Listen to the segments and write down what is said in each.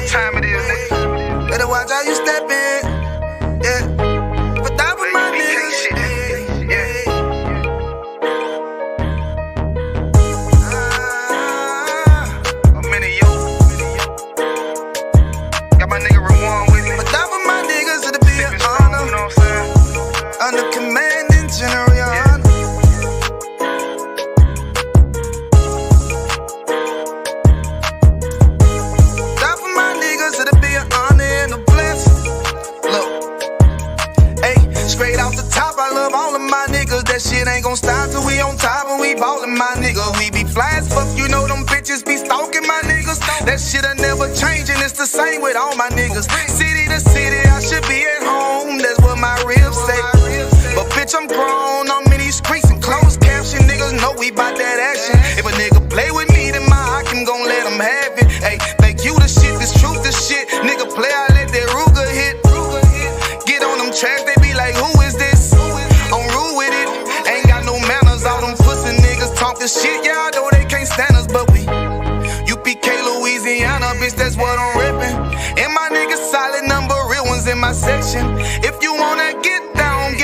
what time it is, nigga. Better watch how you step in. Yeah. But that was my niggas. I'm in it, yo. Got my nigga Rewan with me. But that was my niggas, it'll be an honor. You know what I'm saying? Under commanding General Yahanna. That for my niggas, it'll be an honor and a blessing. Look, hey, straight off the top, I love all of my niggas. That shit ain't gon' stop till we on top and we ballin', my nigga. We be fly as fuck, you know them bitches be stalking my niggas. That shit'll never change and it's the same with all my niggas. City to city, I should be at home. That's what my ribs say. But bitch, I'm grown, I'm in these streets and closed caption. Niggas know we bout that action. If a nigga play with me, then my Hakim gon' let him have it. Hey, think you the shit, this truth the shit. Nigga play, I let that Ruger hit. Get on them tracks, they be like, who is this? I'm rude with it, ain't got no manners. All them pussy niggas talking shit, yeah, I know they can't stand us, but we U.P.K, Louisiana, bitch, that's what I'm rippin'. And my niggas solid, number real ones in my section. If you wanna get down,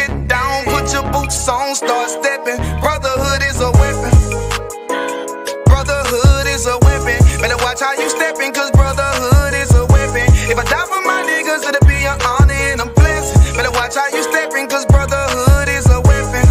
put your boots on, start stepping. Brotherhood is a weapon. Brotherhood is a weapon. Better watch how you steppin', cause brotherhood is a weapon. If I die for my niggas, it'll be an honor and a blessing. Better watch how you steppin', cause brotherhood is a weapon.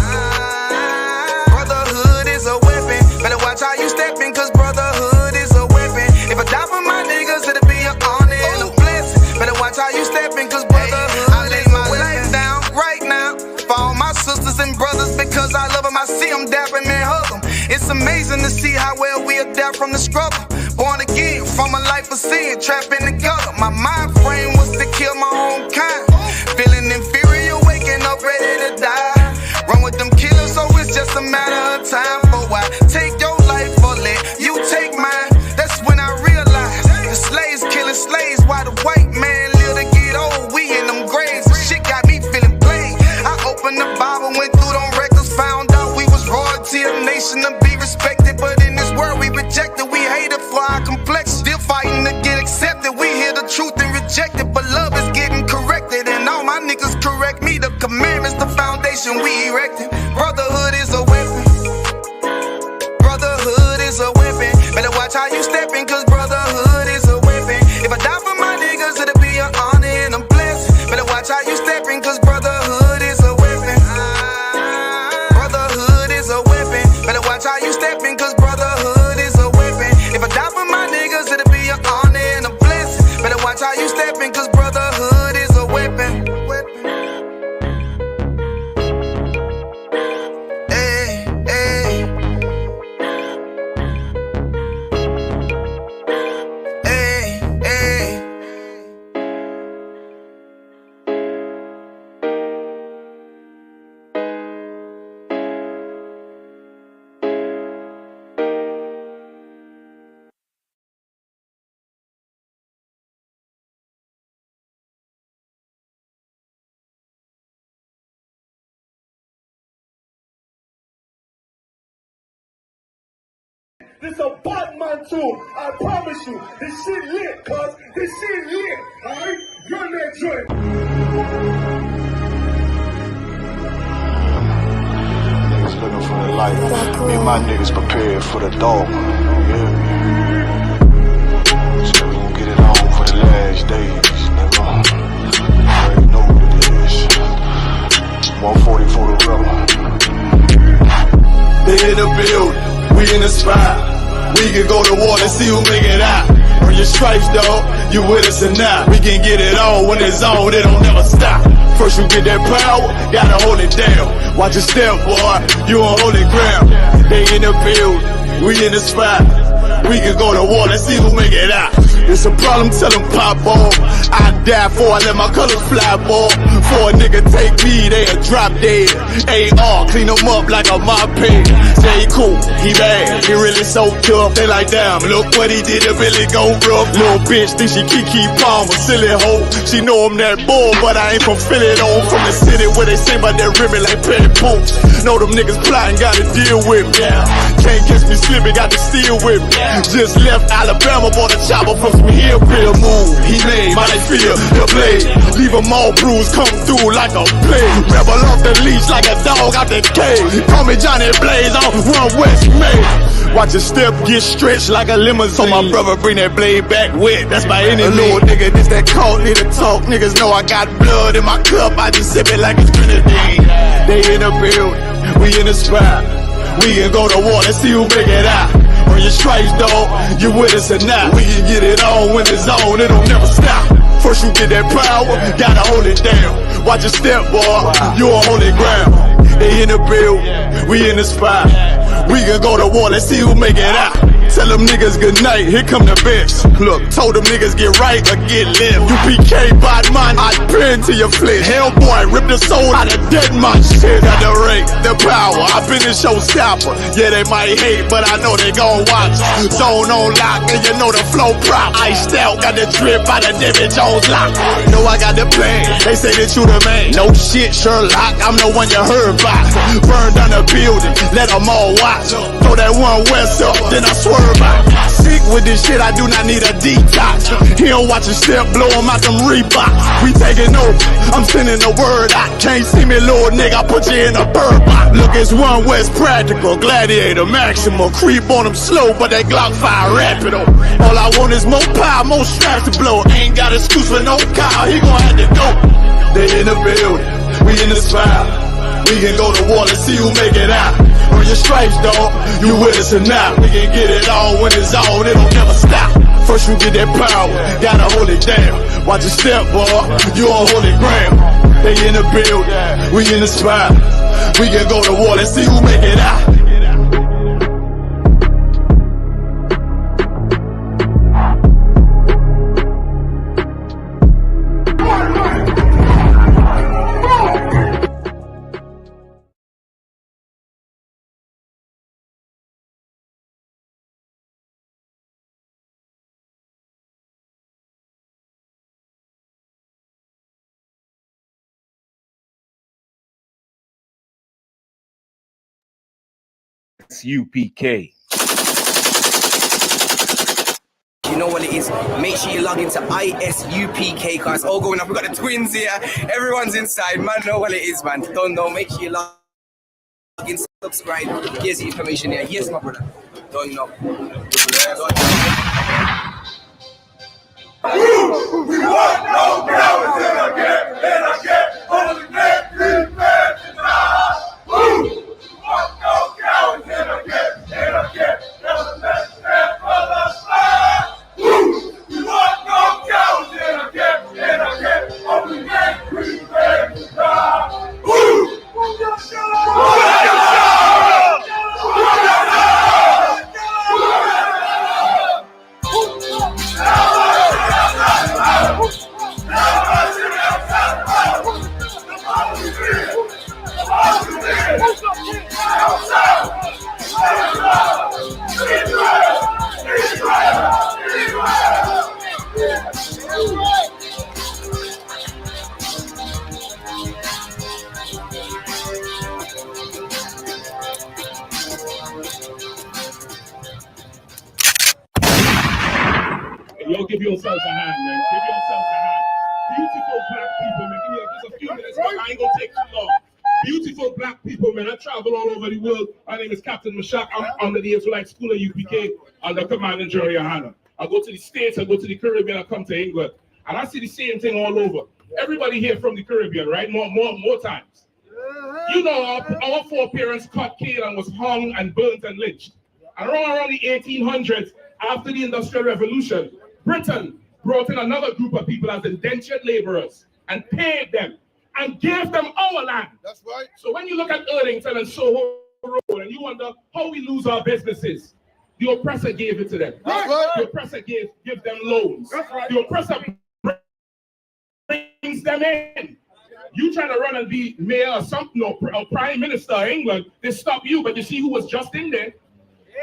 Brotherhood is a weapon. Better watch how you steppin', cause brotherhood is a weapon. If I die for my niggas, it'll be an honor and a blessing. Better watch how you steppin', cause brotherhood I lay my life down right now for all my sisters and brothers, because I love them. I see them dapping and hug them. It's amazing to see how well we adapt from the struggle. Born again from a life of sin, trapped in the gutter. My mind frame was to kill my own kind. Feeling inferior, waking up ready to die. Run with them killers, so it's just a matter of time. For why take your life or let you take mine? That's when I realized the slaves killing slaves, while the white man live to get old. We in them graves, shit got me feeling played. I opened the Bible, went through them records, found out we was royalty, a nation to be respected. But in this world we rejected, we hated for our complexion. Still fighting to get accepted, we hear the truth and reject it. But love is getting corrected, and all my niggas correct me. The commandments, the foundation we erected. Brotherhood is a weapon. Brotherhood is a weapon. Better watch how you steppin', cause brotherhood is a weapon. If I die for my niggas, it'll be an honor and a blessing. Better watch how you steppin', cause brotherhood is a weapon. Brotherhood is a weapon. Better watch how you steppin', cause brotherhood is a weapon. If I die for my niggas, it'll be an honor and a blessing. Better watch how you steppin', cause brotherhood is a weapon. Hey, hey. Hey, hey. This a Batman tune, I promise you. This shit lit, cuz. This shit lit, alright? Run that joint. Niggas looking for the light. Me and my niggas prepared for the dog. Yeah. So we gon' get it on for the last days, nigga. You already know what it is. 140 for the rebel. They in the building, we in the spot. We can go to war and see who make it out. Earn your stripes, dog, you with us or not. We can get it on when it's on, it don't never stop. First you get that power, gotta hold it down. Watch your step, boy, you on holy ground. They in the building, we in the spot. We can go to war, let's see who make it out. It's a problem, tell them pop off. I die for I let my colors fly, boy. For a nigga take me, they'll drop dead. AR, clean them up like a mop pig. Say he cool, he bad, he really so tough. They like, damn, look what he did to Billy go rough. Little bitch think she Kiki Palmer, silly hoe. She know I'm that bull, but I ain't from Philly though. From the city where they say about that ribbon like petty poops. Know them niggas plotting, gotta deal with me. Can't catch me slipping, got to steal with me. Just left Alabama, bought a chopper from watch me, he'll real move. He made my feel the blade. Leave them all bruised, come through like a plague. Rebel off the leash like a dog out the cage. Call me Johnny Blaze on One West May. Watch your step get stretched like a limousine. So my brother bring that blade back wet. That's my enemy. Little nigga, this that cult need to talk. Niggas know I got blood in my cup. I just sip it like it's grenadine. They in the building, we in the spot. We can go to war and see who make it out. On your stripes, dog, you with us or not. We can get it on when it's on, it'll never stop. First you get that power, gotta hold it down. Watch your step, boy, you on holy ground. They in the building, we in the spot. We can go to war, let's see who make it out. Tell them niggas good night, here come the best. Look, told them niggas get right or get left. U.P.K. bad man, I pin to your flesh. Hellboy, rip the soul out of dead man shit. Got the rate, the power, I been the showstopper. Yeah, they might hate, but I know they gon' watch. Zone on lock, and you know the flow prop. Iced out, got the drip out of David Jones lock. Know I got the plan, they say that you the man. No shit, Sherlock, I'm the one you heard about. Burn down the building, let them all watch. Throw that One West up, then I swerve out. Sick with this shit, I do not need a detox. He don't watch a step, blow him out them Reeboks. We taking over, I'm sending the word out. Can't see me, little nigga, I put you in a bird box. Look, it's One West practical, gladiator, maximum. Creep on them slow, but that Glock fire rapid. All I want is more power, more straps to blow. Ain't got excuse for no car, he gon' have to go. They in the building, we in the spot. We can go to war, let's see who make it out. On your stripes, dog, you with us or not. We can get it on when it's on, it'll never stop. First you get that power, gotta hold it down. Watch your step, boy, you on holy ground. They in the building, we in the spot. We can go to war, let's see who make it out. I.S.U.P.K. You know what it is? Make sure you log into I.S.U.P.K, cause all going up. We got the twins here. Everyone's inside. Man, know what it is, man. Don't know. Make sure you log in, subscribe. Here's the information here. Yes, my brother. Don't know. We want no cowards in a gap, on the neck, we man to die. We want no cowards in a gap, on the neck, brother slide. We want no cowards in a gap, on the neck, we man to die. Yo, give yourselves a hand, man. Give yourselves a hand. Beautiful black people, man. Give me just a few minutes, but I ain't gonna take too long. Beautiful black people, man. I travel all over the world. My name is Captain Mashak. I'm under the Israelite School at UPK under Commander General Yahanna. I go to the States, I go to the Caribbean, I come to England. And I see the same thing all over. Everybody here from the Caribbean, right? More times. You know, our foreparents caught, killed, and was hung and burnt and lynched. And around the 1800s, after the Industrial Revolution, Britain brought in another group of people as indentured laborers and paid them and gave them our land. That's right. So when you look at Erdington and Soho Road and you wonder how we lose our businesses, the oppressor gave it to them. That's right. The oppressor give them loans. That's right. The oppressor brings them in. You try to run and be mayor or something or prime minister of England, they stop you, but you see who was just in there?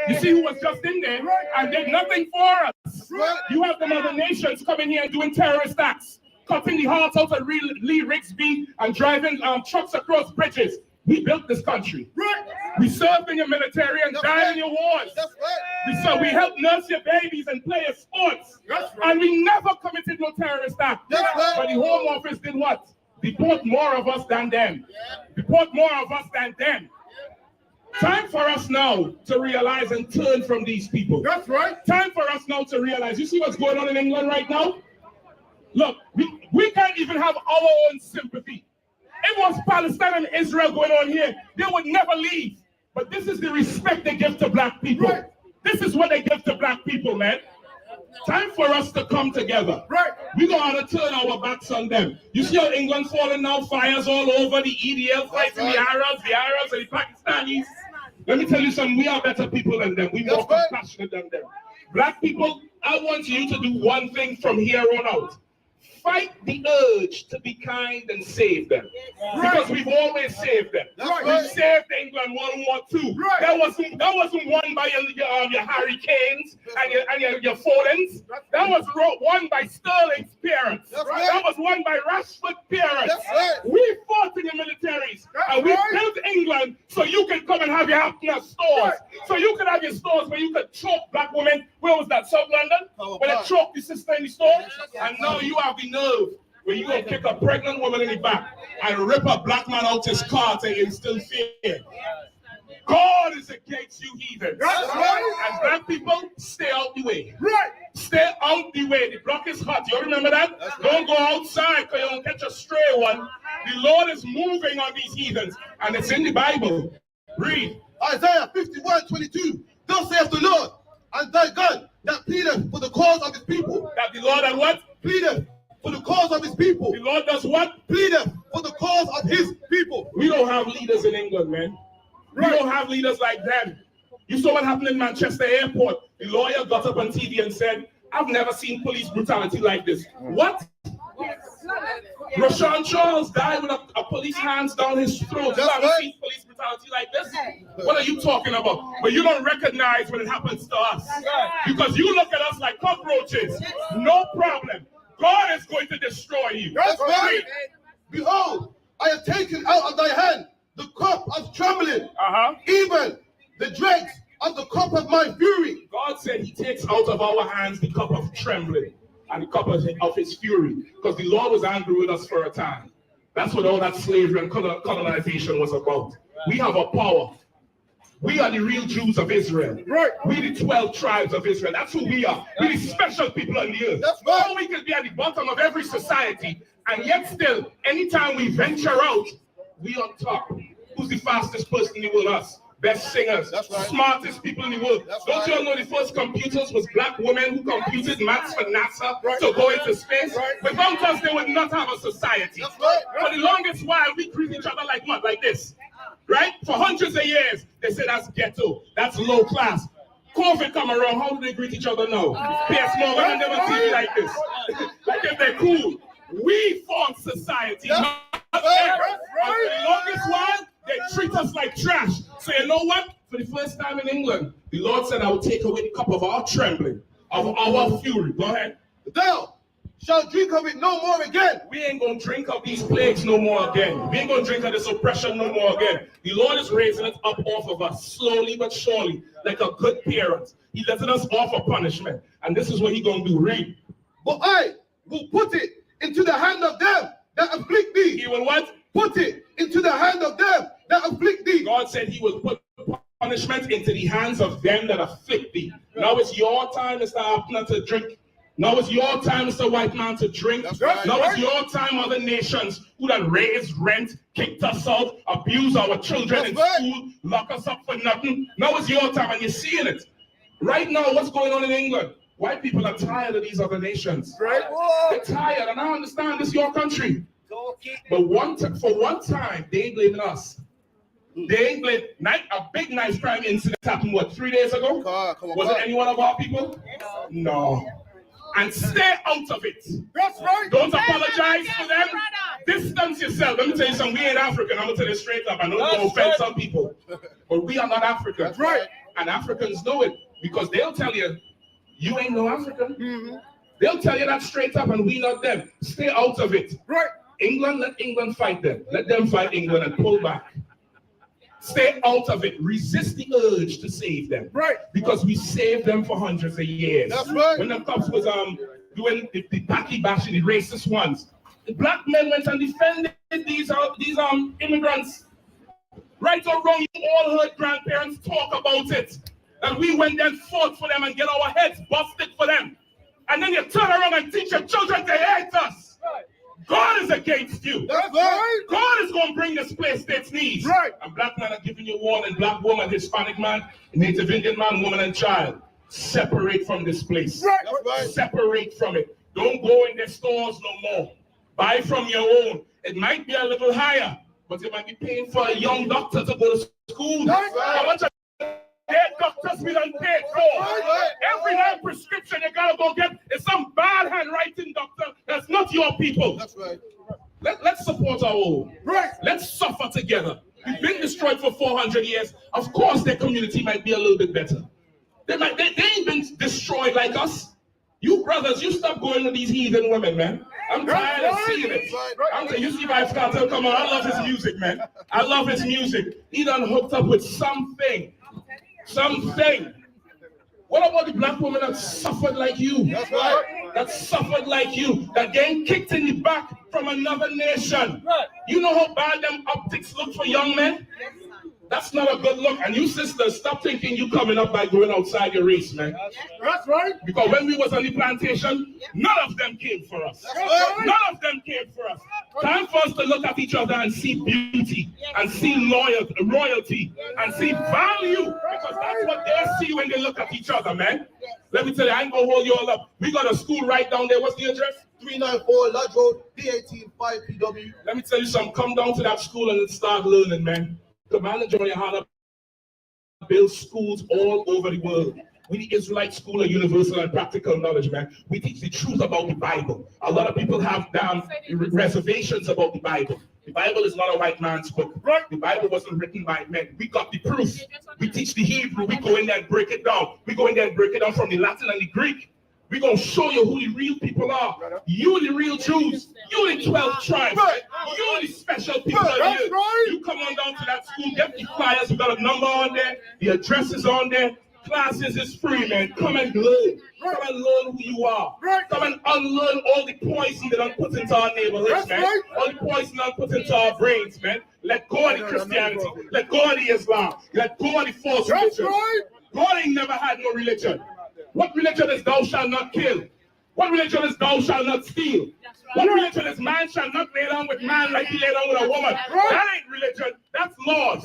You see who was just in there and did nothing for us. You have the other nations coming here and doing terrorist acts, cutting the hearts out of Lee Rigsby and driving trucks across bridges. We built this country. We served in your military and died in your wars. We helped nurse your babies and play your sports. And we never committed no terrorist act. But the Home Office did what? Deport more of us than them. Deport more of us than them. Time for us now to realize and turn from these people. That's right. Time for us now to realize. You see what's going on in England right now? Look, we can't even have our own sympathy. If it was Palestine and Israel going on here, they would never leave. But this is the respect they give to black people. Right. This is what they give to black people, man. Time for us to come together. Right. We're going to turn our backs on them. You see how England falling now, fires all over, the EDL fighting the Arabs and the Pakistanis. Let me tell you something, we are better people than them. We're more compassionate than them. Black people, I want you to do one thing from here on out. Fight the urge to be kind and save them. Because we've always saved them. We saved England World War II. That wasn't won by your Harry Kanes and your Fodens. That was won by Sterling's parents. That was won by Rashford's parents. We fought in the militaries. And we built England so you can come and have your stores. So you can have your stores where you could choke black women. Where was that? South London? Where they choked the sister in the store? And now you have the nerve where you gonna kick a pregnant woman in the back and rip a black man out his car and instill fear. God is against you heathens. And black people, stay out the way. Stay out the way. The block is hot. You remember that? Don't go outside because you don't catch a stray one. The Lord is moving on these heathens. And it's in the Bible. Read. Isaiah 51:22. Thus saith the Lord, and thy God that pleadeth for the cause of his people. That the Lord and what? Pleadeth for the cause of his people. The Lord does what? Pleadeth for the cause of his people. We don't have leaders in England, man. We don't have leaders like them. You saw what happened in Manchester Airport. The lawyer got up on TV and said, I've never seen police brutality like this. What? Rashawn Charles died with a police hands down his throat. You haven't seen police brutality like this? What are you talking about? But you don't recognize when it happens to us. Because you look at us like cockroaches. No problem. God is going to destroy you. That's right. Behold, I have taken out of thy hand the cup of trembling, even the dregs of the cup of my fury. God said he takes out of our hands the cup of trembling and the cup of his fury, because the Lord was angry with us for a time. That's what all that slavery and colonization was about. We have a power. We are the real Jews of Israel. We the 12 tribes of Israel. That's who we are. We the special people on the earth. Or we can be at the bottom of every society, and yet still, anytime we venture out, we on top. Who's the fastest person in the world? Us. Best singers, smartest people in the world. Don't you all know the first computers was black women who computed maths for NASA to go into space? Without us, they would not have a society. For the longest while, we greet each other like what? Like this. Right? For hundreds of years, they said that's ghetto, that's low class. COVID come around, how do they greet each other now? P.S. Morgan and never TV like this. Like if they're cool. We form society. Not them. And for the longest while, they treat us like trash. So you know what? For the first time in England, the Lord said, I will take away the cup of our trembling, of our fury. Go ahead. Thou shalt drink of it no more again. We ain't going to drink of these plagues no more again. We ain't going to drink of this oppression no more again. The Lord is raising it up off of us, slowly but surely, like a good parent. He letting us off a punishment. And this is what he's going to do. Read. But I will put it into the hand of them that afflict thee. He will what? Put it into the hand of them that afflict thee. God said he will put punishment into the hands of them that afflict thee. Now it's your time, Mr. Abner, to drink. Now it's your time, Mr. White Man, to drink. Now it's your time, other nations who done raised rent, kicked us out, abuse our children in school, lock us up for nothing. Now it's your time, and you're seeing it. Right now, what's going on in England? White people are tired of these other nations. They're tired, and I understand this is your country. But for one time, they ain't blaming us. They ain't blaming. A big knife crime incident happened, what, 3 days ago? Was it any one of our people? No. And stay out of it. That's right. Don't apologize for them. Distance yourself. Let me tell you something. We ain't African. I'm going to tell you straight up. I know it's going to offend some people. But we are not African. That's right. And Africans know it, because they'll tell you, you ain't no African. They'll tell you that straight up, and we not them. Stay out of it. Right. England, let England fight them. Let them fight England and pull back. Stay out of it. Resist the urge to save them. Right. Because we saved them for hundreds of years. That's right. When the cops was doing the packy bashing, the racist ones, the black men went and defended these immigrants. Right or wrong, you all heard grandparents talk about it. And we went there and fought for them and get our heads busted for them. And then you turn around and teach your children to hate us. God is against you. That's right. God is going to bring this place to its knees. Right. And black men are giving you warning. Black woman, Hispanic man, Native Indian man, woman, and child. Separate from this place. Right. That's right. Separate from it. Don't go in their stores no more. Buy from your own. It might be a little higher, but you might be paying for a young doctor to go to school. That's right. How much of their doctors we done paid for? Right. Every night prescription you gotta go get is some bad handwriting doctor that's not your people. That's right. Let's support our own. Right. Let's suffer together. We've been destroyed for 400 years. Of course, their community might be a little bit better. They ain't been destroyed like us. You brothers, you stop going to these heathen women, man. I'm tired of seeing it. I'm saying, you see I.S.U.P.K, come on, I love his music, man. I love his music. He done hooked up with something. Something. What about the black woman that suffered like you? That's right. That suffered like you, that getting kicked in the back from another nation. You know how bad them optics look for young men? That's not a good look. And you sisters, stop thinking you coming up by going outside your race, man. That's right. Because when we was on the plantation, none of them came for us. Right. None of them came for us. Time for us to look at each other and see beauty, and see royalty, and see value. Because that's what they see when they look at each other, man. Let me tell you, I ain't gonna hold you all up. We got a school right down there. What's the address? 394 Lodge Road, D18 5PW. Let me tell you something. Come down to that school and start learning, man. Commander Yahanna builds schools all over the world. We the Israelite School of Universal and Practical Knowledge, man. We teach the truth about the Bible. A lot of people have reservations about the Bible. The Bible is not a white man's book. The Bible wasn't written by men. We got the proof. We teach the Hebrew. We go in there and break it down. We go in there and break it down from the Latin and the Greek. We're going to show you who the real people are. You the real Jews. You the 12 tribes. You the special people of you. You come on down to that school, get the flyers. We got a number on there. The address is on there. Classes is free, man. Come and learn. Come and learn who you are. Come and unlearn all the poison that I'm put into our neighborhoods, man. All the poison I'm put into our brains, man. Let go of the Christianity. Let go of the Islam. Let go of the false religion. God ain't never had no religion. What religion is thou shalt not kill? What religion is thou shalt not steal? What religion is man shall not lay down with man like he lay down with a woman? That ain't religion. That's laws.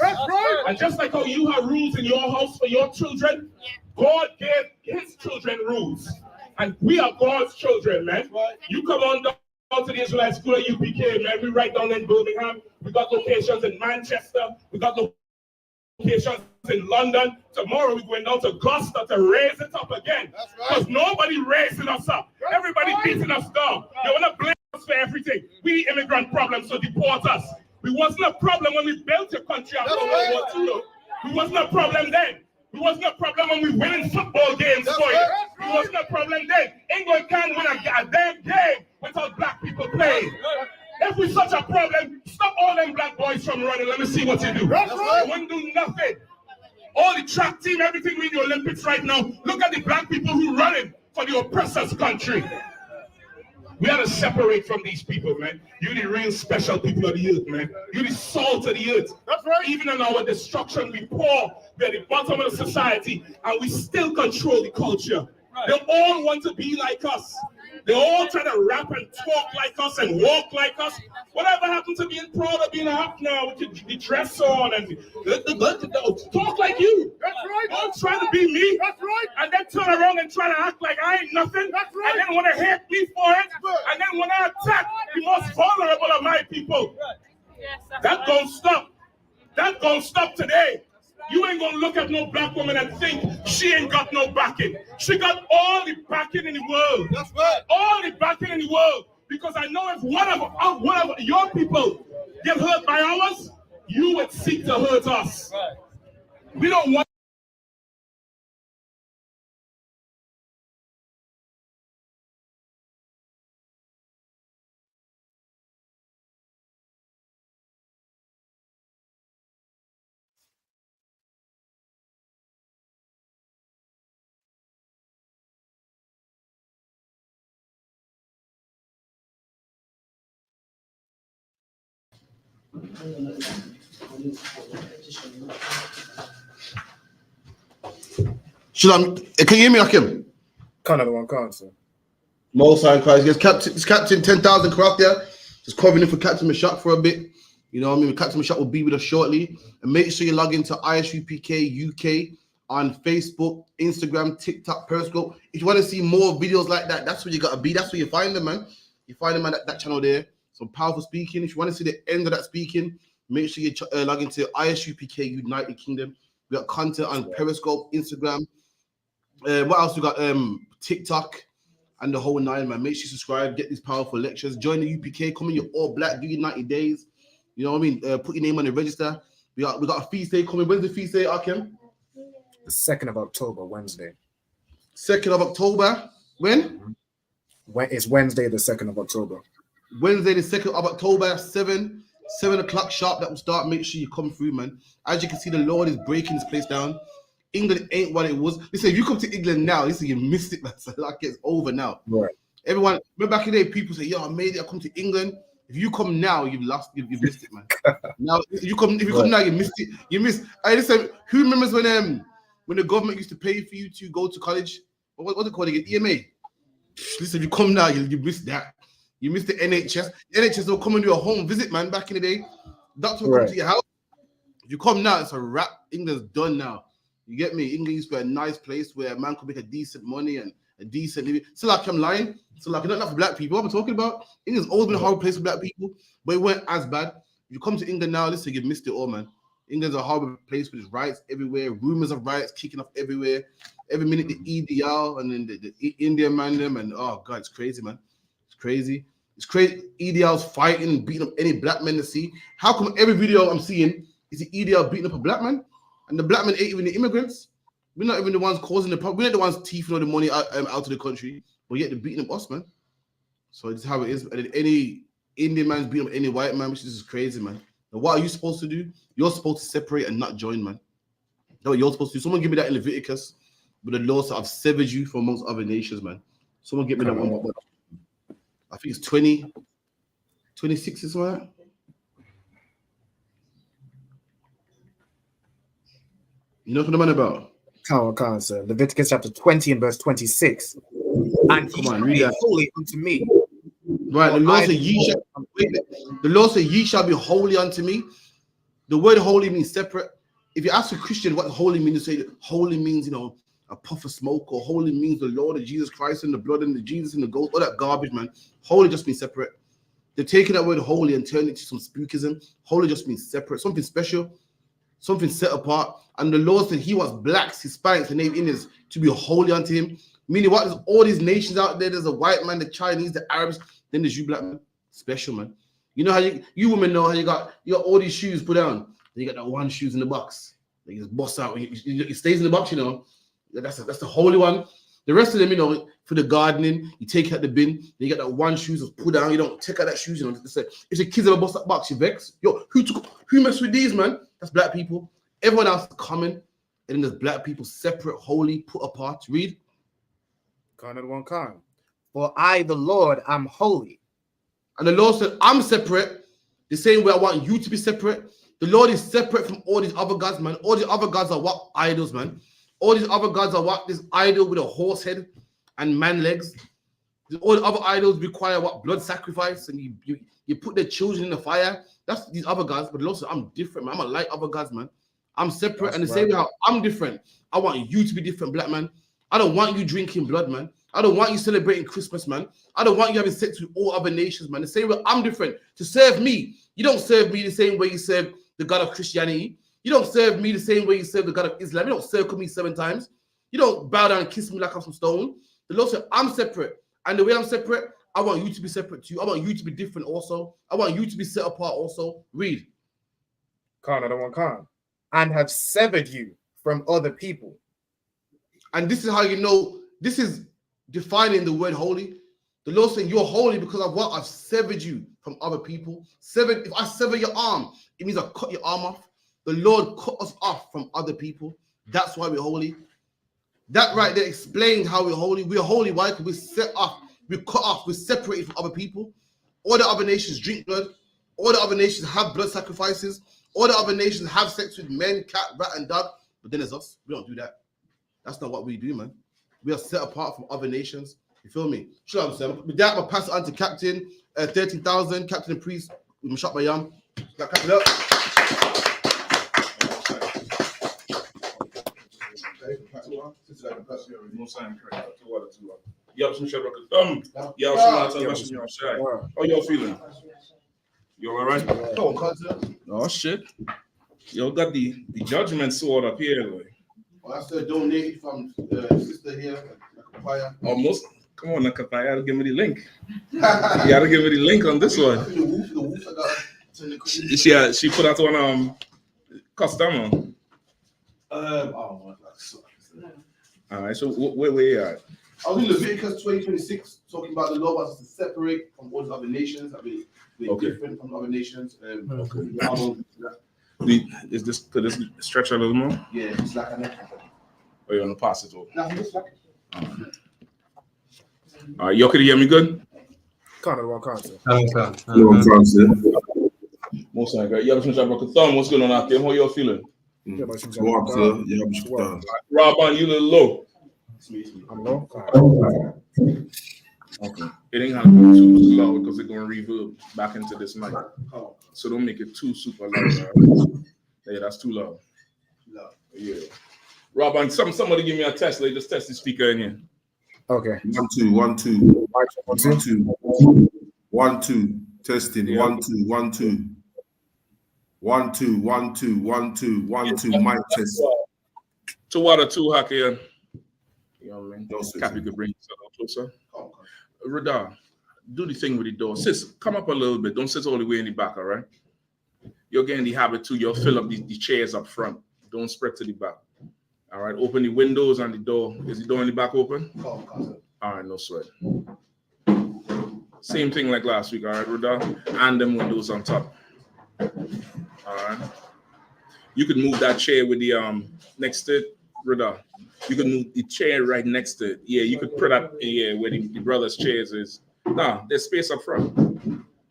And just like how you have rules in your house for your children, God gave his children rules. And we are God's children, man. You come on down to the Israelite School of I.S.U.P.K, man. We right down in Birmingham. We got locations in Manchester. We got locations in London. Tomorrow we're going down to Gloucester to raise it up again. Because nobody raising us up. Everybody beating us down. They want to blame us for everything. We the immigrant problem, so deport us. We wasn't a problem when we built your country after World War II. We wasn't a problem then. We wasn't a problem when we winning football games for you. We wasn't a problem then. England can't win a damn game without black people playing. If we such a problem, stop all them black boys from running. Let me see what you do. You wouldn't do nothing. All the track team, everything we in the Olympics right now, look at the black people who running for the oppressor's country. We have to separate from these people, man. You the real special people of the earth, man. You the salt of the earth. That's right. Even in our destruction, we pour. We're at the bottom of the society, and we still control the culture. They all want to be like us. They all try to rap and talk like us and walk like us. Whatever happened to being proud of being a hop now with the dress on and talk like you? That's right. Don't try to be me. That's right. And then turn around and try to act like I ain't nothing. That's right. And then want to hate me for it. And then want to attack the most vulnerable of my people. Yes, that don't stop. That don't stop today. You ain't gonna look at no black woman and think she ain't got no backing. She got all the backing in the world. That's right. All the backing in the world. Because I know if one of your people get hurt by ours, you would seek to hurt us. Right. We don't want Can you hear me, Akim? Another one, can't, sir. Most High Christ. It's Captain 10,000 Craft there. Just covering in for Captain Mashak for a bit. You know what I mean? Captain Mashak will be with us shortly. And make sure you log into I.S.U.P.K UK on Facebook, Instagram, TikTok, Periscope. If you want to see more videos like that, that's where you got to be. That's where you find them, man. You find them at that channel there. Some powerful speaking. If you want to see the end of that speaking, make sure you log into I.S.U.P.K United Kingdom. We got content on Periscope, Instagram. What else we got? TikTok and the whole nine, man. Make sure you subscribe, get these powerful lectures, join the UPK, come in, you're all black, do your 90 days. You know what I mean? Put your name on the register. We got a feast day coming. When's the feast day, Akim? The 2nd of October, Wednesday. 2nd of October. When? It's Wednesday, the 2nd of October. Wednesday, the 2nd of October, 7 o'clock sharp. That will start. Make sure you come through, man. As you can see, the Lord is breaking this place down. England ain't what it was. Listen, if you come to England now, listen, you missed it, man. So like it's over now. Right. Everyone, remember back in the day, people say, "Yo, I made it. I come to England." If you come now, you've missed it, man. Now, if you come now, you missed it. You missed. Hey, listen, who remembers when the government used to pay for you to go to college? What's it called again? EMA. Listen, if you come now, you missed that. You missed the NHS. The NHS will come and do a home visit, man. Back in the day, doctor will come to your house. If you come now, it's a wrap. England's done now. You get me? England used to be a nice place where a man could make a decent money and a decent living. So like I'm lying. So like not for black people. What I'm talking about? England's always been a horrible place for black people, but it weren't as bad. If you come to England now, listen, you've missed it all, man. England's a horrible place with riots everywhere, rumors of riots kicking off everywhere. Every minute the EDL and then the Indian man them and oh god, it's crazy, man. It's crazy. It's crazy. EDL's fighting, beating up any black men to see. How come every video I'm seeing is the EDL beating up a black man? And the black men ain't even the immigrants. We're not even the ones causing the problem. We're not the ones teething all the money out of the country, but yet they're beating up us, man. So it's how it is. And any Indian man's beating up any white man, which is crazy, man. Now, what are you supposed to do? You're supposed to separate and not join, man. That's what you're supposed to do. Someone give me that in Leviticus, with the laws that have severed you from amongst other nations, man. Someone give me that one. I think it's 26 is right. You know what I'm about? Can't, sir. Leviticus chapter 20 and verse 26. And he shall be holy unto me. Right, the Lord said, ye shall be holy unto me. The word holy means separate. If you ask a Christian what holy means, they say holy means, you know, a puff of smoke, or holy means the Lord of Jesus Christ and the blood and the Jesus and the ghost, all that garbage, man. Holy just means separate. They're taking that word holy and turning it to some spookism. Holy just means separate, something special, something set apart. And the Lord said he wants blacks, Hispanics, and native Indians to be holy unto him. Meaning what? There's all these nations out there. There's a white man, the Chinese, the Arabs. Then there's you black man. Special, man. You know how you women know how you got all these shoes put down. Then you got that one shoes in the box. They just bust out. It stays in the box, you know. That's the holy one. The rest of them, you know, for the gardening, you take out the bin. Then you got that one shoes that's put down. You don't take out that shoes, you know. If the kids ever bust that box, you vex. Yo, who messed with these, man? That's black people. Everyone else is common. And then there's black people separate, holy, put apart. Read. For I, the Lord, am holy. And the Lord said, I'm separate. The same way I want you to be separate. The Lord is separate from all these other gods, man. All these other gods are what? Idols, man. All these other gods are what? This idol with a horse head and man legs. All the other idols require what? Blood sacrifice. And you put their children in the fire. That's these other gods. But the Lord said, I'm different, man. I'm like other gods, man. I'm separate. And the same way how I'm different. I want you to be different, black man. I don't want you drinking blood, man. I don't want you celebrating Christmas, man. I don't want you having sex with all other nations, man. The same way I'm different. To serve me, you don't serve me the same way you serve the God of Christianity. You don't serve me the same way you serve the God of Islam. You don't circle me 7 times. You don't bow down and kiss me like I'm some stone. The Lord said, I'm separate. And the way I'm separate, I want you to be separate too. I want you to be different also. I want you to be set apart also. Read. And have severed you from other people. And this is how you know, this is defining the word holy. The Lord saying you're holy because of what? I've severed you from other people. Severed. If I sever your arm, it means I cut your arm off. The Lord cut us off from other people. That's why we're holy. That right there explained how we're holy. We're holy. Why? Because we're set off. We're cut off. We're separated from other people. All the other nations drink blood. All the other nations have blood sacrifices. All the other nations have sex with men, cat, rat, and dog. But then there's us. We don't do that. That's not what we do, man. We are set apart from other nations. You feel me? Shalom, sir. With that, I'm going to pass it on to Captain 13,000, Captain and Priest. I'm shot my yam. Captain up. How y'all feeling? You all right? Oh shit! Y'all got the judgment sword up here, like. Well, that's the donate from sister here, Nakapaya. Almost. Come on, Nakapaya, give me the link. You gotta give me the link on this one. She put out one custom. All right, so where you at? I was in Leviticus 20:26 talking about the law was to separate from all the other nations. I mean, we're different from other nations. Is this could this stretch a little more? Yeah, it's like an extra. Or you want to pass it over? No, it's like All right, y'all could hear me good? Most like that. What's going on out there? How y'all feeling? Rob, on you a little low. I'm low. Okay. It ain't gonna be too loud because it's gonna reverb back into this mic. So don't make it too super loud. Right? Yeah, that's too loud. Yeah. Rob, and somebody give me a test. Like, just test the speaker in here. Okay. 1 2 1 2 1 2 1 2 testing. Yeah. 1 2 1 2 1 2 1 2 1 2 1 2 mic test. 2 water 2 hack here. You know what I mean? No, Cap, you could bring yourself closer. Radar, do the thing with the door. Sis, come up a little bit. Don't sit all the way in the back, all right? You're getting the habit too. You'll fill up the chairs up front. Don't spread to the back. All right, open the windows and the door. Is the door in the back open? All right, no sweat. Same thing like last week, all right, Radar? And them windows on top. All right. You could move that chair with the next to it, Radar. You can move the chair right next to it. Yeah, you could put that where the brothers' chairs is. Nah, there's space up front.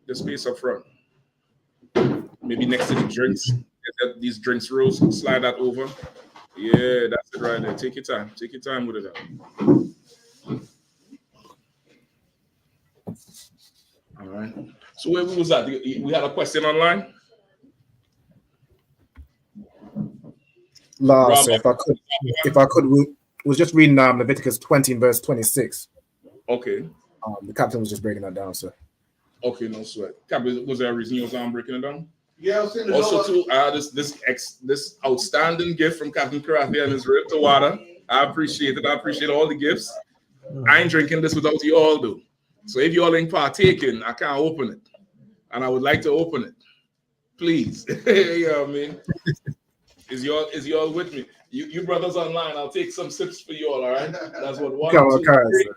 There's space up front. Maybe next to the drinks. These drinks rows, slide that over. Yeah, that's it right there. Take your time. Take your time with it. All right. So where was that? We had a question online? Last, if I could, we was just reading Leviticus 20 verse 26. Okay. The captain was just breaking that down, sir. Okay, no sweat. Captain, was there a reason you was breaking it down? Yeah, I was saying also too, this outstanding gift from Captain Karathi and his rib to water. I appreciate it. I appreciate all the gifts. I ain't drinking this without you all, though. So if you all ain't partaking, I can't open it, and I would like to open it, please. You know what I mean? Is y'all with me? You brothers online, I'll take some sips for you all right? That's what 1, 2, 3.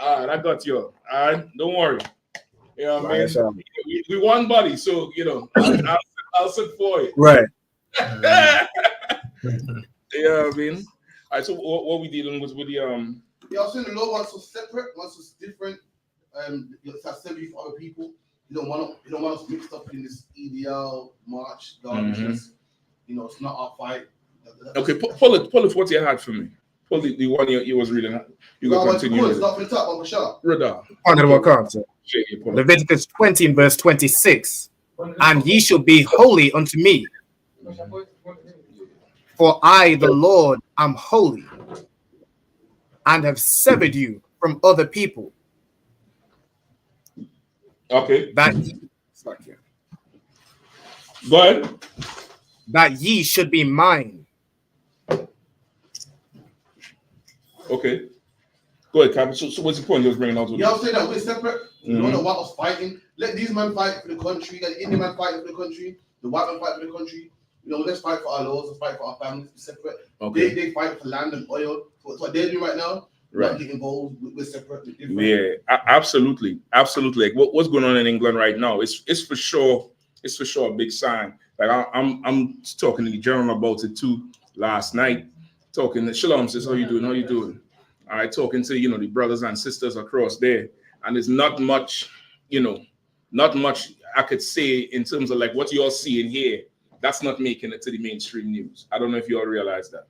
All right, I got you all right? Don't worry. You know what I mean? We one buddy, so, you know, I'll sit for you. Right. Yeah, I mean? All right, so what we dealing with the Yeah, I was saying the law once was separate, once was different. It's assembly for other people. You don't want us mixed up in this EDL march garbage. You know, it's not our fight. Okay, pull it what you had for me. Pull the one you was reading. You can continue. It's not for the top, but shut up. Radar. Leviticus 20 verse 26. And ye shall be holy unto me. For I, the Lord, am holy, and have severed you from other people. Okay. That Go ahead. That ye should be mine. Okay. Go ahead, Captain. So what's the point you was bringing out? Yeah, I was saying that we're separate. We don't know what was fighting. Let these men fight for the country. Let the Indian man fight for the country. The white man fight for the country. You know, let's fight for our laws. Let's fight for our families. We're separate. Okay. They fight for land and oil. So it's what they're doing right now. Right. Not getting involved. We're separate. We're different. Yeah, absolutely. Like what's going on in England right now? It's for sure. It's for sure a big sign. Like I'm talking to the general about it too last night. Talking to Shalom says, how you doing? How you doing? All right, talking to the brothers and sisters across there, and there's not much, not much. I could say in terms of like what you're seeing here, that's not making it to the mainstream news. I don't know if you all realize that.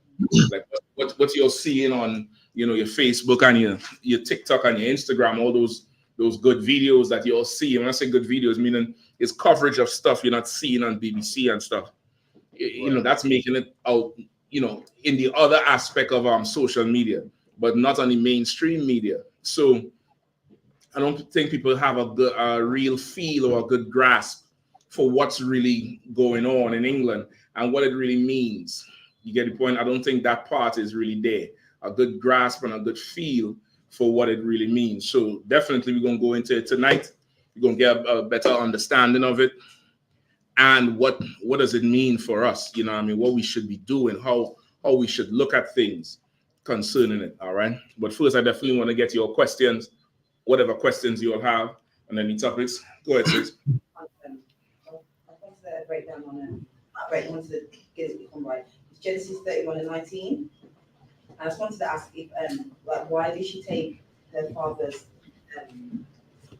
Like what you're seeing on your Facebook and your TikTok and your Instagram, all those good videos that you're seeing. When I say good videos, meaning it's coverage of stuff you're not seeing on BBC and stuff. That's making it out, in the other aspect of social media, but not on the mainstream media. So I don't think people have a real feel or a good grasp for what's really going on in England and what it really means. You get the point? I don't think that part is really there. A good grasp and a good feel for what it really means. So definitely we're going to go into it tonight. We're going to get a better understanding of it. And what does it mean for us? What we should be doing, how we should look at things concerning it. All right. But first, I definitely want to get your questions, whatever questions you all have, and any topics. Go ahead, sis. I wanted to break down on it. I wanted to get it become right. It's Genesis 31 and 19. And I just wanted to ask if, why did she take her father's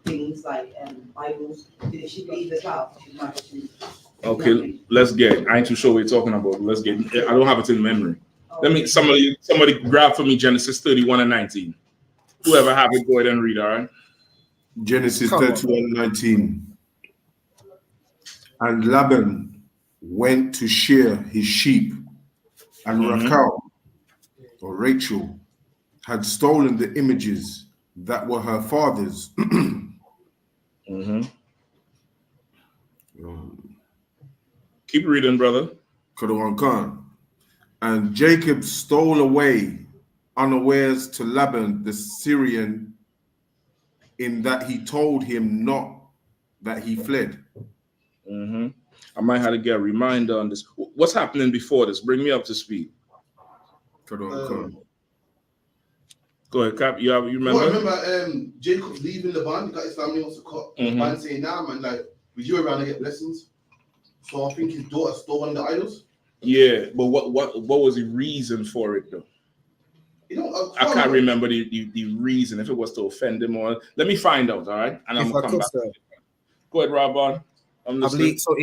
things like idols? Did she believe as well? Okay, let's get. I ain't too sure what you're talking about. Let's get. I don't have it in memory. Let me. Somebody grab for me Genesis 31 and 19. Whoever have it, go ahead and read. All right. Genesis 31:19. And Laban went to shear his sheep, and Rachel had stolen the images that were her father's. Keep reading, brother. And Jacob stole away unawares to Laban the Syrian, in that he told him not that he fled. I might have to get a reminder on this. What's happening before this? Bring me up to speed. Go ahead, Cap. You remember? Well, I remember Jacob leaving the band. He got his family wants to cut. The band saying, "Nah, man, like, was you around to get blessings?" So I think his daughter stole one of the idols. Yeah, but what was the reason for it though? I can't remember the reason, if it was to offend him or. Let me find out, all right? And I'm gonna come back. Go ahead, Rob. I believe so.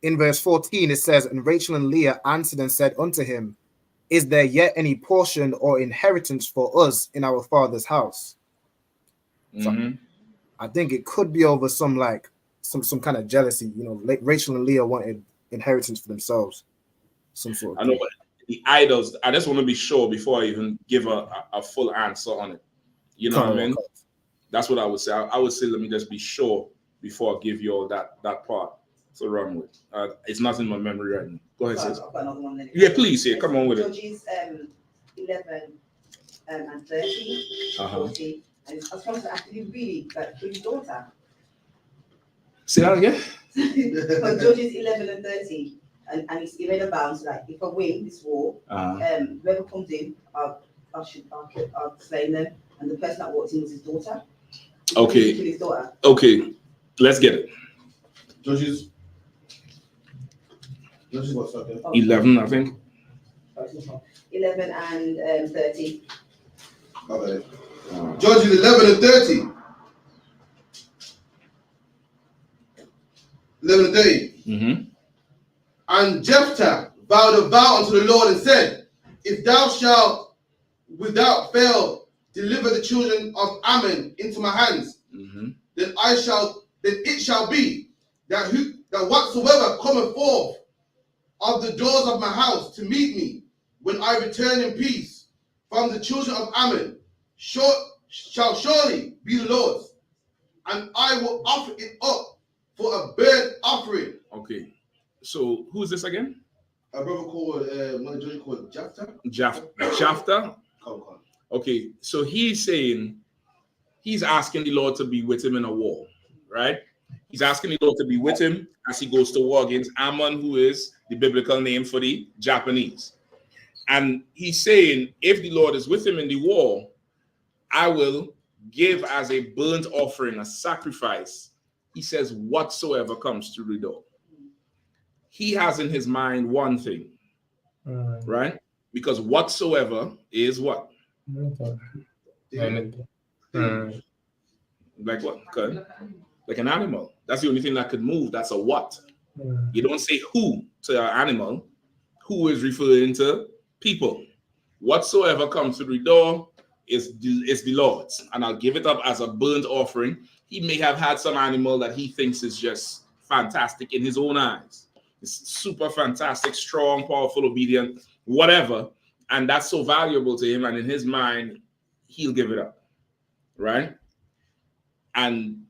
In verse 14, it says, "And Rachel and Leah answered and said unto him, Is there yet any portion or inheritance for us in our father's house?" So I think it could be over some kind of jealousy. Like Rachel and Leah wanted inheritance for themselves. Some sort of I know, but the idols, I just want to be sure before I even give a full answer on it. You know what I mean? That's what I would say. I would say, let me just be sure before I give you all that part. So run with. It's not in my memory right now. Go ahead, sis. I've got another one then. Yeah, please. Yeah, come on with it. Judges 11 and 30. 40. And I was trying to actually really like his daughter. Say that again. So Judges 11 and 30. And he made a vow, so like, if I win this war, whoever comes in, I'll slay them. And the person that walked in was his daughter. Okay. Kill his daughter. Okay. Let's get it. Judges what's up there? 11, I think. 11 and 30. Okay. Judges 11 and 30. 11 and 30. And Jephthah vowed a vow unto the Lord and said, "If thou shalt without fail deliver the children of Ammon into my hands, then it shall be that whatsoever cometh forth of the doors of my house to meet me when I return in peace from the children of Ammon shall surely be the Lord's, and I will offer it up for a burnt offering." Okay. So who is this again? A brother called one of the judges called Jephthah. Jephthah? Okay, so he's asking the Lord to be with him in a war, right? He's asking the Lord to be with him as he goes to war against Ammon, who is the biblical name for the Japanese. And he's saying, if the Lord is with him in the war, I will give as a burnt offering, a sacrifice. He says, whatsoever comes through the door. He has in his mind one thing, right? Because whatsoever is what? Anything. Like what? Okay. like an animal. That's the only thing that could move. That's a what. You don't say who to an animal. Who is referring to people. Whatsoever comes through the door is the Lord's, and I'll give it up as a burnt offering. He may have had some animal that he thinks is just fantastic in his own eyes. It's super fantastic, strong, powerful, obedient, whatever. And that's so valuable to him. And in his mind, he'll give it up. Right? And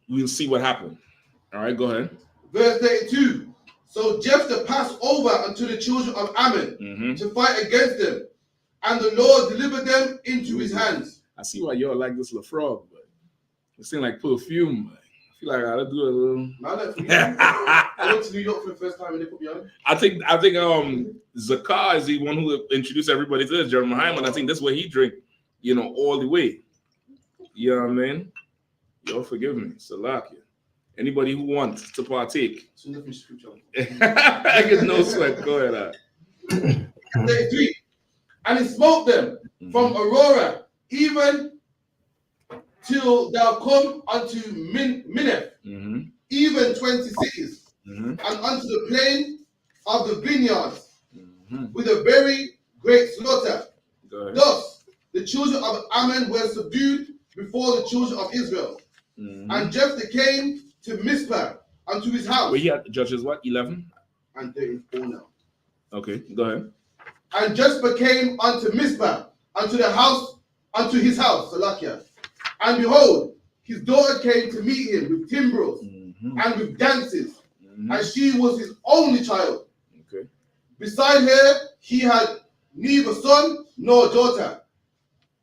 we'll see what happens. All right, go ahead. Verse 32. So Jephthah passed over unto the children of Ammon to fight against them, and the Lord delivered them into his hands. I see why y'all like this little frog, but it seems like perfume. I feel like I gotta do a little. I went to New York for the first time and they put me on. I think Zakar is the one who introduced everybody to this, Jeremiah, and I think that's what he drink, all the way. You know what I mean? Y'all forgive me. Salakia. Anybody who wants to partake. I get no sweat. Go ahead. 33. And he smote them from Aurora, even till thou come unto Minneth, even 20 cities, and unto the plain of the vineyards, with a very great slaughter. Thus the children of Ammon were subdued before the children of Israel. And Jephthah came to Mizpah unto his house. Were you at Judges what? 11? And 34 now. Okay, go ahead. And Jephthah came unto Mizpah, unto his house, Salakia. And behold, his daughter came to meet him with timbrels and with dances, and she was his only child. Okay. Beside her, he had neither son nor daughter.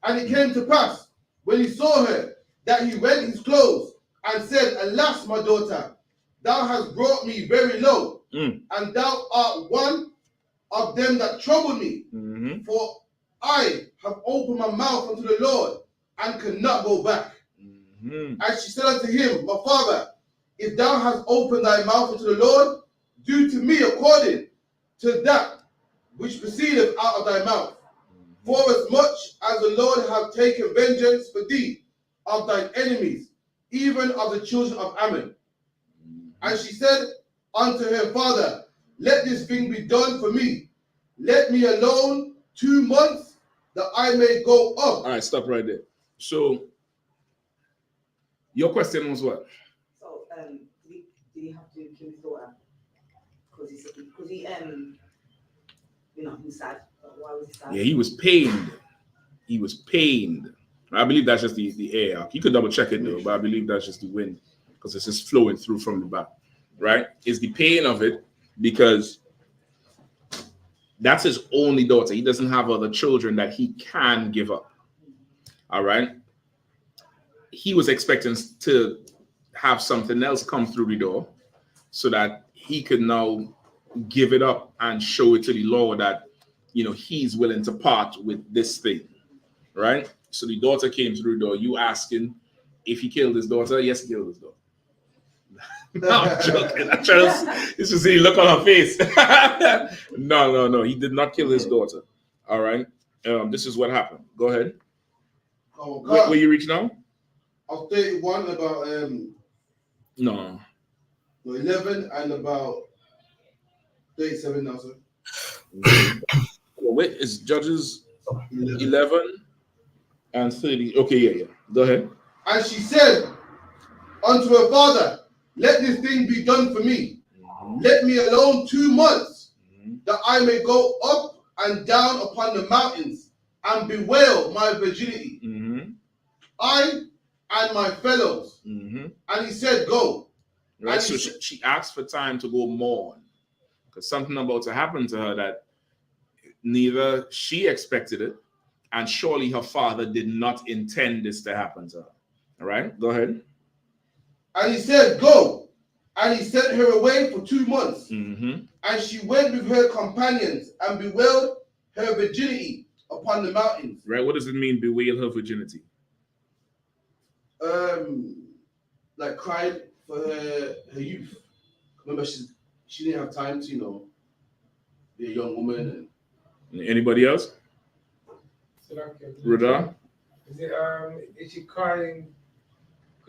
And it came to pass, when he saw her, that he rent his clothes and said, Alas, my daughter, thou hast brought me very low, and thou art one of them that trouble me. For I have opened my mouth unto the Lord and cannot go back. And she said unto him, My father, if thou hast opened thy mouth unto the Lord, do to me according to that which proceedeth out of thy mouth. For as much as the Lord hath taken vengeance for thee of thine enemies, even of the children of Ammon. And she said unto her father, Let this thing be done for me. Let me alone 2 months, that I may go up. All right, stop right there. So, your question was what? So, did he have to kill his daughter? Because he he's sad. Why was he sad? Yeah, he was pained. He was pained. I believe that's just the air. You could double check it though, but I believe that's just the wind because it's just flowing through from the back, right? It's the pain of it because that's his only daughter. He doesn't have other children that he can give up. All right. He was expecting to have something else come through the door so that he could now give it up and show it to the Lord that, he's willing to part with this thing. Right. So the daughter came through the door. You asking if he killed his daughter? Yes, he killed his daughter. No, I'm joking. I'm trying to see the look on her face. No. He did not kill his daughter. All right. This is what happened. Go ahead. Oh, God. Where you reach now? I was 31 about No. 11 and about 37 now, sir. Wait, it's Judges 11 and 30. Okay, yeah. Go ahead. And she said unto her father, Let this thing be done for me. Let me alone 2 months, that I may go up and down upon the mountains and bewail my virginity. I and my fellows. And he said, Go. Right. And So she asked for time to go mourn because something about to happen to her that neither she expected it, and surely her father did not intend this to happen to her. All right, go ahead. And he said, Go. And he sent her away for 2 months. Mm-hmm. And she went with her companions and bewailed her virginity upon the mountains. Right, what does it mean, bewail her virginity? Like cried for her youth. Remember, she didn't have time to, be a young woman. Anybody else? Rada? Is she crying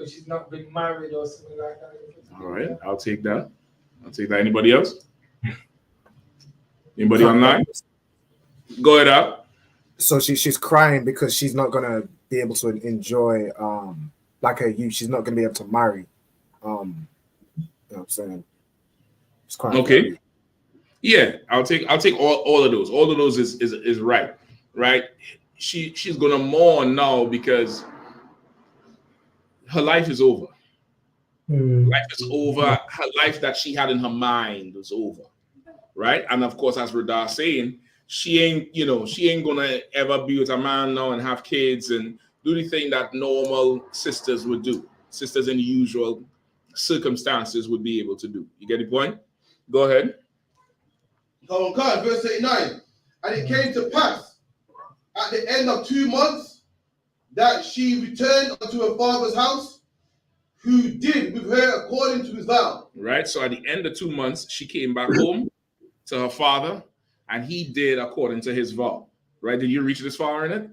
because she's not been married or something like that. All right, I'll take that. I'll take that. Anybody else? Anybody online? Go ahead, up. So she's crying because she's not gonna be able to enjoy like her youth. She's not gonna be able to marry. You know what I'm saying? She's crying. Okay. Yeah, I'll take all of those. All of those is right. Right? She's gonna mourn now because her life is over. Life is over. Her life that she had in her mind was over. Right? And of course, as Radar saying, she ain't gonna ever be with a man now and have kids and do the thing that normal sisters would do. Sisters in the usual circumstances would be able to do. You get the point? Go ahead. Come on, verse 89. And it came to pass at the end of 2 months that she returned unto her father's house, who did with her according to his vow. Right. So at the end of 2 months, she came back home to her father, and he did according to his vow. Right? Did you reach this far in it?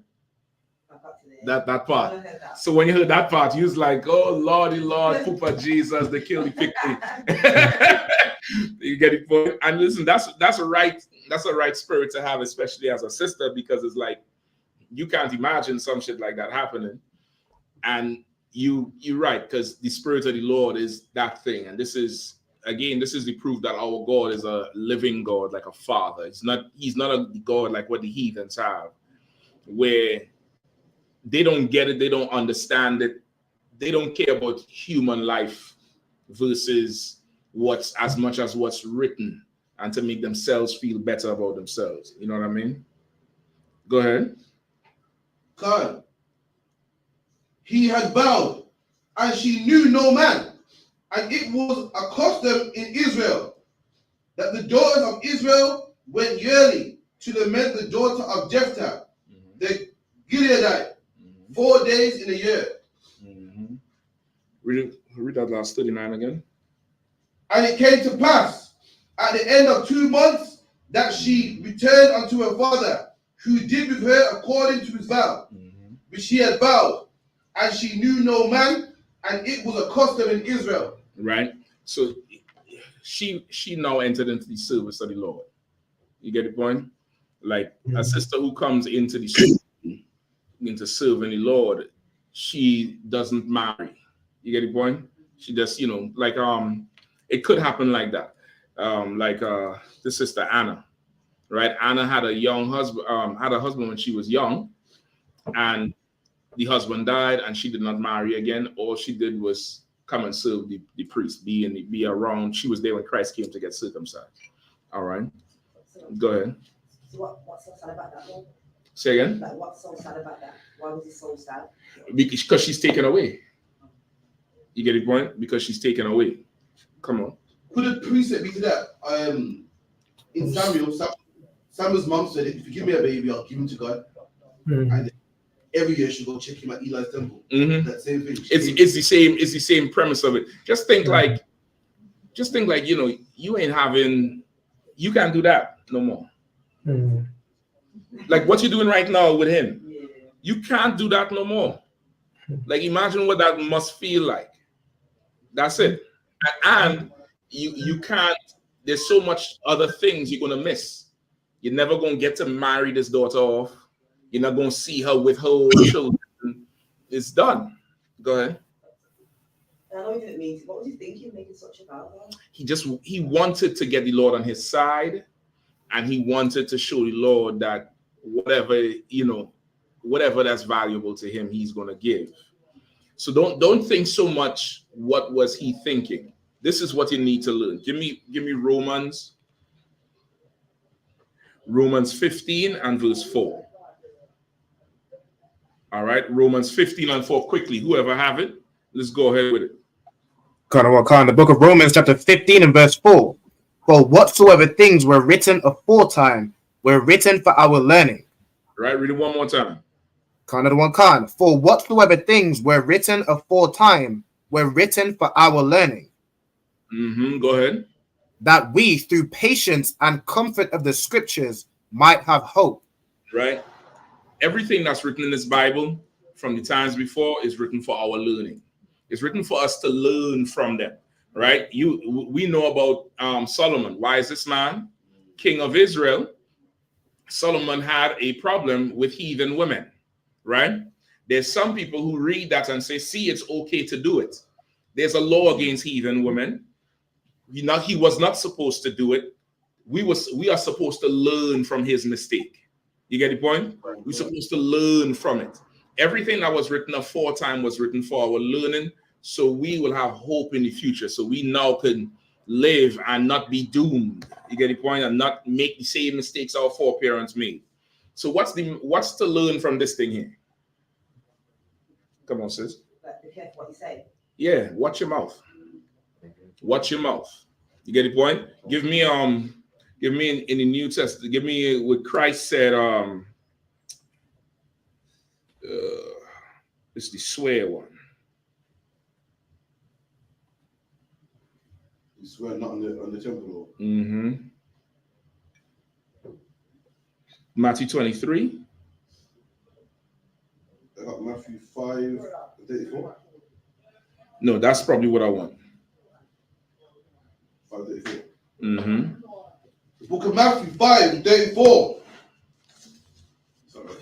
That part. So when you heard that part, you was like, "Oh Lordy, Lord, Poopa Jesus, they killed the picnic." You get it, point. And listen, that's a right spirit to have, especially as a sister, because it's like you can't imagine some shit like that happening. And you're right, because the spirit of the Lord is that thing, and this is the proof that our God is a living God, like a father. He's not a God like what the heathens have, where they don't get it, they don't understand it, they don't care about human life versus what's written, and to make themselves feel better about themselves. You know what I mean? Go ahead. God, he had vowed, and she knew no man. And it was a custom in Israel that the daughters of Israel went yearly to lament the daughter of Jephthah, the Gileadite, 4 days in a year. Read that last 39 again. And it came to pass at the end of 2 months that she returned unto her father, who did with her according to his vow, which she had vowed, and she knew no man, and it was a custom in Israel. Right. So she now entered into the service of the Lord. You get the point? Like a sister who comes into the service, into serving the Lord, she doesn't marry. You get the point? She just, like it could happen like that. Like the sister Anna, right? Anna had a young husband, had a husband when she was young, and the husband died, and she did not marry again. All she did was come and serve the priest, be around. She was there when Christ came to get circumcised. All right. Go ahead. So what's so sad about that? Say again? Like, what's so sad about that? Why was it so sad? Because she's taken away. You get the point? Because she's taken away. Come on. Could a precept be to that? In Samuel's mom said, "If you give me a baby, I'll give him to God." And every year she go check him at Eli's temple. That same thing. It's the same premise of it. Just think like you ain't having, you can't do that no more. Like what you're doing right now with him, you can't do that no more. Like imagine what that must feel like. That's it. And you can't, there's so much other things you're gonna miss. You're never gonna get to marry this daughter off. You're not gonna see her with her children. It's done. Go ahead. I know what it means. What was he thinking making such a vow? He wanted to get the Lord on his side, and he wanted to show the Lord that whatever that's valuable to him, he's gonna give. So don't think so much what was he thinking. This is what you need to learn. Give me Romans 15 and verse 4. All right, Romans 15 and 4. Quickly, whoever have it, let's go ahead with it. The book of Romans, chapter 15 and verse 4. For whatsoever things were written aforetime were written for our learning. Right, read it one more time. For whatsoever things were written aforetime were written for our learning. Go ahead. That we, through patience and comfort of the scriptures, might have hope. Right. Everything that's written in this Bible from the times before is written for our learning. It's written for us to learn from them, right? We know about Solomon. Why is this man king of Israel? Solomon had a problem with heathen women, right? There's some people who read that and say, see, it's okay to do it. There's a law against heathen women. He was not supposed to do it. We are supposed to learn from his mistake. You get the point? We're supposed to learn from it. Everything that was written aforetime was written for our learning, so we will have hope in the future. So we now can live and not be doomed. You get the point? And not make the same mistakes our foreparents made. So what's to learn from this thing here? Come on, sis. But be careful what you say. Yeah, watch your mouth. Watch your mouth. You get the point? Give me in the New Testament, give me what Christ said, it's the swear one. You swear not on the temple. Mm-hmm. Matthew 23. I got Matthew 5:34. No, that's probably what I want. 5:34. Mm-hmm. The book of Matthew 5:34. Sorry.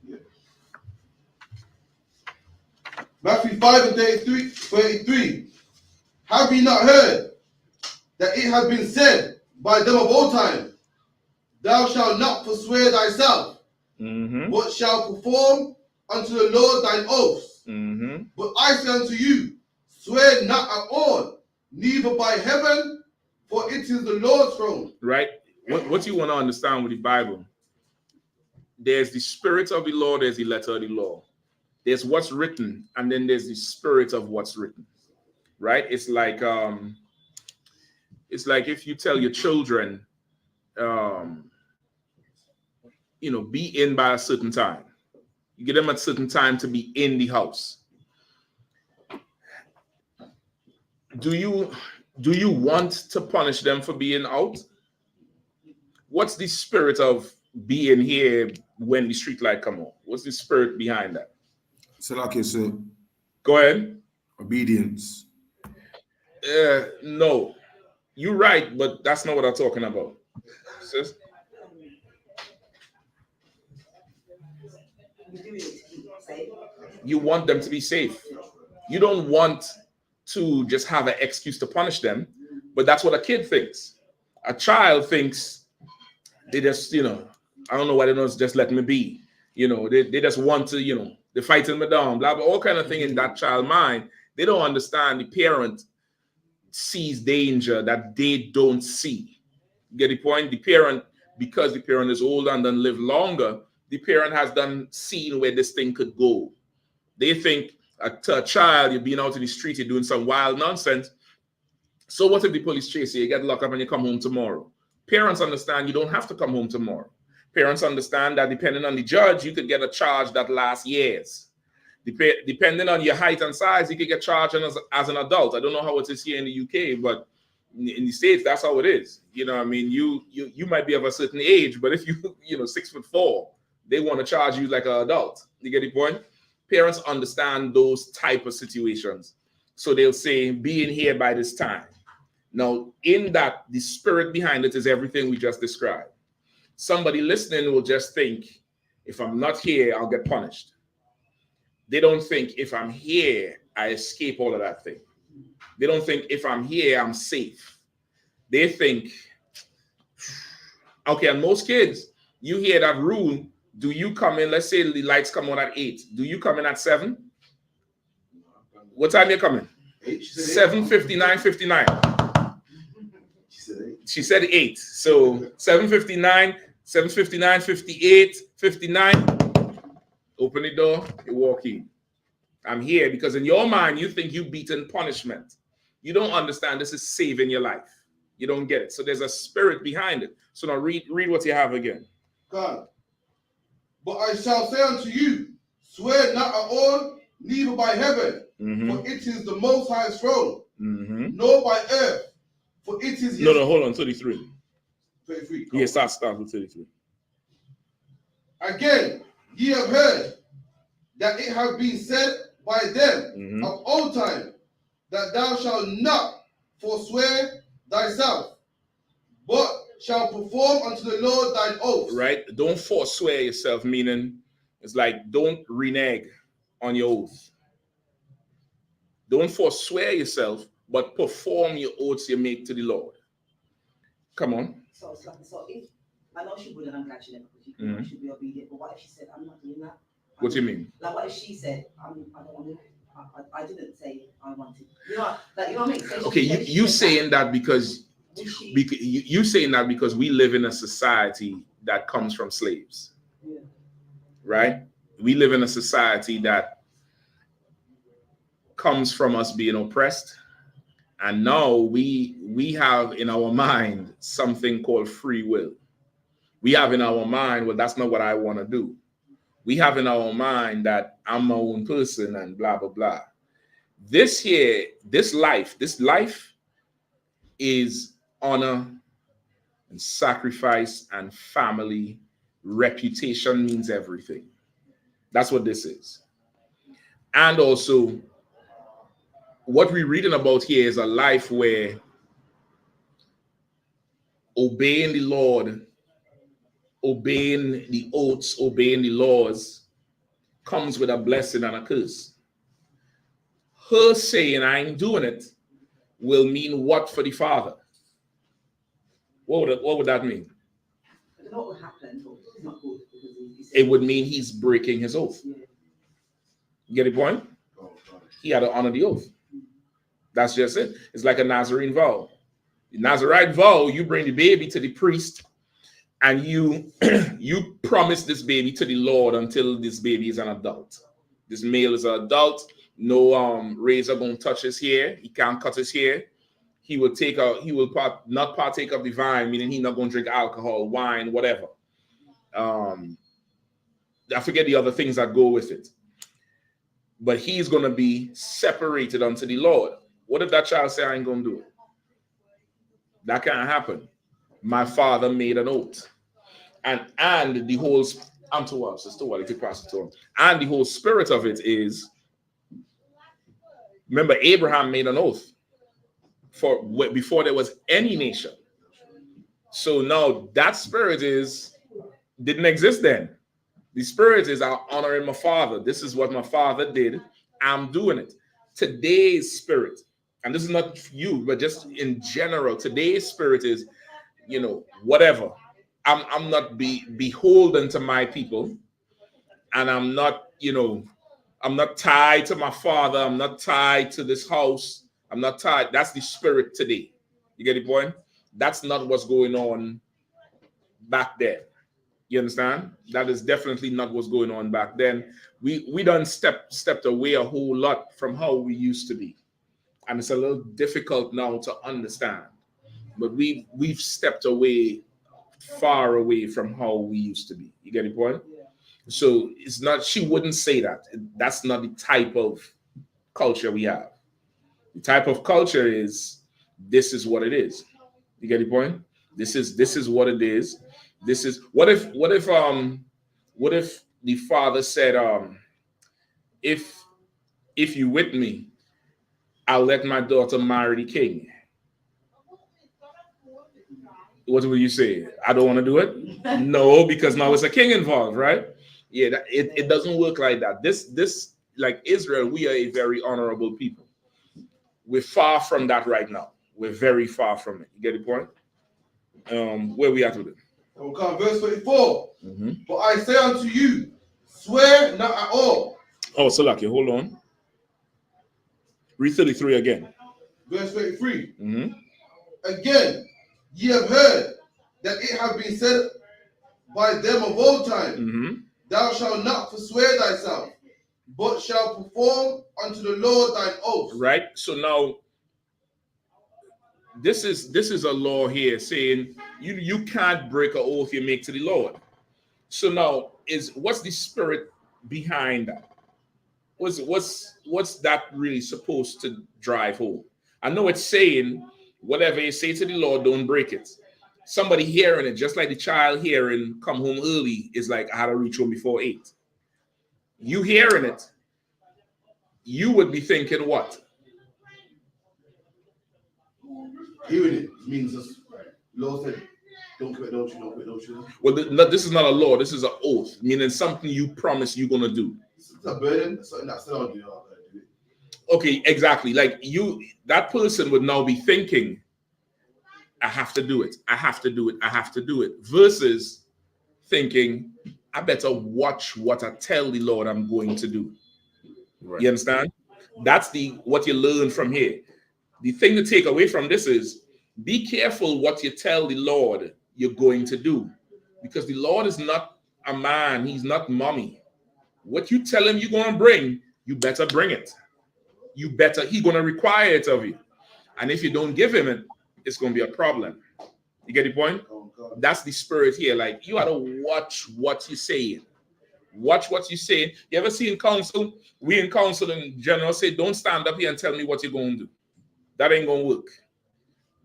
Yeah. Matthew 5:33. Have ye not heard that it has been said by them of old time, thou shalt not forswear thyself, but shalt perform unto the Lord thine oaths. But I say unto you, swear not at all, neither by heaven, for it is the Lord's throne. Right? What you want to understand with the Bible, there's the spirit of the law, there's the letter of the law. There's what's written, and then there's the spirit of what's written. Right? It's like if you tell your children, be in by a certain time. You get them at a certain time to be in the house. Do you want to punish them for being out? What's the spirit of being here when the street light come on? What's the spirit behind that? So like you said, go ahead. Obedience. No, you're right, but that's not what I'm talking about. Sis? You want them to be safe. You don't want to just have an excuse to punish them, but that's what a kid thinks. A child thinks they just, I don't know why they don't just let me be. They just want to, they're fighting me down, blah, blah, all kind of thing in that child mind. They don't understand the parent sees danger that they don't see. You get the point? The parent, because the parent is older and done live longer, the parent has done seen where this thing could go. They think to a child, you're being out in the street, you're doing some wild nonsense. So what if the police chase you, you get locked up and you come home tomorrow? Parents understand you don't have to come home tomorrow. Parents understand that depending on the judge, you could get a charge that lasts years. Depending on your height and size, you could get charged as an adult. I don't know how it is here in the UK, but in the States, that's how it is. You might be of a certain age, but if you 6'4", they want to charge you like an adult. You get the point? Parents understand those type of situations. So they'll say, be in here by this time. Now, in that, the spirit behind it is everything we just described. Somebody listening will just think, if I'm not here, I'll get punished. They don't think, if I'm here, I escape all of that thing. They don't think, if I'm here, I'm safe. They think, okay, and most kids, you hear that rule, do you come in, let's say the lights come on at 8. Do you come in at 7? What time you coming? 7:59, 59. She said 8. So 7:59, 7:59, 58, 59. Open the door, you walk in. I'm here because in your mind, you think you've beaten punishment. You don't understand this is saving your life. You don't get it. So there's a spirit behind it. So now read what you have again. God. But I shall say unto you, swear not at all, neither by heaven, for it is the Most High's throne, nor by earth, for it is his... No, hold on, 33. 33. Yeah, start with 33. Again, ye have heard that it have been said by them Mhm. of old time, that thou shalt not forswear thyself, but shall perform unto the Lord thine oath. Right? Don't forswear yourself, meaning it's like don't renege on your oath. Don't forswear yourself, but perform your oaths you make to the Lord. Come on. So it's like, so if I know she wouldn't, I'm glad she never, because she Mhm. should be obedient. But what if she said, I'm not doing that? What do you mean? Like, what if she said, I don't want to, I didn't say I wanted. You know, like, you know what I mean? So Okay, you saying that because you saying that because we live in a society that comes from slaves. Yeah. Right? We live in a society that comes from us being oppressed. And now we have in our mind something called free will. We have in our mind, well, that's not what I want to do. We have in our mind that I'm my own person and blah, blah, blah. This here, this life is honor and sacrifice and family. Reputation means everything. That's what this is. And also, what we're reading about here is a life where obeying the Lord, obeying the oaths, obeying the laws comes with a blessing and a curse. Her saying, I ain't doing it, will mean what for the father? What would that mean? I don't know what would happen, but it's not good. Because It would mean he's breaking his oath. Yeah. You get the point? He had to honor the oath. That's just it. It's like a Nazarene vow. The Nazarite vow, you bring the baby to the priest and you you promise this baby to the Lord until this baby is an adult. This male is an adult. No razor gonna touch his hair. He can't cut his hair. He will not partake of the vine, meaning he's not gonna drink alcohol, wine, whatever. I forget the other things that go with it. But he's gonna be separated unto the Lord. What if that child say, I ain't gonna do it? That can't happen. My father made an oath. And the whole and the whole spirit of it is, remember, Abraham made an oath before there was any nation. So now that spirit didn't exist then. The spirit is I'm honoring my father. This is what my father did. I'm doing it. Today's spirit, and this is not you, but just in general, today's spirit is, whatever. I'm not beholden to my people, and I'm not tied to my father. I'm not tied to this house. I'm not tied. That's the spirit today. You get the point? That's not what's going on back then. You understand? That is definitely not what's going on back then. We done stepped away a whole lot from how we used to be, and it's a little difficult now to understand. But we've stepped away, far away from how we used to be. You get the point? Yeah. So it's not. She wouldn't say that. That's not the type of culture we have. The type of culture is this is what it is. You get the point? This is what it is. This is what if the father said, if you with me, I'll let my daughter marry the king. What will you say? I don't want to do it? No, because now it's a king involved, right? Yeah, it doesn't work like that. This like Israel, we are a very honorable people. We're far from that right now. We're very far from it. You get the point? Where we at with it? Okay, verse 24. Mm-hmm. But I say unto you, swear not at all. Oh, so lucky. Hold on. Read 33 again. Verse 33. Mm-hmm. Again, ye have heard that it have been said by them of old time, Mm-hmm. thou shalt not forswear thyself, but shalt perform unto the Lord thine oath. Right. So now, this is a law here saying you can't break an oath you make to the Lord. So now what's the spirit behind that? What's that really supposed to drive home? I know it's saying whatever you say to the Lord, don't break it. Somebody hearing it, just like the child hearing come home early, is like, I had to reach home before 8. You hearing it, you would be thinking what? Hearing it means just Lord said, don't commit adultery, don't commit adultery. Well, this is not a law. This is an oath, meaning something you promise you're gonna do. It's a burden. It's something that's not do. Okay, exactly. Like that person would now be thinking, I have to do it. I have to do it. I have to do it. Versus thinking, I better watch what I tell the Lord I'm going to do. Right. You understand? That's what you learn from here. The thing to take away from this is be careful what you tell the Lord you're going to do, because the Lord is not a man. He's not mommy. What you tell him you're going to bring, you better bring it. He's going to require it of you. And if you don't give him it, it's going to be a problem. You get the point? That's the spirit here. Like, you got to watch what you're saying. Watch what you're saying. You ever see in council? We in council in general say, don't stand up here and tell me what you're going to do. That ain't going to work.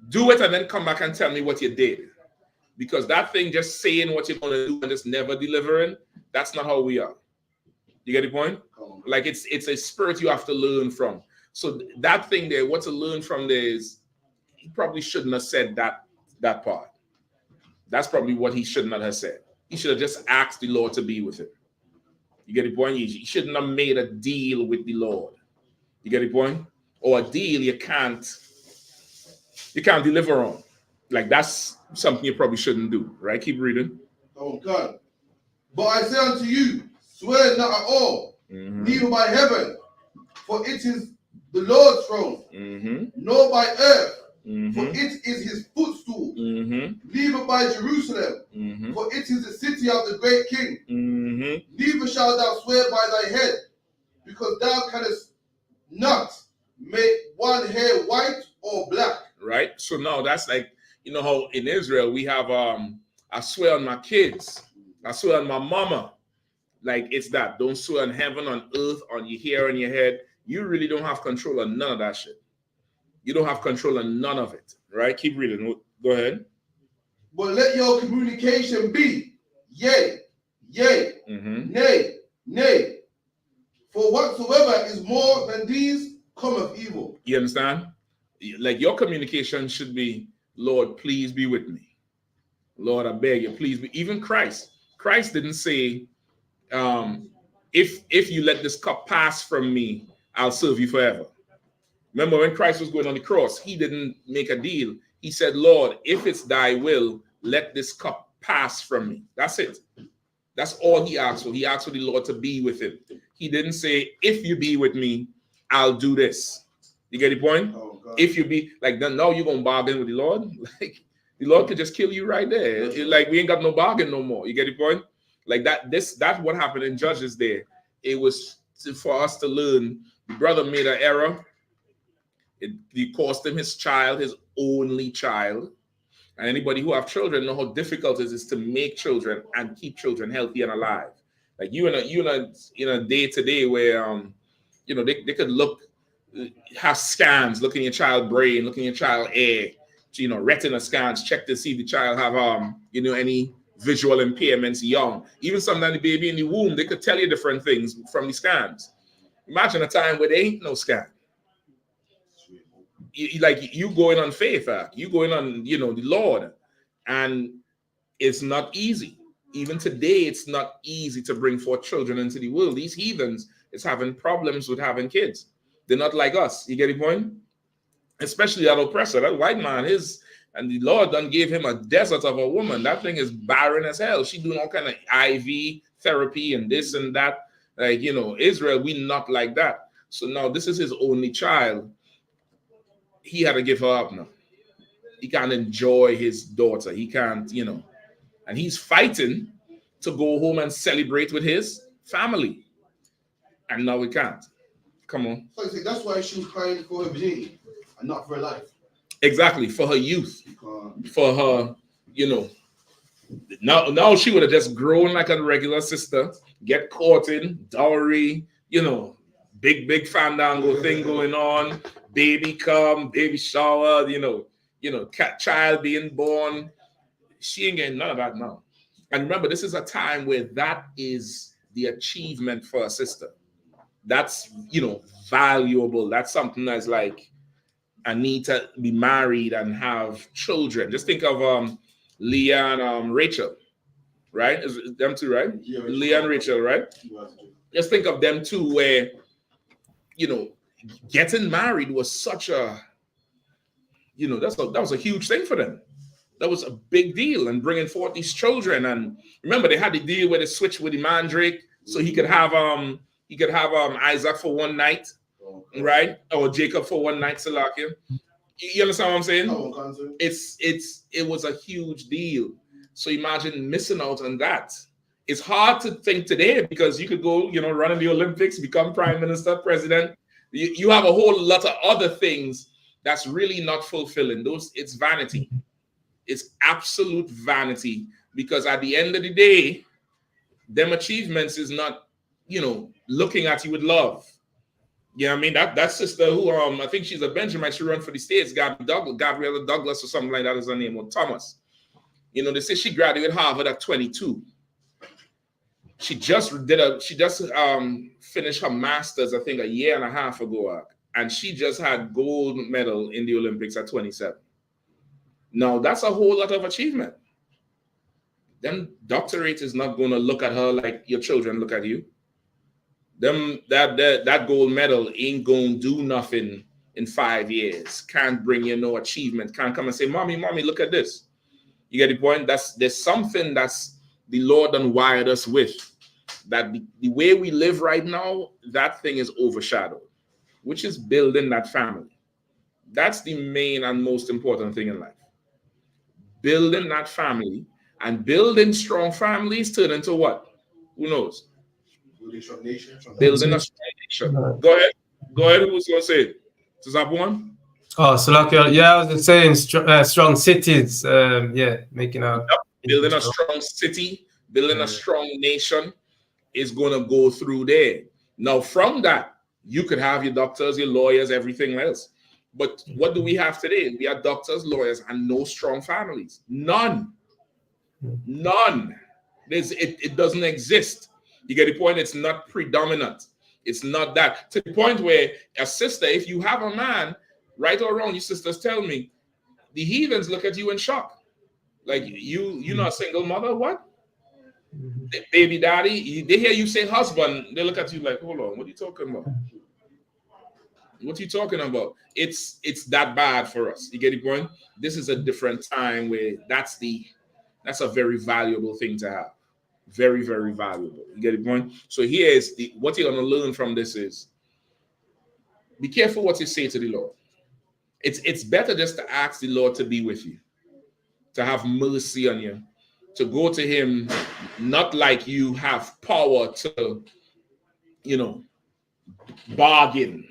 Do it and then come back and tell me what you did. Because that thing just saying what you're going to do and just never delivering, that's not how we are. You get the point? Like, it's a spirit you have to learn from. So that thing there, what to learn from there is, he probably shouldn't have said that part. That's probably what he should not have said. He should have just asked the Lord to be with him. You get the point? He shouldn't have made a deal with the Lord. You get the point? Or a deal you can't deliver on. Like, that's something you probably shouldn't do, right? Keep reading. Oh God. But I say unto you, swear not at all, neither by heaven, for it is the Lord's throne, nor by earth, for it is his footstool, neither by Jerusalem, for it is the city of the great king. Neither shalt thou swear by thy head, because thou canst not make one hair white or black. Right? So now that's like, you know how in Israel we have I swear on my kids, I swear on my mama. Like, it's that. Don't swear on heaven, on earth, on your hair, on your head. You really don't have control of none of that shit. You don't have control of none of it. Right? Keep reading. Go ahead. But let your communication be yea, yea, nay, nay. For whatsoever is more than these cometh evil. You understand? Like, your communication should be, Lord, please be with me. Lord, I beg you, please be. Even Christ didn't say, if you let this cup pass from me, I'll serve you forever. Remember when Christ was going on the cross, he didn't make a deal. He said, Lord, if it's thy will, let this cup pass from me. That's it. That's all he asked for. He asked for the Lord to be with him. He didn't say, if you be with me, I'll do this. You get the point? Oh, if you be like, now you're going to bargain with the Lord. Like, the Lord could just kill you right there. Like, we ain't got no bargain no more. You get the point? Like that's what happened in Judges there. It was for us to learn. The brother made an error. It cost him his child, his only child. And anybody who have children know how difficult it is to make children and keep children healthy and alive. Like, you in a day to day where they could have scans, look in your child brain, look in your child ear, retina scans, check to see if the child have any visual impairments young. Even sometimes the baby in the womb, they could tell you different things from the scans. Imagine a time where there ain't no scan. You going on faith, you going on, the Lord, and it's not easy. Even today, it's not easy to bring forth children into the world. These heathens is having problems with having kids. They're not like us. You get the point? Especially that oppressor, that white man, and the Lord done gave him a desert of a woman. That thing is barren as hell. She doing all kind of IV therapy and this and that. Like, Israel, we not like that. So now this is his only child. He had to give her up now. He can't enjoy his daughter. He can't, and he's fighting to go home and celebrate with his family. And now we can't. Come on. So that's why she was crying for her virginity and not for her life. Exactly, for her youth. For her, now she would have just grown like a regular sister, get caught in dowry, big fandango thing going on, baby come, baby shower, child being born. She ain't getting none of that now. And remember, this is a time where that is the achievement for a sister. That's, you know, valuable. That's something that's like, I need to be married and have children. Just think of Leah and Rachel, right? Is it them two, right? Yeah, Leah and Rachel, right? Just think of them two, where, you know, getting married was such a, you know, that was a huge thing for them. That was a big deal, and bringing forth these children. And remember, they had the deal where they switched with the mandrake, so he could have Isaac for one night, right? Or Jacob for one night, Salakia. You understand what I'm saying? It was a huge deal. So imagine missing out on that. It's hard to think today, because you could go, you know, run in the Olympics, become prime minister, president. You have a whole lot of other things that's really not fulfilling. It's vanity. It's absolute vanity, because at the end of the day, them achievements is not, you know, looking at you with love. You know what I mean? That sister who I think she's a Benjamin, she run for the States, Gabriella Douglas or something like that is her name, or Thomas. You know, they say she graduated Harvard at 22. She just finished her master's, I think, a year and a half ago, and she just had gold medal in the Olympics at 27. Now that's a whole lot of achievement. Then doctorate is not going to look at her like your children look at you. That gold medal ain't going to do nothing in 5 years. Can't bring you no achievement. Can't come and say, mommy, look at this. You get the point? There's something that's the Lord done wired us with, that the way we live right now, that thing is overshadowed, which is building that family. That's the main and most important thing in life. Building that family, and building strong families turn into what? Who knows? Building strong nation. Building a strong nation. Go ahead. Who was going to say it? Is that one? Oh, so like, yeah, I was just saying strong cities. Making a building a strong city, building a strong nation is going to go through there. Now, from that, you could have your doctors, your lawyers, everything else. But what do we have today? We have doctors, lawyers, and no strong families. None. It doesn't exist. You get the point? It's not predominant. It's not that. To the point where a sister, if you have a man, right or wrong, your sisters tell me, the heathens look at you in shock. Like, you're not a single mother? What? The baby daddy? They hear you say husband, they look at you like, hold on, what are you talking about? What are you talking about? It's that bad for us. You get the point? This is a different time where that's a very valuable thing to have. Very, very valuable. You get the point? So here's what you're going to learn from this is, be careful what you say to the Lord. It's better just to ask the Lord to be with you, to have mercy on you, to go to him, not like you have power to, bargain.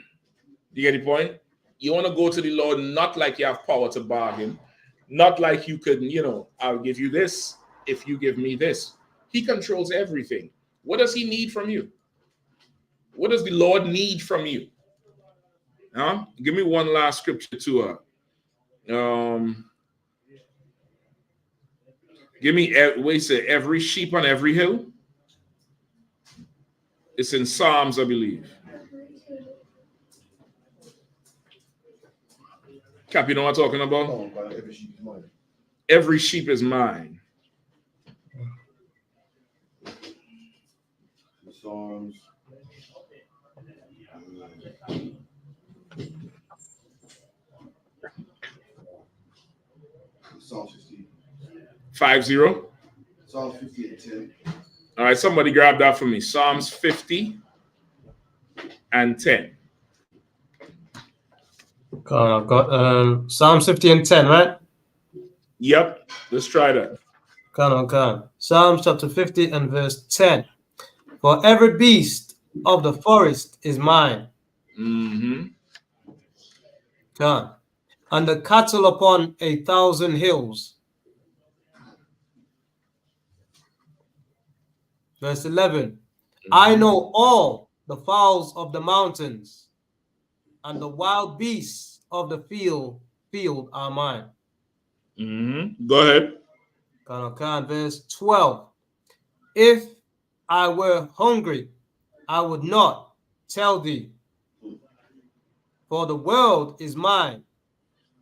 You get the point? You want to go to the Lord not like you have power to bargain, not like you could, I'll give you this if you give me this. He controls everything. What does he need from you? What does the Lord need from you? Give me one last scripture to give me every sheep on every hill. It's in Psalms, I believe. Cap, you know what I'm talking about? Every sheep is mine. Every sheep is mine. Psalms. Psalms 50. 50? Psalms 50 and 10. All right, somebody grab that for me. Psalms 50 and 10. I've got Psalms 50 and 10, right? Yep, let's try that. Psalms chapter 50 and verse 10. For every beast of the forest is mine. Mm-hmm. And the cattle upon 1,000 hills. Verse 11. Mm-hmm. I know all the fowls of the mountains, and the wild beasts of the field are mine. Mm-hmm. Go ahead. Verse 12. If I were hungry, I would not tell thee. For the world is mine,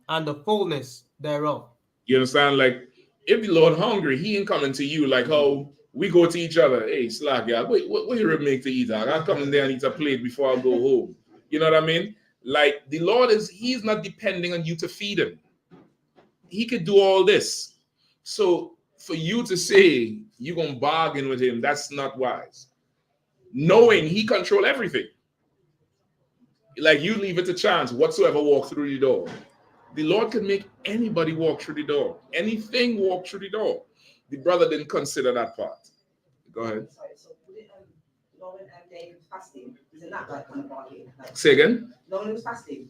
and the fullness thereof. You understand? Like, if the Lord hungry, he ain't coming to you like how we go to each other. Hey, Slack, yeah, what you make to eat? I come in there and eat a plate before I go home. You know what I mean? Like, the Lord he's not depending on you to feed him. He could do all this. So for you to say you're going to bargain with him, that's not wise. Knowing he control everything. Like, you leave it to chance whatsoever walk through the door. The Lord can make anybody walk through the door. Anything walk through the door. The brother didn't consider that part. Go ahead. Sorry, so would it, Lauren and David fasting? Isn't that like kind of bargain? Like, Say again? Lauren was fasting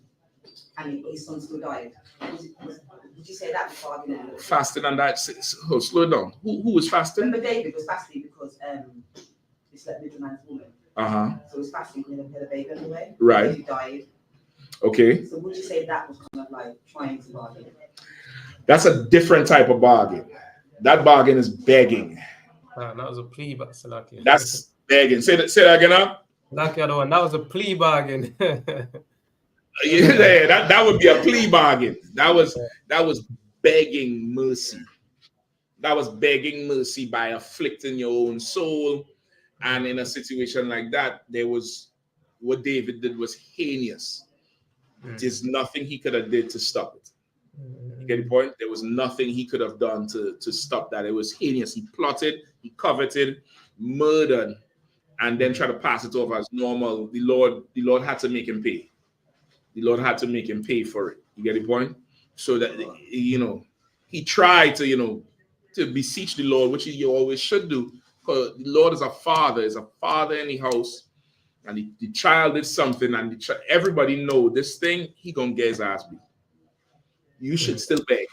and his son still died. Would you say that was bargaining? Fasting and that. Oh, slow down. Who was fasting? Remember David was fasting because he slept with the man's woman. Uh-huh. So he was fasting because he had a baby on the way. Right. He died. Okay. So would you say that was kind of like trying to bargain? That's a different type of bargain. That bargain is begging. That was a plea bargain. That's begging. Say that again now. Lucky other one. That was a plea bargain. Yeah, that would be a plea bargain. That was begging mercy. That was begging mercy by afflicting your own soul. And in a situation like that, there was what David did was heinous. There's nothing he could have did to stop it. You get the point? There was nothing he could have done to stop that. It was heinous. He plotted, he coveted, murdered, and then tried to pass it off as normal. The Lord had to make him pay. The Lord had to make him pay for it. You get the point? So that, he tried to, to beseech the Lord, which he always should do. Because the Lord is a father in the house. And the child did something, and everybody know this thing, he gonna get his ass beat. You should still beg.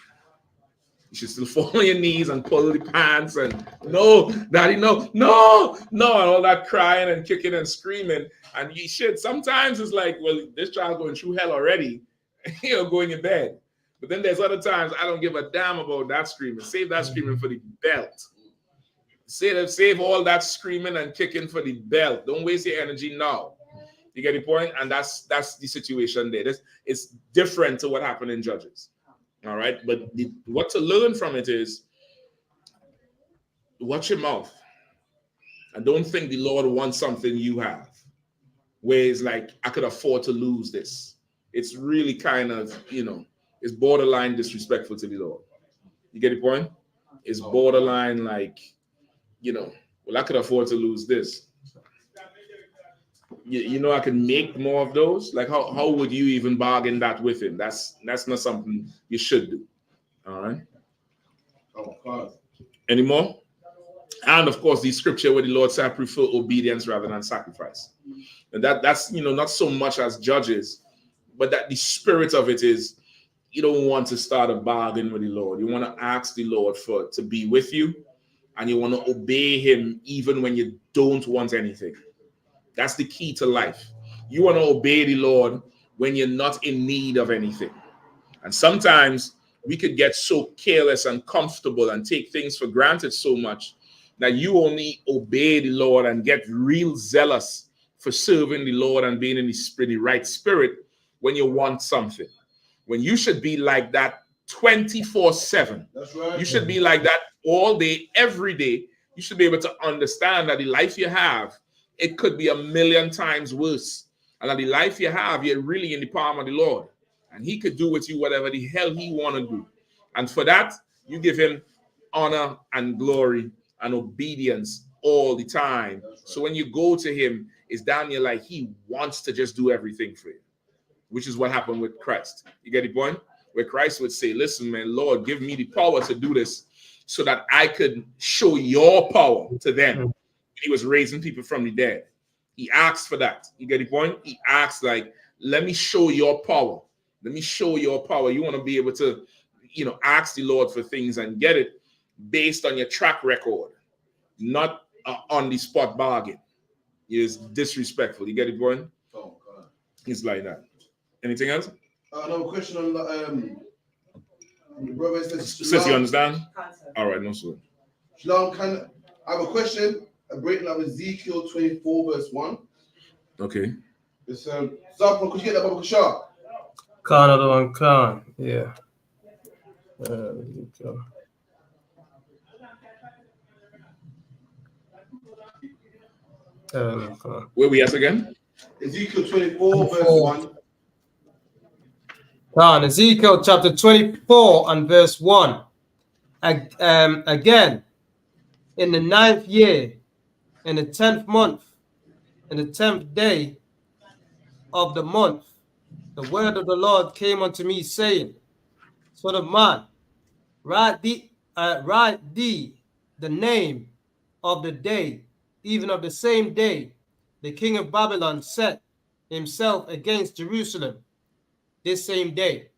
You should still fall on your knees and pull the pants and no, daddy, no, and all that crying and kicking and screaming. And you should. Sometimes it's like, well, this child's going through hell already, going in bed. But then there's other times I don't give a damn about that screaming. Save that screaming for the belt. Save all that screaming and kicking for the belt. Don't waste your energy now. You get the point? And that's the situation there. It's different to what happened in Judges. All right. But what to learn from it is watch your mouth. And don't think the Lord wants something you have. Where it's like, I could afford to lose this. It's really kind of, it's borderline disrespectful to the Lord. You get the point? It's borderline like, well, I could afford to lose this. I can make more of those. Like, how would you even bargain that with him? That's not something you should do. All right. Oh, God. Any more? And of course, the scripture where the Lord said, I prefer obedience rather than sacrifice. And that's not so much as Judges, but that the spirit of it is you don't want to start a bargain with the Lord. You want to ask the Lord to be with you. And you want to obey him even when you don't want anything. That's the key to life. You want to obey the Lord when you're not in need of anything. And sometimes we could get so careless and comfortable and take things for granted so much that you only obey the Lord and get real zealous for serving the Lord and being in the right spirit when you want something. When you should be like that 24/7. That's right. You should be like that all day, every day. You should be able to understand that the life you have, it could be 1,000,000 times worse. And that the life you have, you're really in the palm of the Lord. And he could do with you whatever the hell he want to do. And for that, you give him honor and glory and obedience all the time. Right. So when you go to him, it's down here like he wants to just do everything for you, which is what happened with Christ. You get the point? Where Christ would say, listen, man, Lord, give me the power to do this so that I could show your power to them. He was raising people from the dead. He asked for that. You get the point? He asked, like, let me show your power. Let me show your power. You want to be able to, ask the Lord for things and get it based on your track record, not on the spot bargain. It's disrespectful. You get the point? Oh, God. It's like that. Anything else? Another question on the brother says, you understand? All right, no sir. Shalom, I have a question. a breakdown of Ezekiel 24, verse 1. Okay. It's Zappa, could you get that Baba Kashar? Khan, other one, Khan. Yeah. Ezekiel. Where we at again? Ezekiel 24, verse 1. Khan, Ezekiel chapter 24 and verse 1. Again, in the 9th year, in the 10th month, in the 10th day of the month, the word of the Lord came unto me, saying, Son of man, write thee the name of the day, even of the same day the king of Babylon set himself against Jerusalem, this same day.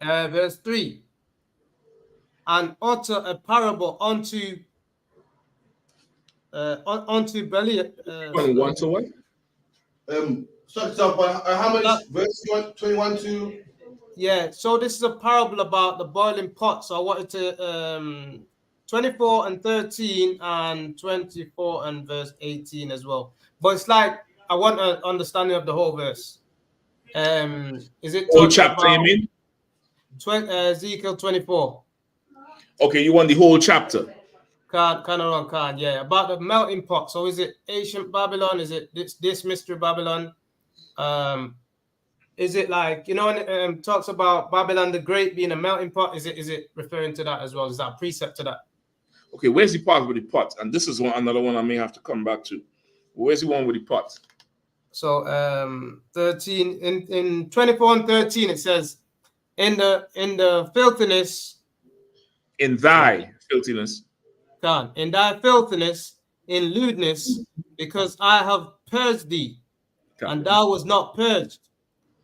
Verse 3. And utter a parable unto Belial. On one to what? How much verse 21 to? Yeah, so this is a parable about the boiling pot. So I wanted to 24 and 13 and 24 and verse 18 as well. But it's like I want an understanding of the whole verse. Is it Whole talking chapter, about you mean? Ezekiel 24? Okay, you want the whole chapter? Can't, yeah. About the melting pot. So is it ancient Babylon? Is it this mystery Babylon? Is it like, you know, when it talks about Babylon the Great being a melting pot? Is it referring to that as well? Is that a precept to that? Okay, where's the part with the pot? And this is another one I may have to come back to. Where's the one with the pot? So 13 in 24 and 13 it says, in the filthiness, in thy filthiness, God, in thy filthiness, in lewdness, because I have purged thee, and thou was not purged.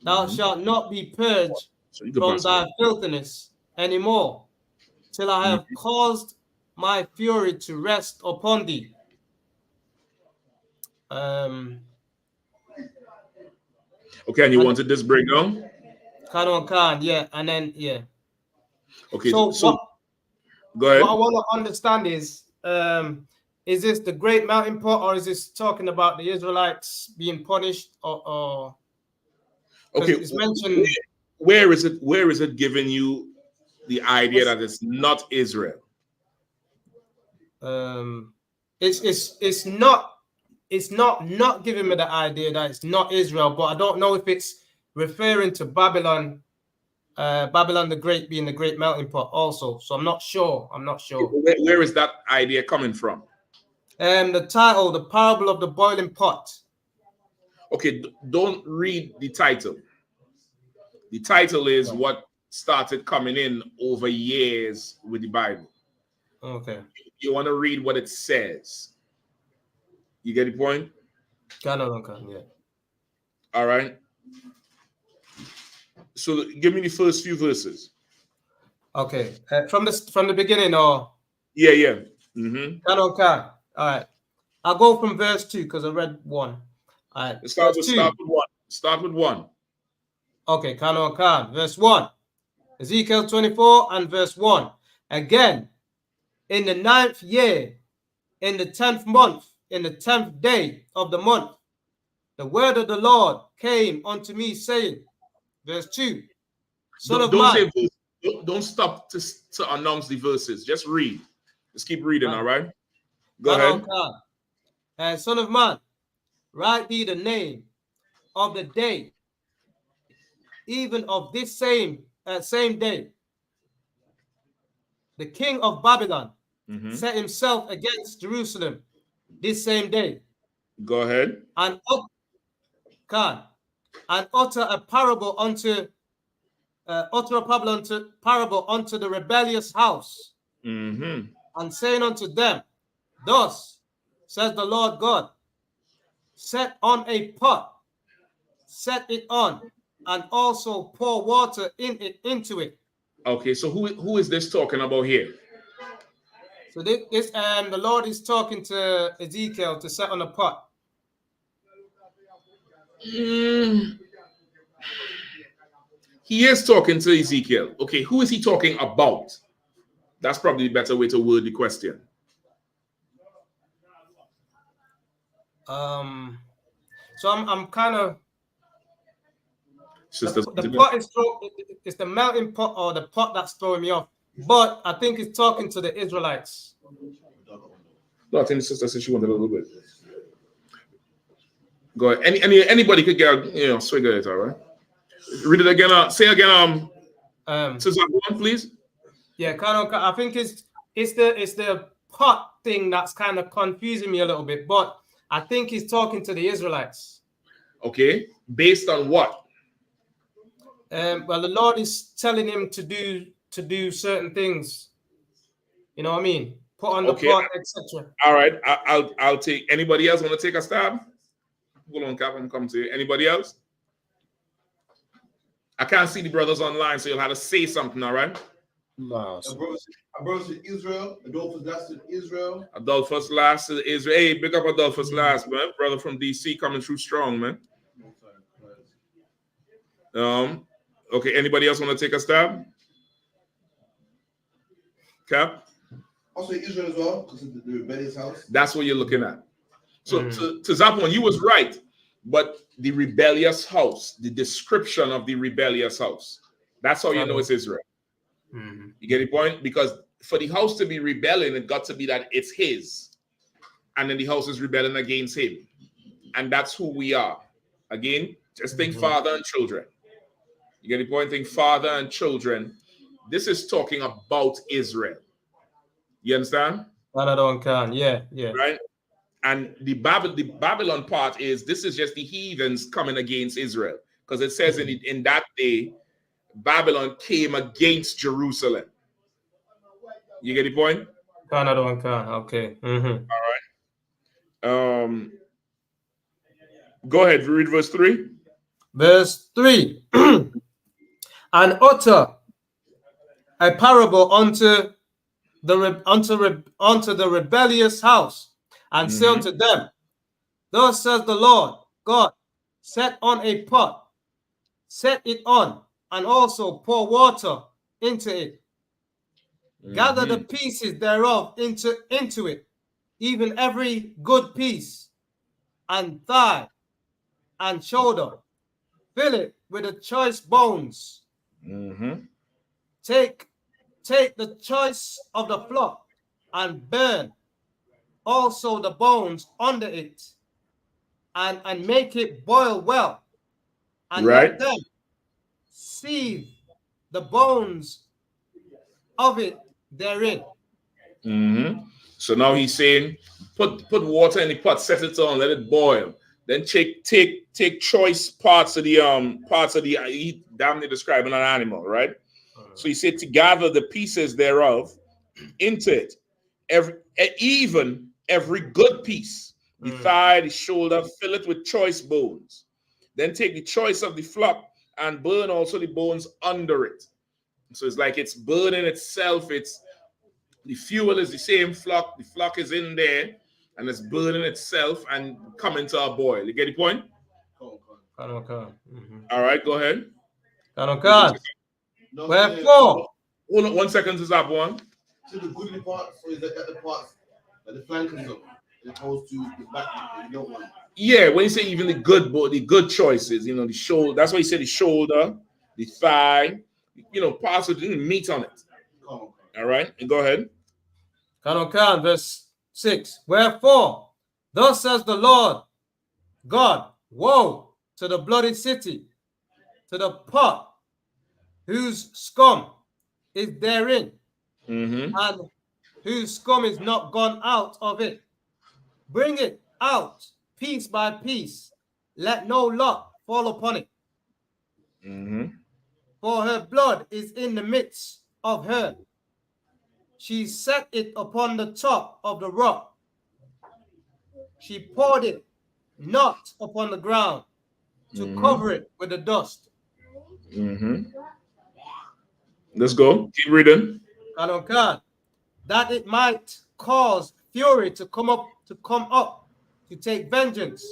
Thou shalt not be purged from thy filthiness anymore, till I have caused my fury to rest upon thee. Okay, and you wanted this breakdown? Khan, yeah, and then yeah. Okay, so what, go ahead. What I want to understand is this the great mountain pot, or is this talking about the Israelites being punished, or okay, it's mentioned? Where is it giving you the idea that it's not Israel? It's not giving me the idea that it's not Israel, but I don't know if it's referring to Babylon, Babylon the Great being the great melting pot also. So I'm not sure. Where is that idea coming from? The title, The Parable of the Boiling Pot. Okay, don't read the title. The title is what started coming in over years with the Bible. Okay. You want to read what it says. You get the point? Yeah. All right. So give me the first few verses. Okay. From the beginning, or? Yeah. Okay. All right. I'll go from verse 2 because I read 1. All right. Start with 1. Okay. Verse 1. Ezekiel 24 and verse 1. Again, in the 9th year, in the 10th month, in the 10th day of the month, the word of the Lord came unto me, saying, verse 2, Son of man. Don't stop to announce the verses. Just read. Just keep reading, all right? Go ahead. Son of man, write thee the name of the day, even of this same day. The king of Babylon set himself against Jerusalem this same day. Go ahead. And utter a parable unto the rebellious house, and saying unto them, Thus says the Lord God, set on a pot, set it on, and also pour water into it. Okay, so who is this talking about here? So this the Lord is talking to Ezekiel to set on a pot. He is talking to Ezekiel. Okay, who is he talking about? That's probably the better way to word the question. So I'm kind of Sisters, the pot is it's the melting pot or the pot that's throwing me off. But I think it's talking to the Israelites. No, I think the sister said she wanted a little bit. Go ahead. Anybody could get swig of it, all right? Read it again. Say again. Sister, one, please. Yeah, I think it's the pot thing that's kind of confusing me a little bit, but I think he's talking to the Israelites. Okay, based on what? Well, the Lord is telling him to do certain things. You know what I mean? Put on the pot, etc. All right, I'll take. Anybody else want to take a stab? Hold on, Cap. I'm coming to you. Anybody else? I can't see the brothers online, so you'll have to say something. All right. No. Our brothers in Israel, Adolphus last in Israel. Adolphus last in Israel. Hey, big up Adolphus last, man. Brother from DC coming through strong, man. Okay, anybody else want to take a stab? Cap? Also Israel as well, because of the rebellious house. That's what you're looking at. So to Zapon, you was right, but the rebellious house, the description of the rebellious house, that's how you know it's Israel. You get the point? Because for the house to be rebelling, it got to be that it's his. And then the house is rebelling against him. And that's who we are. Again, just think father and children. You get the point? Think father and children. This is talking about Israel. You understand? Yeah. Right? And the Babylon part is, this is just the heathens coming against Israel. Because it says in that day, Babylon came against Jerusalem. You get the point? Okay. All right. Go ahead, read verse 3. Verse 3. And utter a parable unto the rebellious house, and say unto them, thus says the Lord God, set on a pot, set it on, and also pour water into it. Gather the pieces thereof into it, even every good piece, and thigh, and shoulder. Fill it with the choice bones. Take the choice of the flock, and burn also the bones under it, and make it boil well, and let them sieve the bones of it therein. So now he's saying, put water in the pot, set it on, let it boil. Then take choice parts of the damn near describing an animal, right? So he said to gather the pieces thereof into it, every good piece, the thigh, the shoulder, fill it with choice bones. Then take the choice of the flock and burn also the bones under it. So it's like it's burning itself. It's the fuel is the same flock. The flock is in there, and it's burning itself and coming to a boil. You get the point? All right, go ahead. Wherefore? Hold on 1 second to stop one. So the goodly part, so is that the parts that the flank comes up, as opposed to the back, the young one. Yeah, when you say even the good choices, the shoulder. That's why you say the shoulder, the thigh, parts with the meat on it. All right, and go ahead. Verse 6. Wherefore, thus says the Lord God, woe to the bloody city, to the pot whose scum is therein, and whose scum is not gone out of it. Bring it out piece by piece. Let no lot fall upon it. For her blood is in the midst of her. She set it upon the top of the rock. She poured it not upon the ground to cover it with the dust. Let's go. Keep reading. That it might cause fury to come up to take vengeance.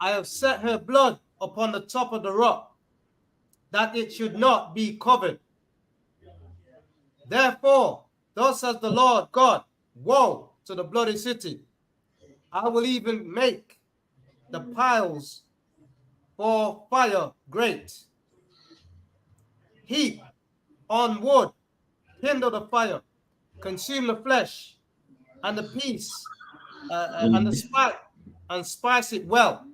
I have set her blood upon the top of the rock, that it should not be covered. Therefore Thus says the Lord God, woe to the bloody city. I will even make the piles for fire great. Heap on wood, kindle the fire, consume the flesh, and the piece, and the spice, and spice it well,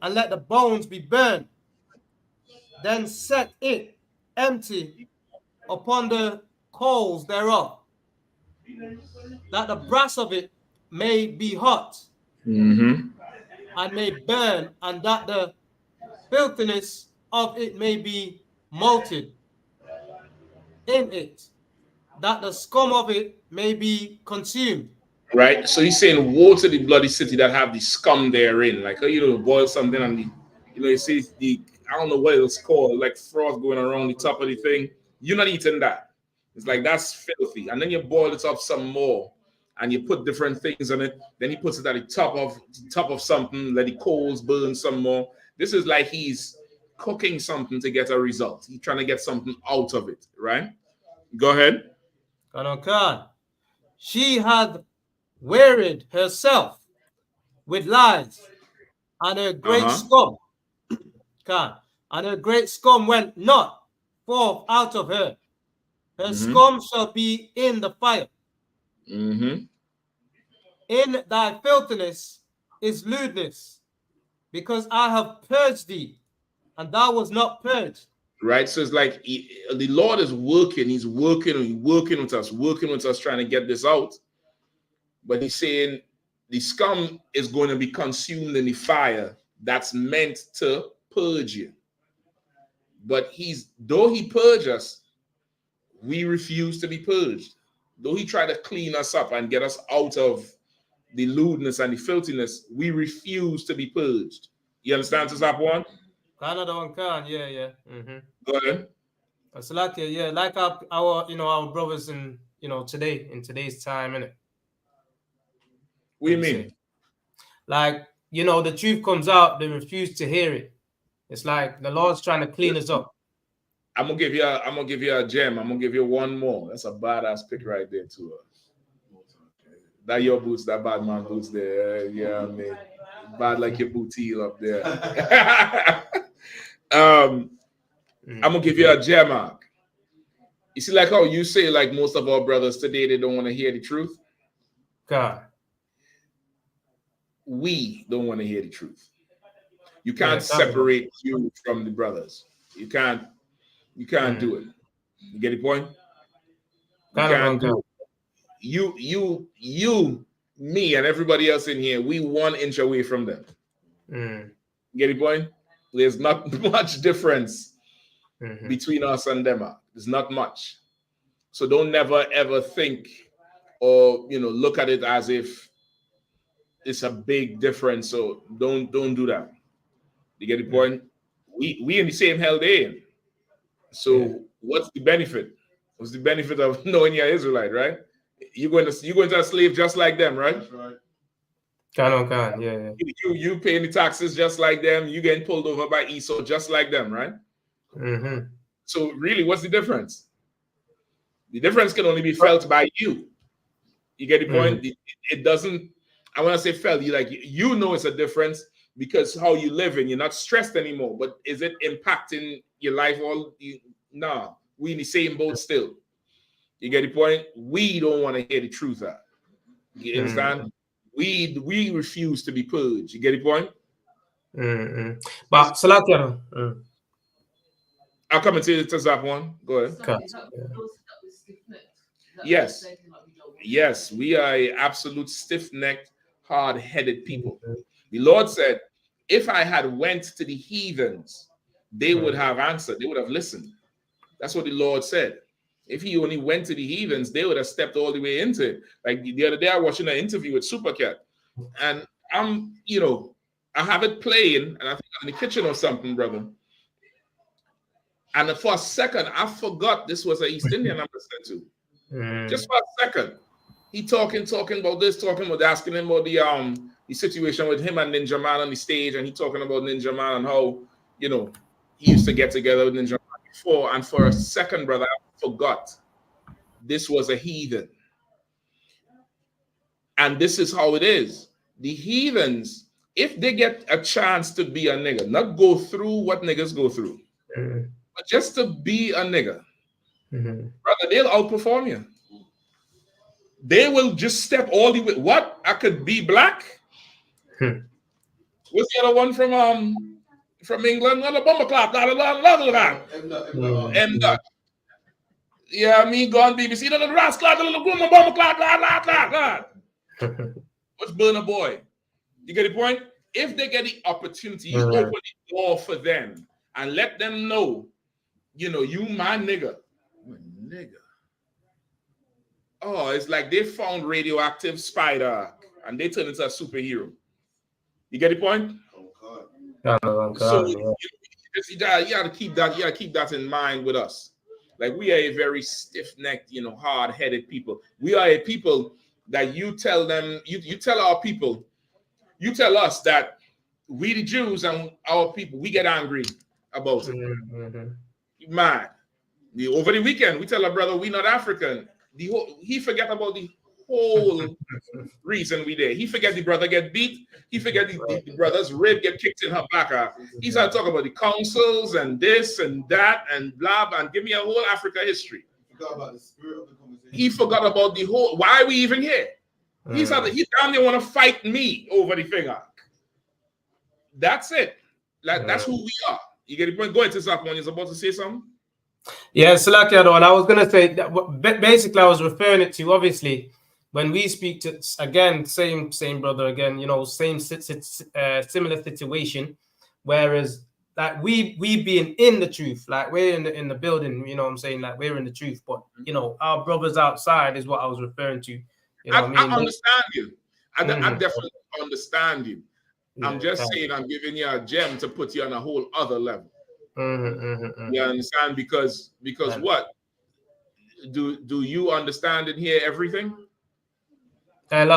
and let the bones be burned. Then set it empty upon the coals thereof, that the brass of it may be hot, and may burn, and that the filthiness of it may be melted in it, that the scum of it may be consumed. Right? So he's saying, woe to the bloody city that have the scum therein. Like, boil something and you see I don't know what it's called, like froth going around the top of the thing. You're not eating that. It's like, that's filthy. And then you boil it up some more and you put different things on it. Then he puts it at the top of something, let the coals burn some more. This is like he's cooking something to get a result. He's trying to get something out of it, right? Go ahead. She had wearied herself with lies, and her great scum, and her great scum went not forth out of her. Her scum shall be in the fire. In thy filthiness is lewdness, because I have purged thee, and thou was not purged. Right, so it's like the Lord is working. He's working with us, trying to get this out. But he's saying the scum is going to be consumed in the fire that's meant to purge you. But though he purge us, we refuse to be purged. Though he tried to clean us up and get us out of the lewdness and the filthiness, we refuse to be purged. You understand, Sister one? Yeah. Go ahead. It's like like our brothers in today's time, innit? What do you mean? Like, the truth comes out, they refuse to hear it. It's like the Lord's trying to clean us up. I'm gonna give you a gem. I'm gonna give you one more. That's a badass pick right there too. That your boots, that bad man boots there. Yeah, I mean, bad like your booty up there. I'm gonna give you a gem, Mark. You see, like how you say, like most of our brothers today, they don't want to hear the truth. God, we don't want to hear the truth. You can't separate you from the brothers. You can't do it. You get the point? You can't do it. You, me, and everybody else in here, we 1 inch away from them. You get the point? There's not much difference between us and them. There's not much. So don't never ever think or look at it as if it's a big difference. So don't do that. You get the point? We in the same hell they in. So what's the benefit? What's the benefit of knowing you're Israelite, right? You're going to a slave just like them, right? That's right. Yeah. You paying the taxes just like them. You getting pulled over by I.S.U.P.K just like them, right? So really, what's the difference? The difference can only be felt by you. You get the point? It doesn't. I want to say felt. You it's a difference because how you live and you're not stressed anymore. But is it impacting your life? Nah, we in the same boat still. You get the point? We don't want to hear the truth out. You understand? We refuse to be purged. You get the point? But Salakia, I'll come and say to that one. Go ahead. Yes, we are an absolute stiff-necked, hard-headed people. The Lord said, if I had went to the heathens, they would have answered. They would have listened. That's what the Lord said. If he only went to the heathens, they would have stepped all the way into it. Like the other day, I was watching an interview with Supercat, and I have it playing, and I think I'm in the kitchen or something, brother. And for a second, I forgot this was an East Indian I'm listening to. Just for a second, he talking about this, asking him about the situation with him and Ninja Man on the stage, and he talking about Ninja Man and how he used to get together with Ninja Man before. And for a second, brother, I forgot this was a heathen. And this is how it is. The heathens, if they get a chance to be a nigga, not go through what niggas go through, but just to be a nigga, brother, they'll outperform you. They will just step all the way. What? I could be black? What's the other one from England? On the bomber clap, yeah, me go on BBC, the rascal, the little bomber clap, What's Burner Boy? You get the point? If they get the opportunity, you open the door for them and let them know, you know, you my nigga. Nigga. Oh, it's like they found radioactive spider and they turn into a superhero. You get the point? So you gotta keep that. You gotta keep that in mind with us. Like we are a very stiff-necked, you know, hard-headed people. We are a people that you tell them, you tell our people, you tell us that we the Jews and our people, we get angry about it. Mad. Over the weekend, we tell our brother we not African. He forget about the whole reason we there. He forget the brother get beat. He forget the brother's rib get kicked in her back. He started talking about the councils and this and that and blah, blah, and give me a whole Africa history. He forgot about the whole, why are we even here? He down there want to fight me over the finger. That's it. Like that's who we are. You get the point? Go ahead to Zach when you're about to say something. Yeah, so like the other one, I was gonna say that basically I was referring it to obviously when we speak to again, same brother again, you know, similar situation. Whereas like we being in the truth, like we're in the building, you know what I'm saying, like we're in the truth, but you know, our brothers outside is what I was referring to. You know what I mean? I understand you. I definitely understand you. I'm just saying I'm giving you a gem to put you on a whole other level. You understand? Because what? Do you understand and hear everything? And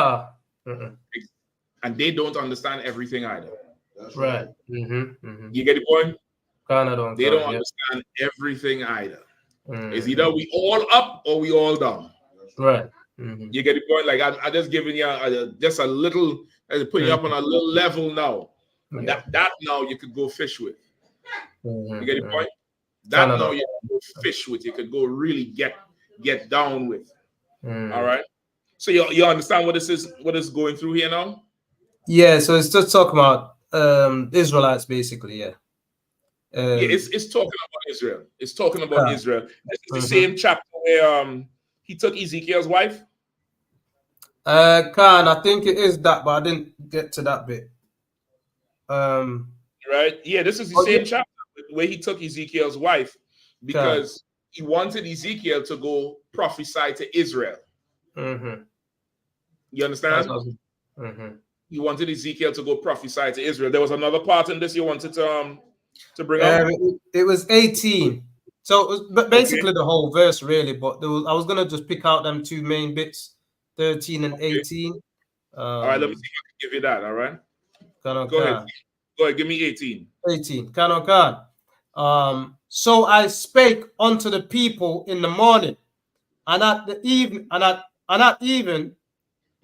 they don't understand everything either. That's right. You get the point? They don't understand everything either. It's either we all up or we all down. Right. You get the point? Like I just giving you just a little, putting you up on a little level now. That now you could go fish with. You get the point? That now you can go fish with. You could go really get down with. All right. So you understand what this is? What is going through here now? Yeah. So it's just talking about Israelites, basically. Yeah. It's talking about Israel. It's talking about Israel. This is the same chapter where he took Ezekiel's wife. I think it is that, but I didn't get to that bit. Right? Yeah, this is the same chapter where he took Ezekiel's wife because he wanted Ezekiel to go prophesy to Israel. You understand? He wanted Ezekiel to go prophesy to Israel. There was another part in this you wanted to bring up. It was 18. So it was basically the whole verse, really. But I was gonna just pick out them two main bits, 13 and 18. All right, let me see if I can give you that. All right. Go ahead. Go ahead. Give me 18. 18. So I spake unto the people in the morning, and at the evening, and at even,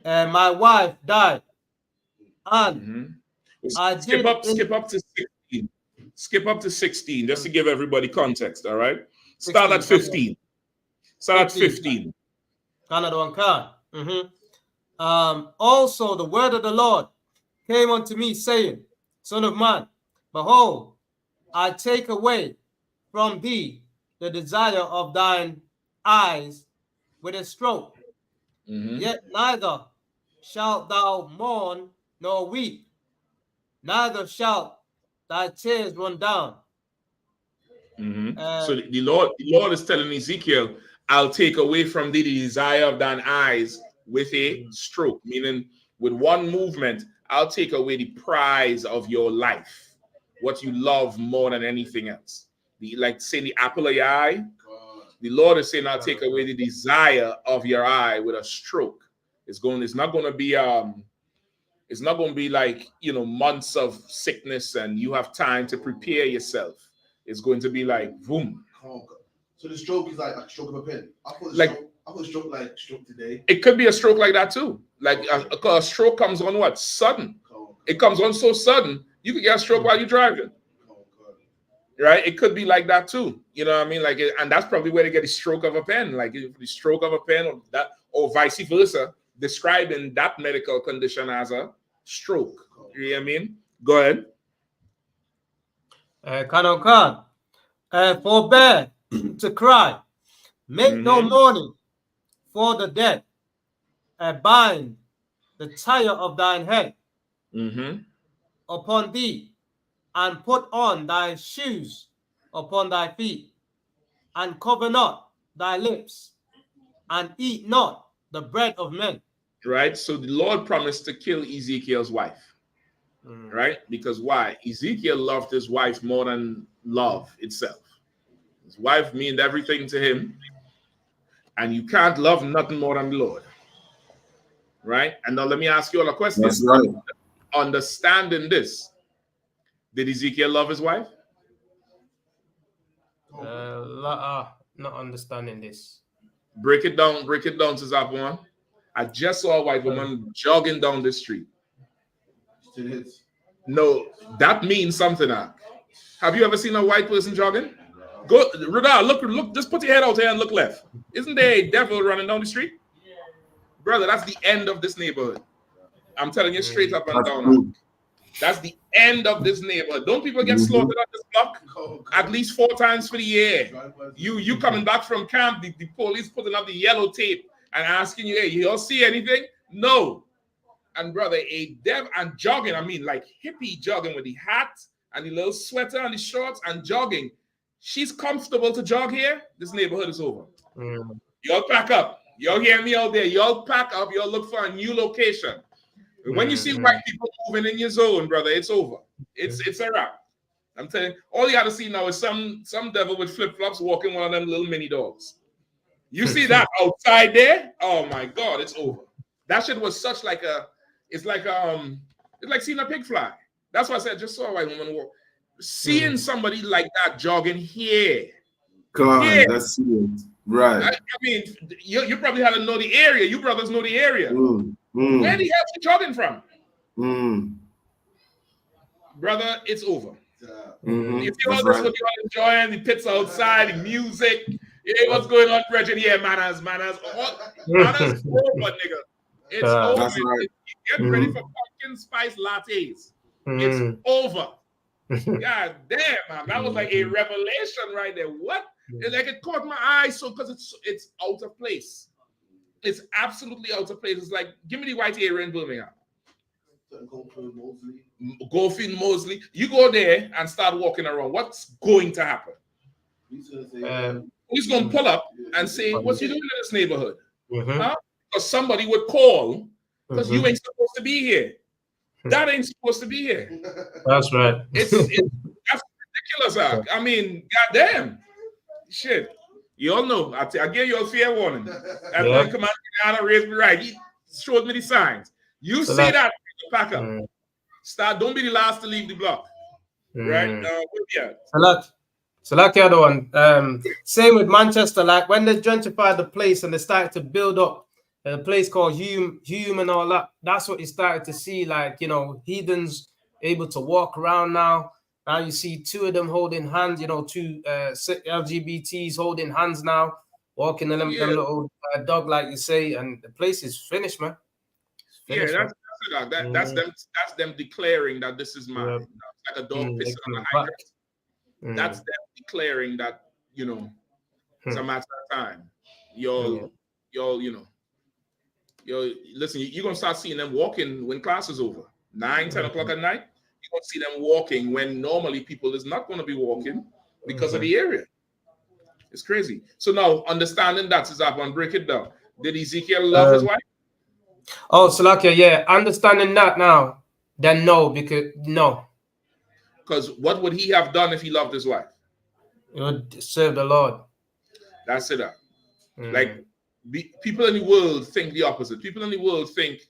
my wife died. And skip up to 16. Skip up to 16 just to give everybody context. All right. Start at 15. Start at 15. Also the word of the Lord came unto me, saying, Son of man, behold, I take away from thee the desire of thine eyes with a stroke. Yet neither shalt thou mourn nor weep, neither shalt thy tears run down. So the Lord is telling Ezekiel, I'll take away from thee the desire of thine eyes with a stroke, meaning with one movement, I'll take away the prize of your life, what you love more than anything else. Like saying the apple of your eye. The Lord is saying, I'll take away the desire of your eye with a stroke. It's not going to be like, you know, months of sickness and you have time to prepare yourself. It's going to be like boom. So the stroke is like a stroke of a pen. I got stroke today. It could be a stroke like that too. Like a stroke comes on what? Sudden. It comes on so sudden, you could get a stroke while you're driving. Right? It could be like that too. You know what I mean? Like, and that's probably where they get the stroke of a pen, like the stroke of a pen, or that, or vice versa, describing that medical condition as a stroke. You know what I mean? Go ahead. Forbear to cry, make no mourning for the dead, bind the tire of thine head upon thee, and put on thy shoes upon thy feet, and cover not thy lips, and eat not the bread of men. Right? So the Lord promised to kill Ezekiel's wife. Right? Because why? Ezekiel loved his wife more than love itself. His wife meant everything to him. And you can't love nothing more than the Lord. Right? And now let me ask you all a question. That's right. Understanding this, did Ezekiel love his wife? Not understanding this. Break it down to that one. I just saw a white woman jogging down the street. No, that means something. Have you ever seen a white person jogging? Go, Rudal, look, just put your head out here and look left. Isn't there a devil running down the street? Brother, that's the end of this neighborhood. I'm telling you straight up and down. That's the end of this neighborhood. Don't people get slaughtered on this block at least 4 times for the year? You coming back from camp, the police putting up the yellow tape and asking you, hey, you all see anything? No. And brother, a devil and jogging, I mean like hippie jogging with the hat and the little sweater and the shorts and jogging. She's comfortable to jog here. This neighborhood is over. Y'all pack up. Y'all hear me out there. Y'all pack up. Y'all look for a new location. When you see white people moving in your zone, brother, it's over. It's a wrap. I'm telling you, all you got to see now is some devil with flip-flops walking one of them little mini dogs. You see that outside there? Oh my God, it's over. That shit was such like a, it's like seeing a pig fly. That's why I said just saw a white woman walk. Seeing somebody like that jogging here. Come on, that's it. Right. I mean, you probably had to know the area. You brothers know the area. Where the hell you jogging from? Brother, it's over. You see all this what you are enjoying, the pits outside, the music. Yeah, what's going on, Bridget? Yeah, manners. Manners over, nigga. It's over. That's right. Get ready for pumpkin spice lattes. It's over. God damn, man. That was like a revelation right there. What? Like it caught my eye so because it's out of place. It's absolutely out of place. It's like, give me the white area in Birmingham. Goldfield Mosley. You go there and start walking around. What's going to happen? He's going to pull up and say, what's you doing in this neighborhood? Huh? Because somebody would call because you ain't supposed to be here. That ain't supposed to be here. That's right. That's ridiculous. I mean, goddamn. Shit. You all know. I gave you a fair warning. And then Commander Yahanna raised me right. He showed me the signs. You see that, pack up. Start. Don't be the last to leave the block. Right? So like the other one. Same with Manchester. Like when they gentrified the place and they started to build up a place called Hume and all that. That's what you started to see. Like, you know, heathens able to walk around now. Now you see 2 of them holding hands, you know, 2 LGBTs holding hands now, walking in them little dog, like you say, and the place is finished, man. Finished, that's them declaring that this is mine. Like a dog pissing on a hydrant. That's them declaring that, you know, it's a matter of time. Y'all, you know, listen, you're gonna start seeing them walking when class is over. 9, 10 o'clock at night. You're going to see them walking when normally people is not going to be walking because of the area. It's crazy. So now, understanding that is up and break it down. Did Ezekiel love his wife? Oh, Salakia, yeah. Understanding that now, then no, because no. Because what would he have done if he loved his wife? He would serve the Lord. That's it. Like, people in the world think the opposite. People in the world think,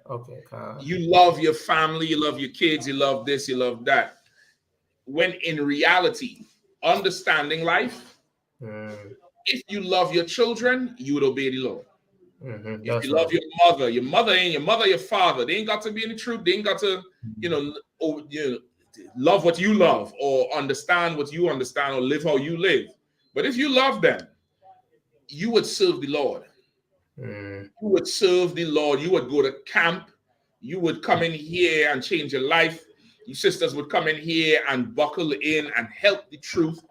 okay, you love your family, you love your kids, you love this, you love that. When in reality, understanding life, If you love your children, you would obey the law. If That's you love right. your mother ain't your mother, your father. They ain't got to be in the truth. They ain't got to, love what you love or understand what you understand or live how you live. But if you love them, you would serve the Lord. You would serve the Lord. You would go to camp. You would come in here and change your life. Your sisters would come in here and buckle in and help the truth.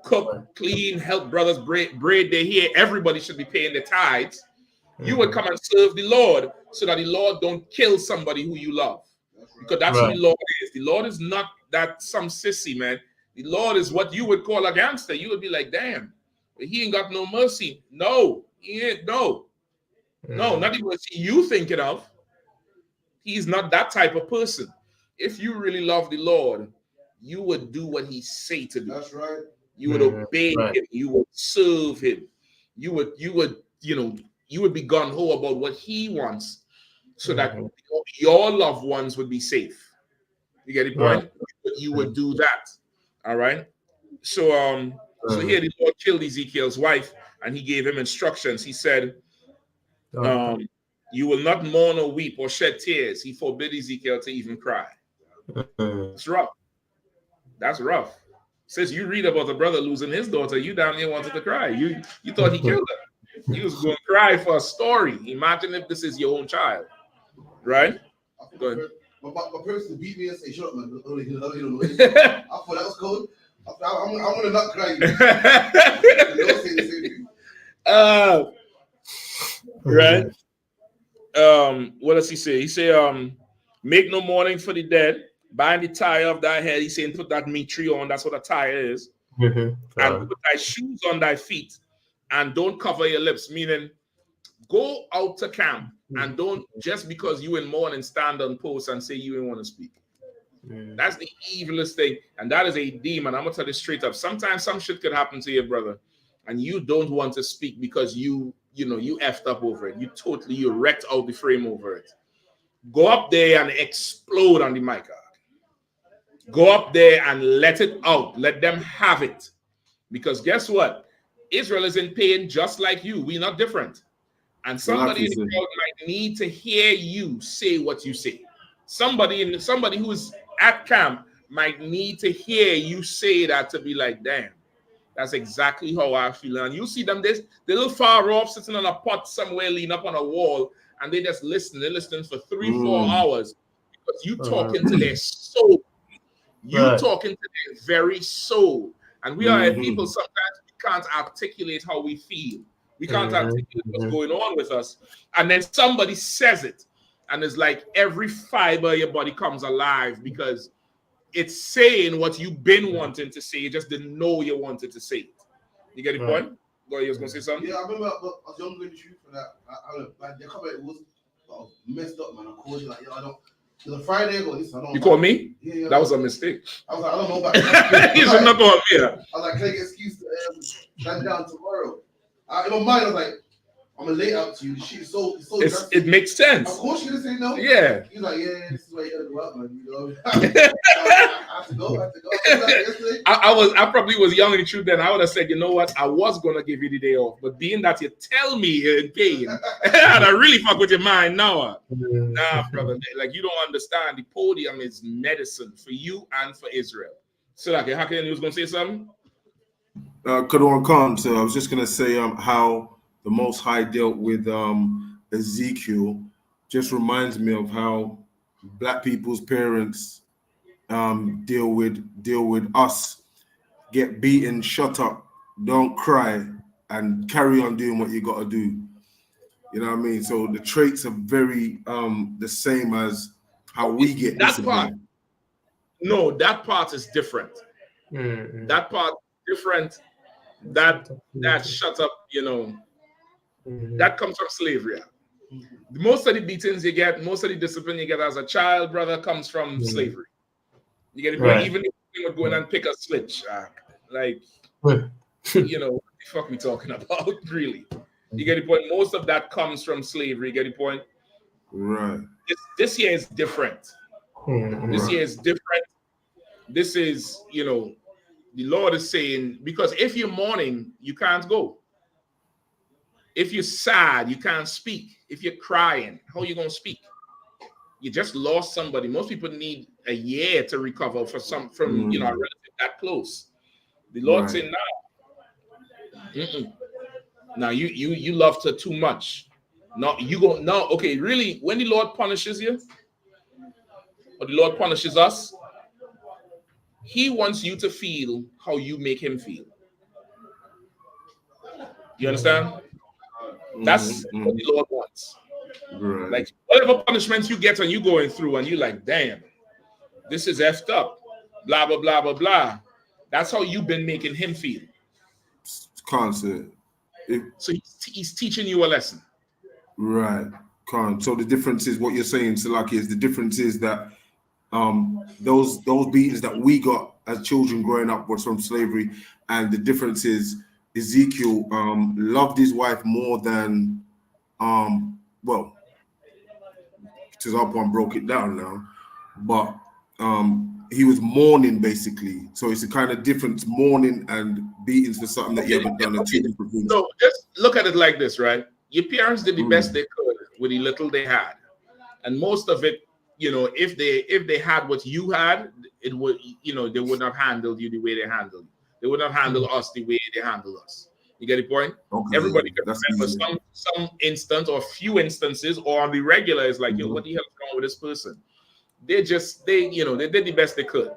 Cook, clean, help brothers braid their hair. Everybody should be paying their tithes. You would come and serve the Lord so that the Lord don't kill somebody who you love. Because that's who the Lord is. The Lord is not that some sissy, man. The Lord is what you would call a gangster. You would be like, damn, he ain't got no mercy. No, he ain't. No, not even what you thinking of. He's not that type of person. If you really love the Lord, you would do what he say to do. That's right. You would obey him. You would serve him. You would be gung-ho about what he wants so that your loved ones would be safe. You get the point? You would do that. All right. So here the Lord killed Ezekiel's wife and he gave him instructions. He said, you will not mourn or weep or shed tears. He forbid Ezekiel to even cry. It's rough. That's rough. Since you read about a brother losing his daughter, you down here wanted to cry. You thought he killed her. You was going to cry for a story. Imagine if this is your own child, right? Go ahead. My parents beat me and say, "Shut up, man." I thought that was cool. I'm gonna not cry. Don't say the same thing. Right. What does he say? He say, make no mourning for the dead. Bind the tire of thy head. He's saying, put that mitre on. That's what a tire is. And put thy shoes on thy feet. And don't cover your lips. Meaning, go out to camp and don't, just because you in mourning, stand on post and say you ain't want to speak. That's the evilest thing. And that is a demon. I'm going to tell you straight up. Sometimes some shit could happen to your brother. And you don't want to speak because you effed up over it. You wrecked out the frame over it. Go up there and explode on the mic. Go up there and let it out. Let them have it. Because guess what? Israel is in pain just like you. We're not different. And somebody in the crowd might need to hear you say what you say. Somebody who's at camp might need to hear you say that to be like, damn, that's exactly how I feel. And you see them, they're a little far off, sitting on a pot somewhere, leaning up on a wall, and they just listen. They're listening for 3-4 hours because you talking to their soul. You talking to their very soul. And we are people, sometimes we can't articulate how we feel. We can't articulate what's going on with us. And then somebody says it. And it's like every fiber of your body comes alive because it's saying what you've been wanting to say. You just didn't know you wanted to say it. You get the point? Go ahead, you was going to say something? Yeah, I remember I was younger in the truth for that. The comment was messed up, man. I called you like, yo, I don't. The Friday ago, listen, I don't. You called me? Yeah, that was a mistake. I was like, I don't know about that. You should not go up here. I was like, can I get an excuse to stand down tomorrow? In my mind, I was like, I'm gonna lay out to you. The shit is so it makes sense. Of course, you're gonna say no. Yeah. He's like, yeah, this is why you gotta go out, man. You know, I have to go. I probably was young in the truth then. I would have said, you know what? I was gonna give you the day off, but being that you tell me you're in pain, and I really fuck with your mind now. Nah, brother, like you don't understand. The podium is medicine for you and for Israel. So, like, Hakeem, you was gonna say something? Kadwan Khan. So I was just gonna say how the Most High dealt with Ezekiel just reminds me of how black people's parents deal with us. Get beaten, shut up, don't cry, and carry on doing what you got to do. You know what I mean? So the traits are very the same as how we get that part. No, that part is different. That part is different. That shut up, that comes from slavery. Most of the beatings you get, most of the discipline you get as a child, brother, comes from slavery. You get it? Right. Even if you would go in and pick a switch, what the fuck we talking about, really? You get the point? Most of that comes from slavery. You get the point? Right. This year is different. This year is different. This is, The Lord is saying, because if you're mourning, you can't go. If you're sad, you can't speak. If you're crying, how are you going to speak? You just lost somebody. Most people need a year to recover from a relative that close. The Lord saying, now you loved her too much. No, you go now. Okay, really, when the Lord punishes you, or the Lord punishes us, He wants you to feel how you make Him feel. You understand? That's what the Lord wants. Right. Like whatever punishments you get when you going through, and you like, damn, this is effed up. Blah blah blah blah blah. That's how you've been making Him feel. Concept. So he's teaching you a lesson. Right. So the difference is what you're saying, Salaki, is the difference is that those beatings that we got as children growing up was from slavery, and the difference is Ezekiel loved his wife more than well, Tizapon broke it down now, but he was mourning basically. So it's a kind of difference, mourning and beatings for something that you haven't done. So just look at it like this, right? Your parents did the best they could with the little they had, and most of it, you know, if they had what you had, it would, you know, they wouldn't have handled you the way they handled you. They wouldn't have handled us the way they handled us. You get the point? Okay, Everybody can remember some instance or few instances, or on the regular is like, yo, what the hell is wrong with this person? They did the best they could.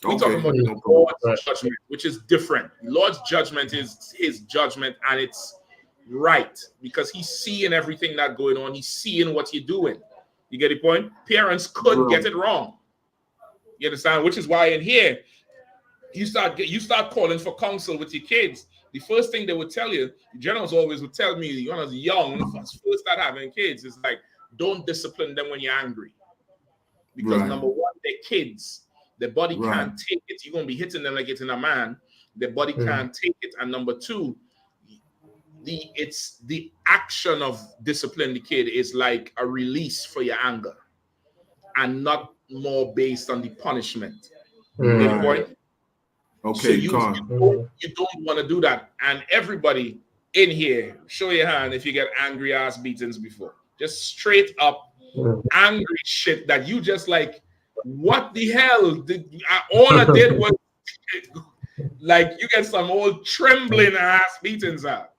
We're talking about the Lord's judgment, which is different. The Lord's judgment is His judgment, and it's right because He's seeing everything that's going on. He's seeing what you're doing. You get the point? Parents could get it wrong. You understand? Which is why in here you start calling for counsel with your kids. The first thing they would tell you, the generals always would tell me when I was young, first start having kids, is like, don't discipline them when you're angry. Because number one, they're kids. Their body can't take it. You're going to be hitting them like hitting a man. Their body can't take it. And number two, it's the action of discipline the kid is like a release for your anger and not more based on the punishment. You get the point? Okay, so you don't want to do that. And everybody in here, show your hand if you get angry ass beatings before. Just straight up angry shit that you just like, what the hell? All I did was like you get some old trembling ass beatings out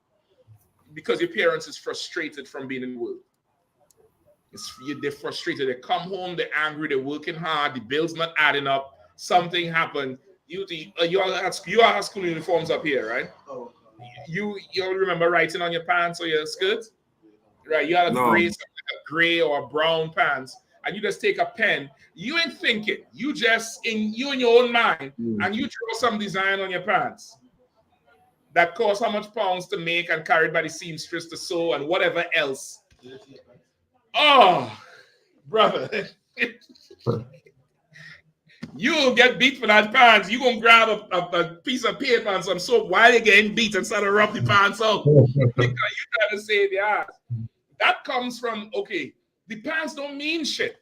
because your parents is frustrated from being in the world. They're frustrated. They come home, they're angry, they're working hard, the bill's not adding up, something happened. You all have school uniforms up here, right? You all remember writing on your pants or your skirt? Right, you had a gray or a brown pants, and you just take a pen. You ain't thinking. You just in your own mind, and you draw some design on your pants that costs how much pounds to make and carried by the seamstress to sew and whatever else. Oh, brother. You'll get beat for that pants. You're going to grab a piece of paper and some soap while you're getting beat and start to rub the pants out. Because you're trying to save your ass. That comes from, okay, the pants don't mean shit.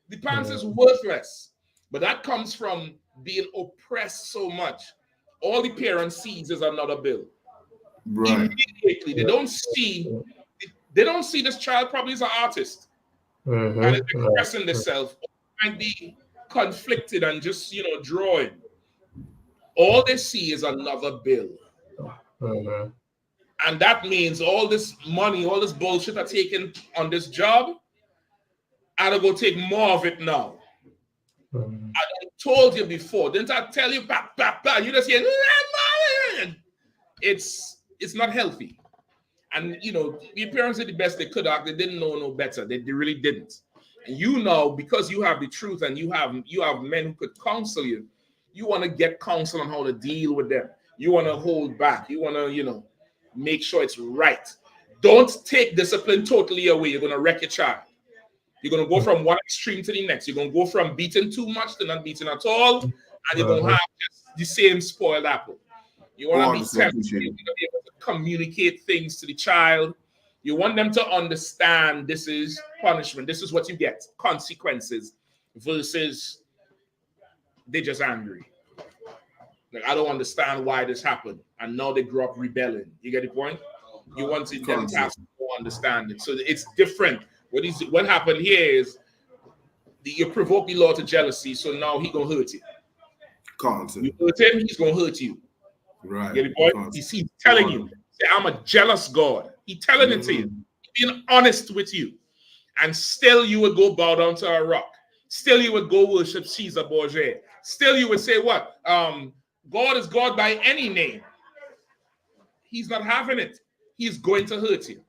The pants is worthless. But that comes from being oppressed so much. All the parents sees is another bill. Right. Immediately. They don't see this child probably is an artist. And it's expressing themselves. Might be conflicted and just, drawing. All they see is another bill. And that means all this money, all this bullshit are taken on this job, I'll go take more of it now. I told you before, didn't I tell you? You just hear, it's not healthy. And your parents did the best they could have. They didn't know no better. They really didn't. And because you have the truth and you have men who could counsel you, you want to get counsel on how to deal with them. You want to hold back. You want to, make sure it's right. Don't take discipline totally away. You're going to wreck your child. You're going to go from one extreme to the next. You're going to go from beating too much to not beating at all. And you're going to have just the same spoiled apple. You want to be tempered. You're going to be able to communicate things to the child. You want them to understand this is punishment. This is what you get. Consequences versus they're just angry. Like, I don't understand why this happened. And now they grew up rebelling. You get the point? You want to them to have more understanding. So it's different. What happened here is you provoke the Lord to jealousy, so now he gonna hurt you. You hurt him, he's gonna hurt you. Right. You get the point? He's telling you, say, I'm a jealous God. He's telling it to you. He's being honest with you. And still you would go bow down to a rock. Still you would go worship Caesar Borgia. Still you would say what? God is God by any name. He's not having it. He's going to hurt you.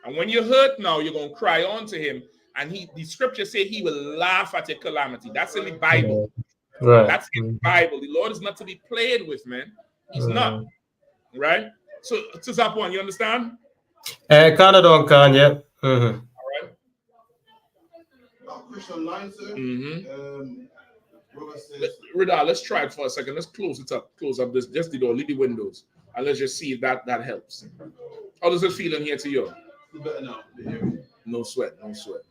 And when you're hurt now, you're going to cry on to him. And the scriptures say he will laugh at your calamity. That's in the Bible. Right. That's in the Bible. The Lord is not to be played with, man. He's not. Right? So, to that one, you understand? Canada on Kanye. Mm-hmm. Question line, sir. Rida, let's try it for a second. Let's close it up. Close up this, just the door, leave the windows. And let's just see if that helps. How does it feel in here to you? Better now. No sweat, no sweat.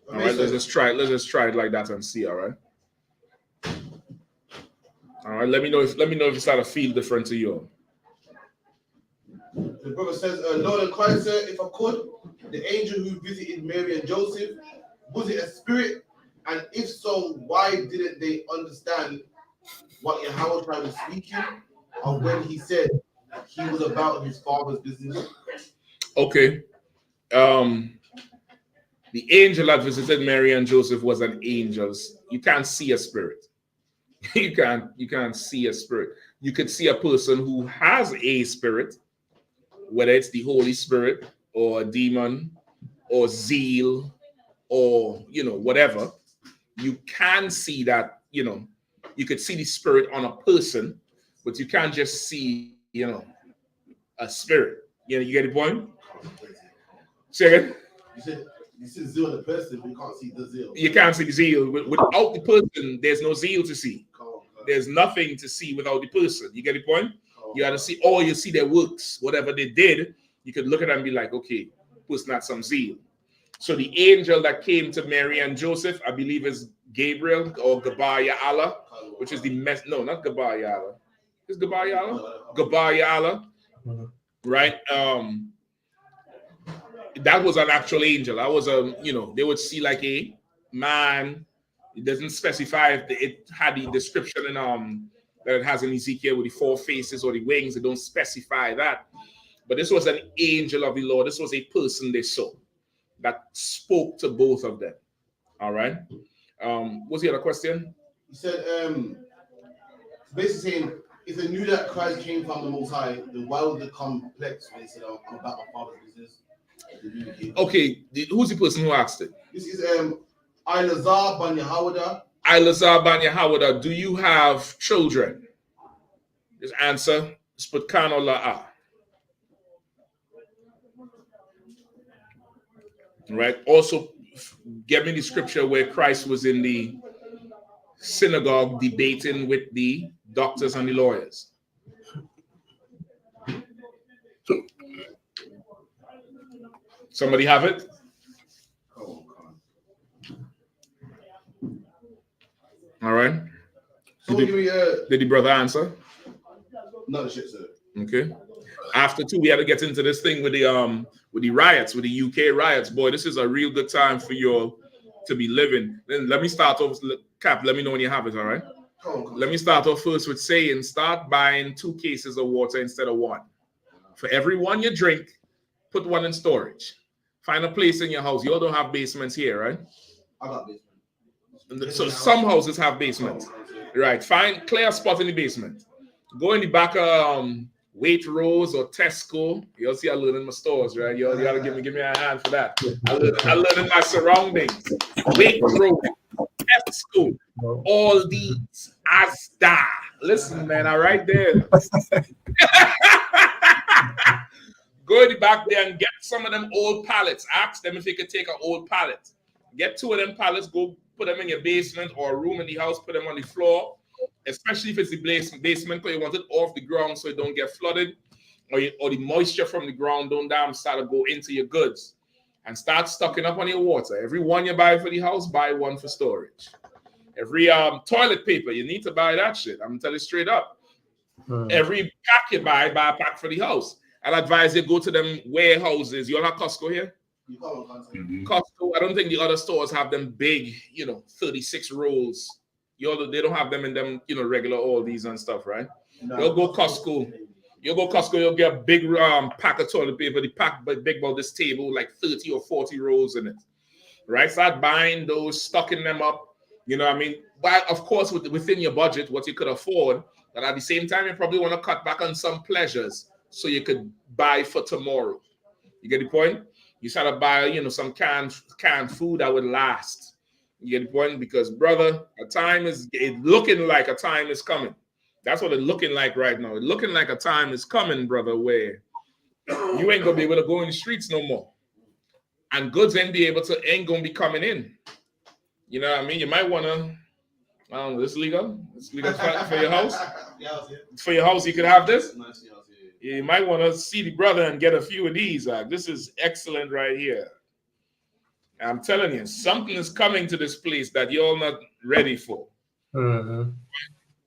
All right, let's just try it like that and see, all right? All right, let me know if it started to feel different to you. The brother says, Lord and Christ, sir, if I could, the angel who visited Mary and Joseph, was it a spirit? And if so, why didn't they understand what Yahanna was speaking of when he said he was about his father's business? Okay. The angel that visited Mary and Joseph was an angel. You can't see a spirit. You can't see a spirit. You could see a person who has a spirit, whether it's the Holy Spirit or a demon or zeal or, whatever. You can see that, you could see the spirit on a person, but you can't just see, a spirit. You get the point? Say again? You see zeal in the person, but you can't see the zeal. You can't see the zeal. Without the person, there's no zeal to see. There's nothing to see without the person. You get the point? You got to see, or you see their works, whatever they did. You could look at them and be like, okay, person had some zeal. So the angel that came to Mary and Joseph, I believe is Gabriel or Gabar Allah, which is no, not Gabar Allah. Is Gabar Allah? Gabar Allah, right? That was an actual angel. That was they would see like a man. It doesn't specify if it had the description in that it has in Ezekiel with the 4 faces or the wings. It don't specify that. But this was an angel of the Lord. This was a person they saw that spoke to both of them. All right. What's the other question? He said, basically saying, if they knew that Christ came from the Most High, then why would it complex when they said, I'm about my father's business? Okay, who's the person who asked it? This is I.S.U.P.K ban Yahanna. I.S.U.P.K ban Yahanna. Do you have children? Just answer. Sputkan or la'a. Right. Also, get me the scripture where Christ was in the synagogue debating with the doctors and the lawyers. Somebody have it? All right. Did the brother answer? No shit, sir. Okay. After 2, we had to get into this thing with the riots, with the UK riots. Boy, this is a real good time for you all to be living. Then let me start off. Cap, let me know when you have it. All right. Let me start off first with saying, start buying 2 cases of water instead of 1. For every 1 you drink, put 1 in storage. Find a place in your house. You all don't have basements here, right? I got basement. So some houses have basements, right? Clear a spot in the basement. Go in the back of Waitrose or Tesco. You'll see I learn in my stores, right? You gotta give me a hand for that. I learn in my surroundings. Waitrose, Tesco, all these Asda. Listen, man, I'm right there. Go in the back there and get some of them old pallets. Ask them if they could take an old pallet. Get 2 of them pallets, go put them in your basement or a room in the house, put them on the floor, especially if it's the basement because you want it off the ground so it don't get flooded or the moisture from the ground don't start to go into your goods. And start stocking up on your water. Every 1 you buy for the house, buy 1 for storage. Every toilet paper, you need to buy that shit. I'm telling you straight up. Every pack you buy a pack for the house. I'd advise you go to them warehouses. You all have Costco here? Costco, I don't think the other stores have them big, 36 rolls. They don't have them in them, regular Aldi's and stuff, right? You'll go Costco. You'll get a big pack of toilet paper. The pack big about this table, like 30 or 40 rolls in it. Right? Start buying those, stocking them up. You know what I mean? But of course, within your budget, what you could afford. But at the same time, you probably want to cut back on some pleasures so you could buy for tomorrow. You get the point? You start to buy, some canned food that would last. You get the point? Because, brother, it's looking like a time is coming. That's what it's looking like right now. It's looking like a time is coming, brother, where you ain't gonna be able to go in the streets no more. And goods ain't gonna be coming in. You know what I mean? You might wanna, I don't know, this legal? This legal for your house? For your house, you could have this? You might want to see the brother and get a few of these. This is excellent right here. I'm telling you, something is coming to this place that you're not ready for.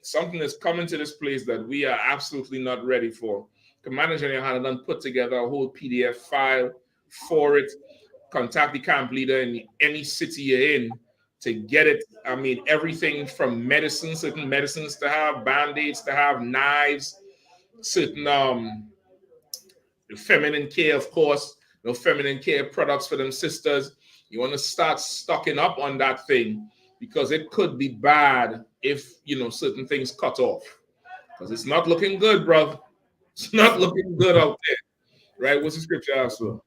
Something is coming to this place that we are absolutely not ready for. Commander General Yahanna done put together a whole PDF file for it. Contact the camp leader in any city you're in to get it. I mean, everything from medicine, certain medicines to have, band-aids to have, knives, certain feminine care, of course, feminine care products for them sisters. You want to start stocking up on that thing because it could be bad if, certain things cut off. Because it's not looking good, bro. It's not looking good out there. Right? What's the scripture also?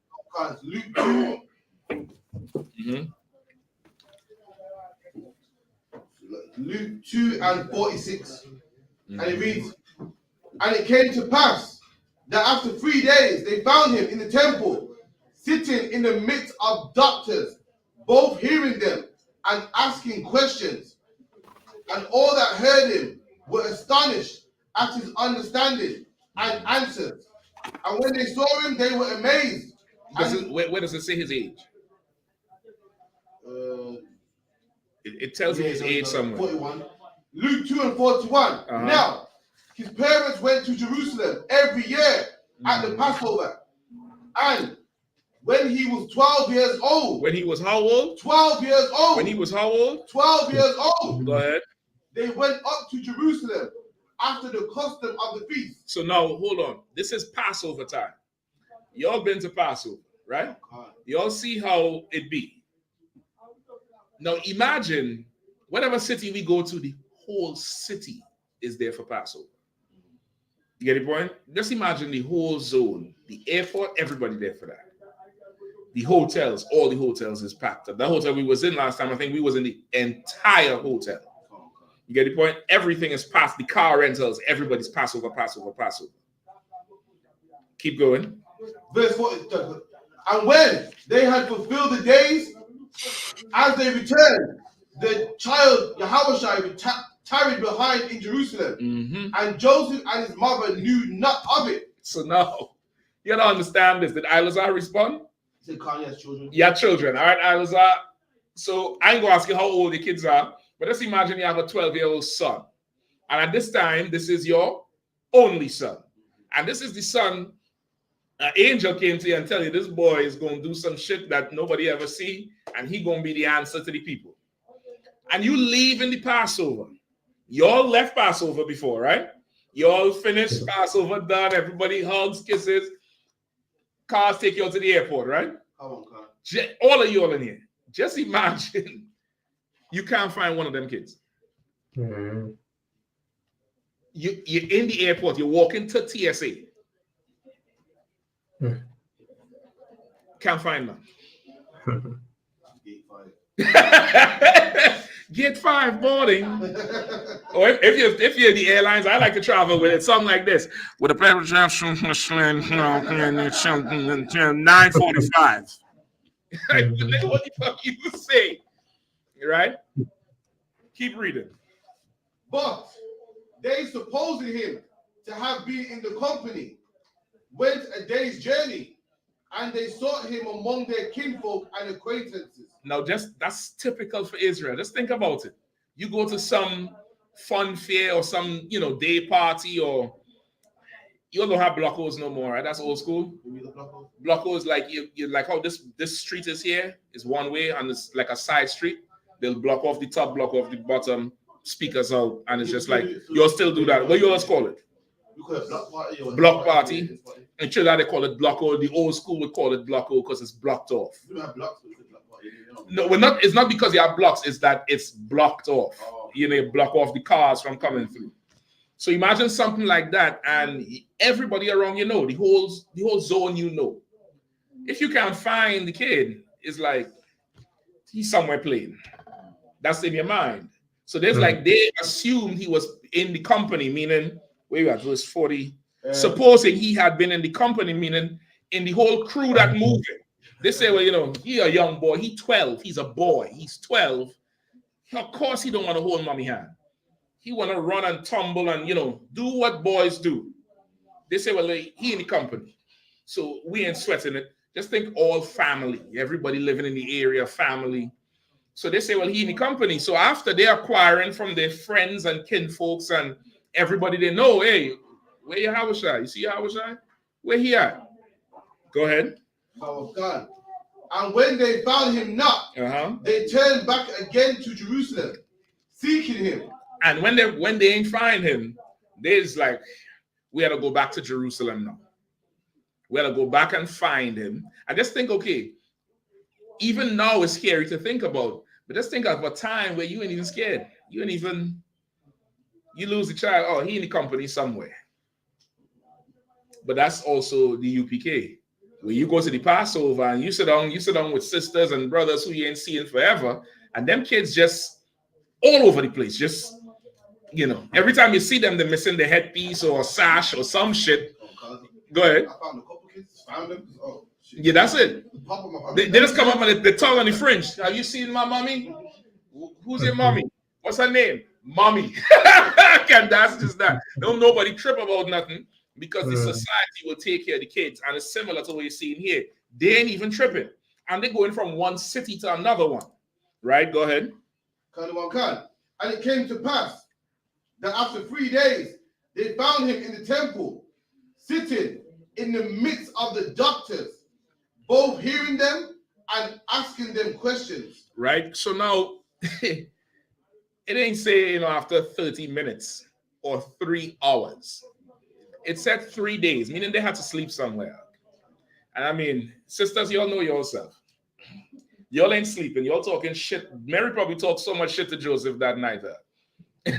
Luke 2 and 46. And it reads, and it came to pass that after 3 days they found him in the temple, sitting in the midst of doctors, both hearing them and asking questions. And all that heard him were astonished at his understanding and answered. And when they saw him, they were amazed. Where does it say his age? It tells you his age somewhere. 41. Luke 2 and 41. Now, his parents went to Jerusalem every year at the Passover. And when he was 12 years old. When he was how old? 12 years old. When he was how old? 12 years old. Go ahead. They went up to Jerusalem after the custom of the feast. So now, hold on. This is Passover time. Y'all been to Passover, right? Y'all see how it be. Now imagine, whatever city we go to, the whole city is there for Passover. You get the point? Just imagine the whole zone, the airport, everybody there for that. The hotels, all the hotels is packed up. That hotel we was in last time, I think we was in the entire hotel. You get the point? Everything is past the car rentals. Everybody's Passover. Keep going. Verse 40. And when they had fulfilled the days, as they returned, the child Yahushua tarried behind in Jerusalem, and Joseph and his mother knew not of it. So now, you gotta understand this. Did Elazar respond? He said, Khan, he has children. Yeah, children. All right, Elazar. So I ain't gonna ask you how old the kids are, but let's imagine you have a 12-year-old son. And at this time, this is your only son. And this is the son, an angel came to you and tell you this boy is going to do some shit that nobody ever see, and he going to be the answer to the people. And you leave in the Passover. You all left Passover before, right? You all finished Passover, done. Everybody hugs, kisses. Cars take you out to the airport, right? All of you all in here. Just imagine you can't find one of them kids. You're in the airport. You're walking to TSA. Can't find none. Gate 5 boarding. Or if you're the airlines, I like to travel with it. Something like this. With a paper 9:45. What the fuck you say? Right? Keep reading. But they supposing him to have been in the company, went a day's journey, and they sought him among their kinfolk and acquaintances. Now, that's typical for Israel. Just think about it. You go to some fun fair or some, day party, or you don't have blockos no more, right? That's old school. Blockos, like you like how this street is here, is one way, and it's like a side street. They'll block off the top, block off the bottom, speakers out, and it's just like you'll still do that. What you always call it? You call it block party. Block party. In Trinidad, they call it blocko. The old school would call it blocko because it's blocked off. You don't have blocks with block party. No, we're not. It's not because you have blocks. It's that it's blocked off. Oh. You block off the cars from coming through. So imagine something like that, and everybody around the whole zone. If you can't find the kid, it's like he's somewhere playing. That's in your mind. So there's like they assumed he was in the company, meaning where you at verse 40. Supposing he had been in the company, meaning in the whole crew that moving. They say, well, he a young boy. He's 12. He's a boy. He's 12. Of course, he don't want to hold mommy hand. He want to run and tumble and, do what boys do. They say, well, he in the company. So we ain't sweating it. Just think all family. Everybody living in the area, family. So they say, well, he in the company. So after they're acquiring from their friends and kinfolks and everybody they know, hey, where Yahushua? You see Yahushua? Where he at? Go ahead. Oh, God. And when they found him not, they turned back again to Jerusalem, seeking him. And when they ain't find him, they's like, we had to go back to Jerusalem now. We had to go back and find him. I just think, okay, even now it's scary to think about, but just think of a time where you ain't even scared. You lose the child. Oh, he in the company somewhere. But that's also the UPK. Where you go to the Passover and you sit down with sisters and brothers who you ain't seeing forever, and them kids just all over the place. Just, every time you see them, they're missing the headpiece or a sash or some shit. Go ahead. I found a couple kids, found them. Oh, shit. Yeah, that's it. They just come up and they tongue on the fringe. Have you seen my mommy? Who's your mommy? What's her name? Mommy. And that's just that. Don't nobody trip about nothing. Because the society will take care of the kids. And it's similar to what you're seeing here. They ain't even tripping. And they're going from one city to another one. Right? Go ahead. And it came to pass that after 3 days, they found him in the temple, sitting in the midst of the doctors, both hearing them and asking them questions. Right? So now, it ain't say, after 30 minutes or 3 hours. It said 3 days, meaning they had to sleep somewhere. And I mean, sisters, y'all know yourself. Y'all ain't sleeping. Y'all talking shit. Mary probably talked so much shit to Joseph that night.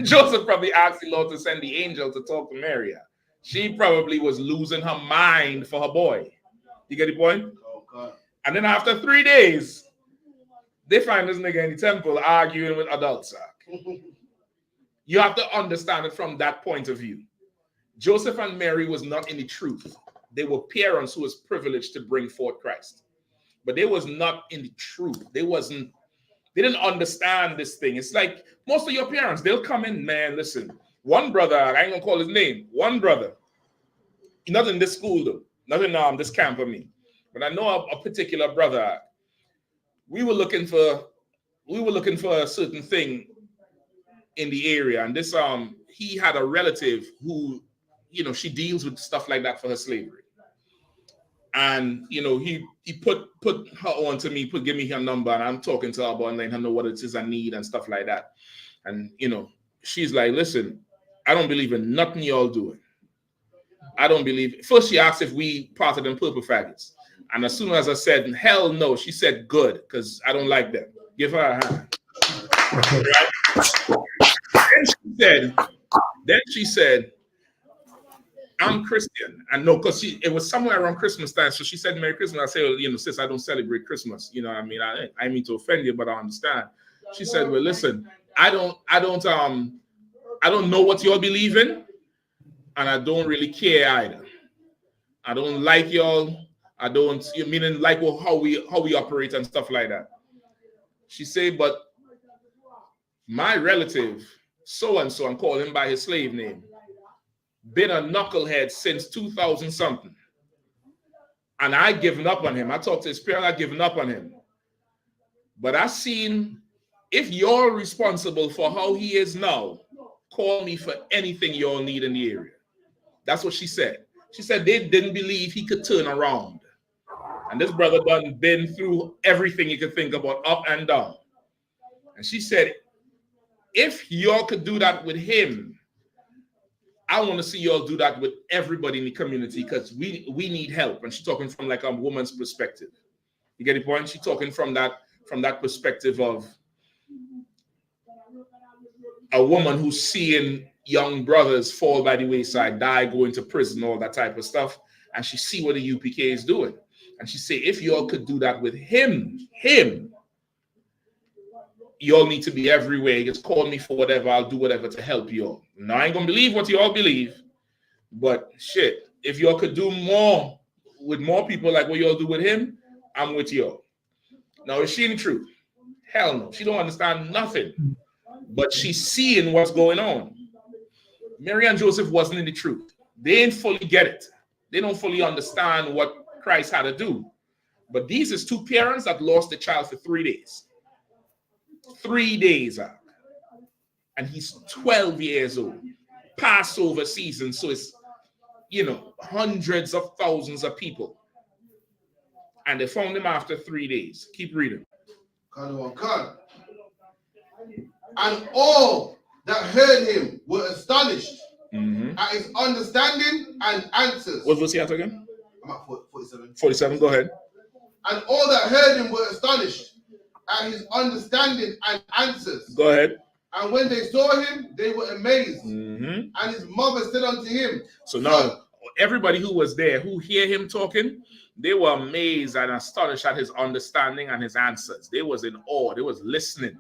Joseph probably asked the Lord to send the angel to talk to Mary. She probably was losing her mind for her boy. You get the point? Oh, God. And then after 3 days, they find this nigga in the temple arguing with adults. You have to understand it from that point of view. Joseph and Mary was not in the truth. They were parents who was privileged to bring forth Christ. But they was not in the truth. They didn't understand this thing. It's like most of your parents, they'll come in, man, listen. One brother, I ain't gonna call his name. One brother, not in this school though, not in this camp of me. But I know a particular brother. We were looking for a certain thing in the area, and this he had a relative who, she deals with stuff like that for her slavery. And, he put her on to me, give me her number, and I'm talking to her about letting her know what it is I need and stuff like that. And, she's like, listen, I don't believe in nothing y'all doing. I don't believe. First, she asked if we parted in purple faggots. And as soon as I said, hell no, she said, good, because I don't like them. Give her a hand. Right? Then she said, I'm Christian. And no, because it was somewhere around Christmas time. So she said, Merry Christmas. I said, well, sis, I don't celebrate Christmas. You know what I mean? I mean to offend you, but I understand. She said, well, listen, I don't know what y'all believe in, and I don't really care either. I don't like y'all. I don't, meaning like how we operate and stuff like that. She said, but my relative, so-and-so, I'm calling him by his slave name, been a knucklehead since 2000 something. And I given up on him. I talked to his parents, I given up on him. But I seen if you're responsible for how he is now, call me for anything y'all need in the area. That's what she said. She said they didn't believe he could turn around. And this brother done been through everything you could think about, up and down. And she said, if y'all could do that with him, I want to see y'all do that with everybody in the community because we need help. And she's talking from like a woman's perspective. You get the point? She's talking from that perspective of a woman who's seeing young brothers fall by the wayside, die, go into prison, all that type of stuff. And she see what the UPK is doing. And she say, if y'all could do that with him, y'all need to be everywhere. Just call me for whatever. I'll do whatever to help y'all. Now, I ain't going to believe what y'all believe. But shit, if y'all could do more with more people like what y'all do with him, I'm with y'all. Now, is she in the truth? Hell no. She don't understand nothing. But she's seeing what's going on. Mary and Joseph wasn't in the truth. They didn't fully get it. They don't fully understand what Christ had to do. But these is two parents that lost the child for 3 days. 3 days. And he's 12 years old. Passover season. So it's, hundreds of thousands of people. And they found him after 3 days. Keep reading. And all that heard him were astonished at his understanding and answers. What was he at again? I'm at 47. 47, go ahead. And all that heard him were astonished at his understanding and answers. Go ahead. And when they saw him, they were amazed. And his mother said unto him. So now, everybody who was there, who hear him talking, they were amazed and astonished at his understanding and his answers. They was in awe. They was listening.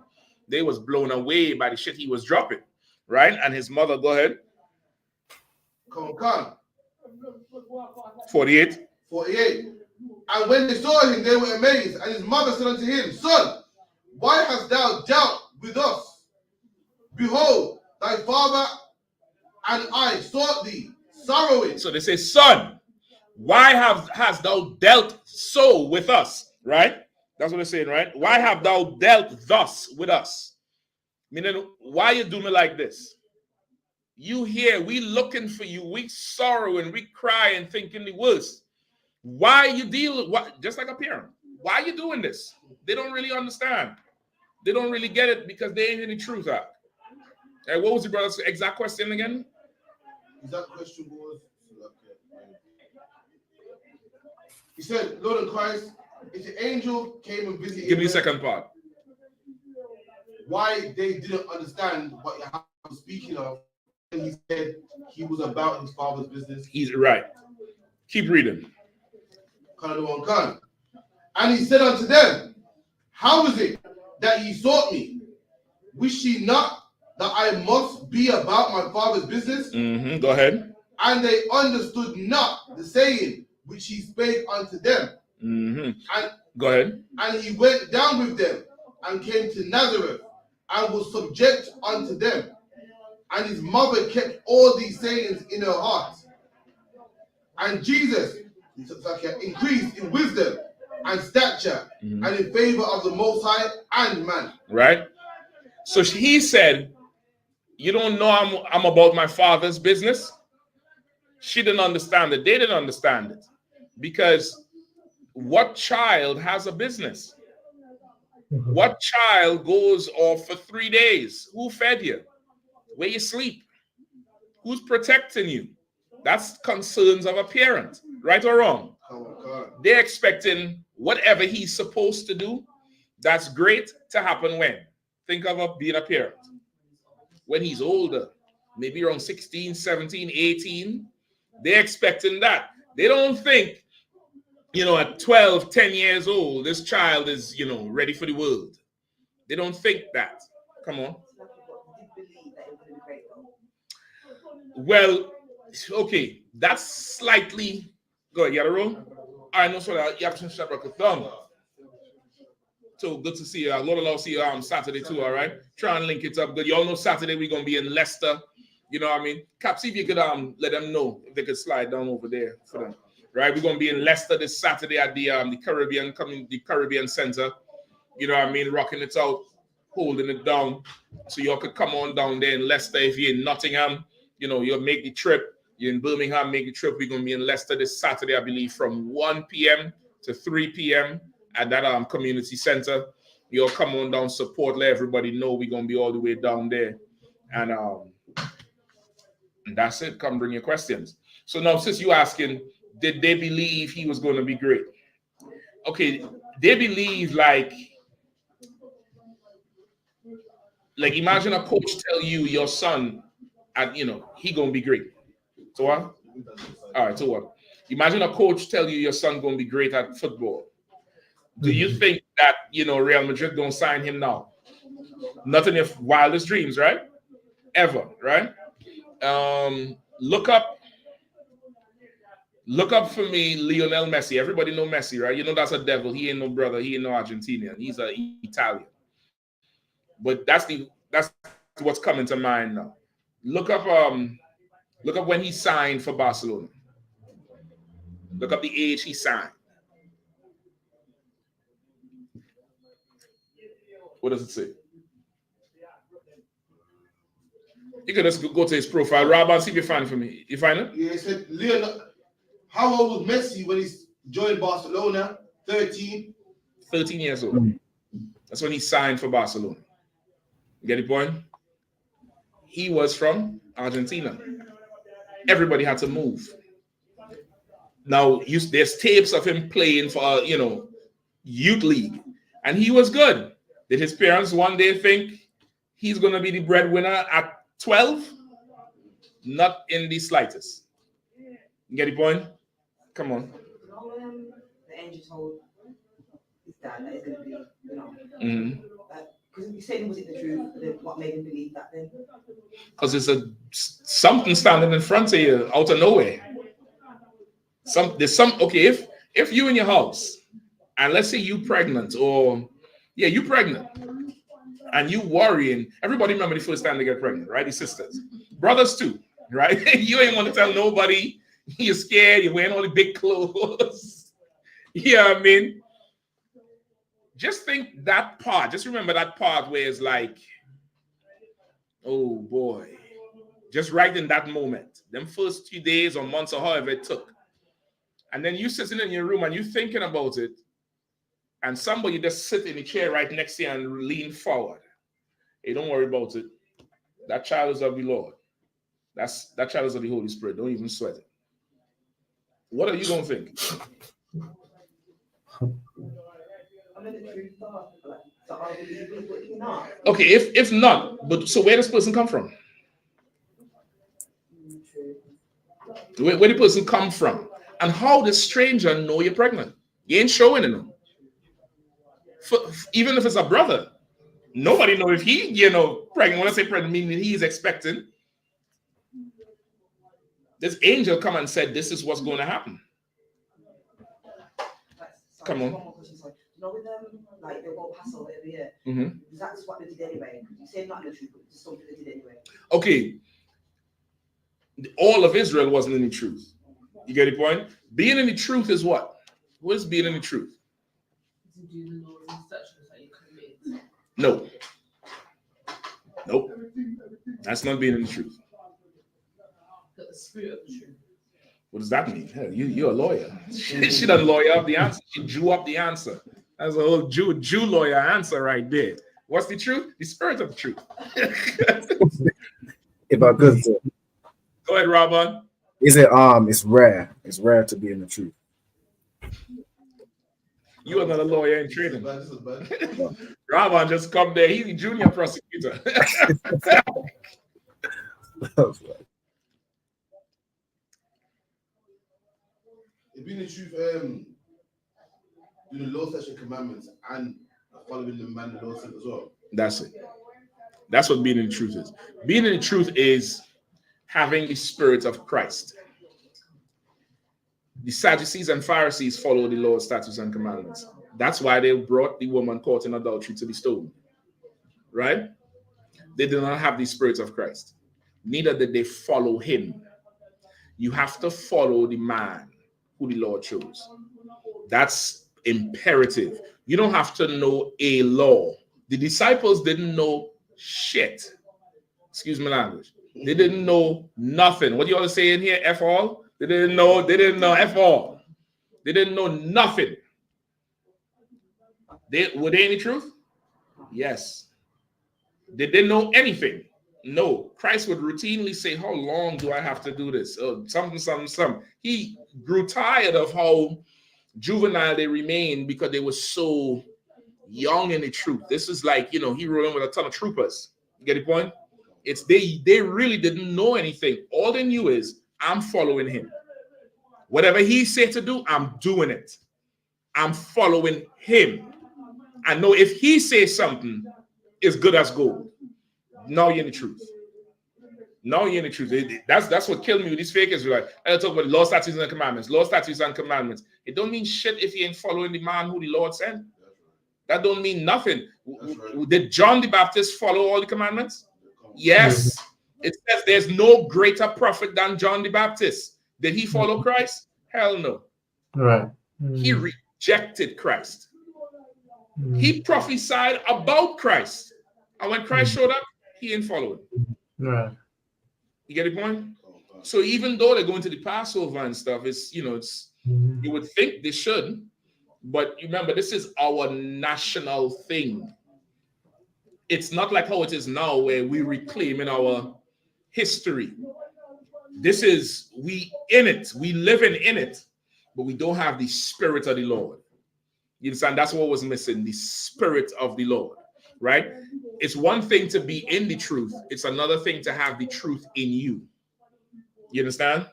They was blown away by the shit he was dropping. Right? And his mother, go ahead. Come. 48. 48. And when they saw him, they were amazed. And his mother said unto him, Son, why hast thou dealt with us? Behold, thy father and I sought thee, sorrowing. So they say, Son, why hast thou dealt so with us? Right? That's what they're saying, right? Why have thou dealt thus with us? Meaning, why you do me like this? You here, we looking for you, we sorrowing, we crying, thinking the worst. Why you deal with, just like a parent, why are you doing this? They don't really understand. They don't really get it because they ain't any truth out. Hey, what was the brother's exact question again? Exact question was, he said, Lord in Christ, if the angel came and visited, give me the second part. Why they didn't understand what Yahanna was speaking of, and he said he was about his father's business. He's right. Keep reading. And he said unto them, how is it that ye sought me? Wish ye not that I must be about my father's business? Go ahead. And they understood not the saying which he spake unto them. And go ahead. And he went down with them and came to Nazareth and was subject unto them. And his mother kept all these sayings in her heart. And Jesus increased in wisdom and stature and in favor of the Most High and man. Right? So he said, you don't know I'm about my father's business? She didn't understand it. They didn't understand it. Because what child has a business? What child goes off for 3 days? Who fed you? Where you sleep? Who's protecting you? That's concerns of a parent, right or wrong? They're expecting whatever he's supposed to do, that's great, to happen when? Think of being a parent. When he's older, maybe around 16, 17, 18, they're expecting that. They don't think, at 12, 10 years old, this child is, ready for the world. They don't think that. Come on. Well, okay, that's slightly. Go ahead, you got a roll? All right, no, so you have to shut up a thumb. So good to see you. Lord, I'll see you Saturday too, all right? Try and link it up. Good. Y'all know Saturday we're going to be in Leicester. You know what I mean? Cap, see if you could let them know if they could slide down over there for them. Right? We're going to be in Leicester this Saturday at the Caribbean Center. You know what I mean? Rocking it out. holding it down. So y'all could come on down there in Leicester. If you're in Nottingham, you'll make the trip. You're in Birmingham, make the trip. We're going to be in Leicester this Saturday, I believe, from 1 p.m. to 3 p.m. at that community center. You'll come on down, support, let everybody know we're going to be all the way down there. And that's it. Come bring your questions. So now, since you're asking, did they believe he was going to be great? Okay, they believe like imagine a coach tell you your son, he going to be great. So what? All right, so what? Imagine a coach tell you your son going to be great at football. Do you think that, Real Madrid don't sign him now? Nothing if wildest dreams, right? Ever, right? Look up for me Lionel Messi. Everybody know Messi, right? That's a devil. He ain't no brother. He ain't no Argentinian. He's an Italian. But that's what's coming to mind now. Look up when he signed for Barcelona. Look up the age he signed. What does it say? You can just go to his profile. Rob, and see if you find it for me. You find it? Yeah, it said Leonardo. How old was Messi when he joined Barcelona? 13. 13 years old. That's when he signed for Barcelona. You get the point? He was from Argentina. Everybody had to move. Now, there's tapes of him playing for, youth league. And he was good. Did his parents one day think he's going to be the breadwinner at 12? Not in the slightest. You get the point? Come on. The angel told his dad that it's going to be, Mm-hmm. Because he said it wasn't the truth, then what made him believe that then? Because it's something standing in front of you out of nowhere. Okay, if you in your house, and let's say you pregnant, you pregnant, and you worrying, everybody remember the first time they get pregnant, right? The sisters. Brothers too, right? You ain't want to tell nobody, you're scared, you're wearing all the big clothes. You know what I mean? Just think that part. Just remember that part where it's like, oh boy. Just right in that moment. Them first few days or months or however it took. And then you sitting in your room and you thinking about it. And somebody just sit in the chair right next to you and lean forward. Hey, don't worry about it. That child is of the Lord. That child is of the Holy Spirit. Don't even sweat it. What are you going to think? Okay, if not, but so where does this person come from? Where the person come from? And how does stranger know you're pregnant? You ain't showing it them. Even if it's a brother, nobody know if he, pregnant. When I say pregnant, meaning he is expecting. This angel come and said, this is what's going to happen. Come on. With them, like they'll go Passover every year. Mm-hmm. That's what they did anyway. You say not the truth, but it's something they did anyway. Okay. All of Israel wasn't in the truth. You get the point? Being in the truth is what? What is being in the truth? No. Nope. That's not being in the truth. The spirit of the truth. What does that mean? Hell, you're a lawyer. She doesn't lawyer up the answer. She drew up the answer. That's a whole Jew lawyer answer right there. What's the truth? The spirit of the truth. If I could, go ahead, Robin. Is it it's rare. It's rare to be in the truth. You are not a lawyer in training. Robin just come there. He's a junior prosecutor. It being the truth, doing the law session commandments and following the man the law said as well. That's it. That's what being in the truth is. Being in the truth is having the spirit of Christ. The Sadducees and Pharisees follow the law, statutes, and commandments. That's why they brought the woman caught in adultery to be stoned. Right? They did not have the spirit of Christ. Neither did they follow him. You have to follow the man who the Lord chose. That's imperative. You don't have to know a law The disciples didn't know shit. Excuse my language. They didn't know nothing. What do you all say in here? F all? They didn't know F all. They didn't know nothing. Were they any truth? Yes. They didn't know anything. No. Christ would routinely say, how long do I have to do this? Oh, something. He grew tired of how juvenile they remained because they were so young in the truth. This is like, he rolling with a ton of troopers. You get the point? It's they really didn't know anything. All they knew is, I'm following him. Whatever he said to do, I'm doing it. I'm following him. I know if he says something, it's good as gold. Now you're in the truth. Now you're in the truth. That's what killed me with these fake Israelites. I talk about law, statutes, and commandments. Law, statutes, and commandments. It don't mean shit if you ain't following the man who the Lord sent. That don't mean nothing. Right. Did John the Baptist follow all the commandments? Yes. It says there's no greater prophet than John the Baptist. Did he follow Christ? Hell no. Right. He rejected Christ. He prophesied about Christ. And when Christ showed up, he ain't following. Right. You get the point? So even though they're going to the Passover and stuff, it's you would think they should, but remember, this is our national thing. It's not like how it is now where we reclaim in our history. This is, we in it, we living in it, but we don't have the spirit of the Lord. You understand? That's what was missing, the spirit of the Lord, right? It's one thing to be in the truth. It's another thing to have the truth in you. You understand?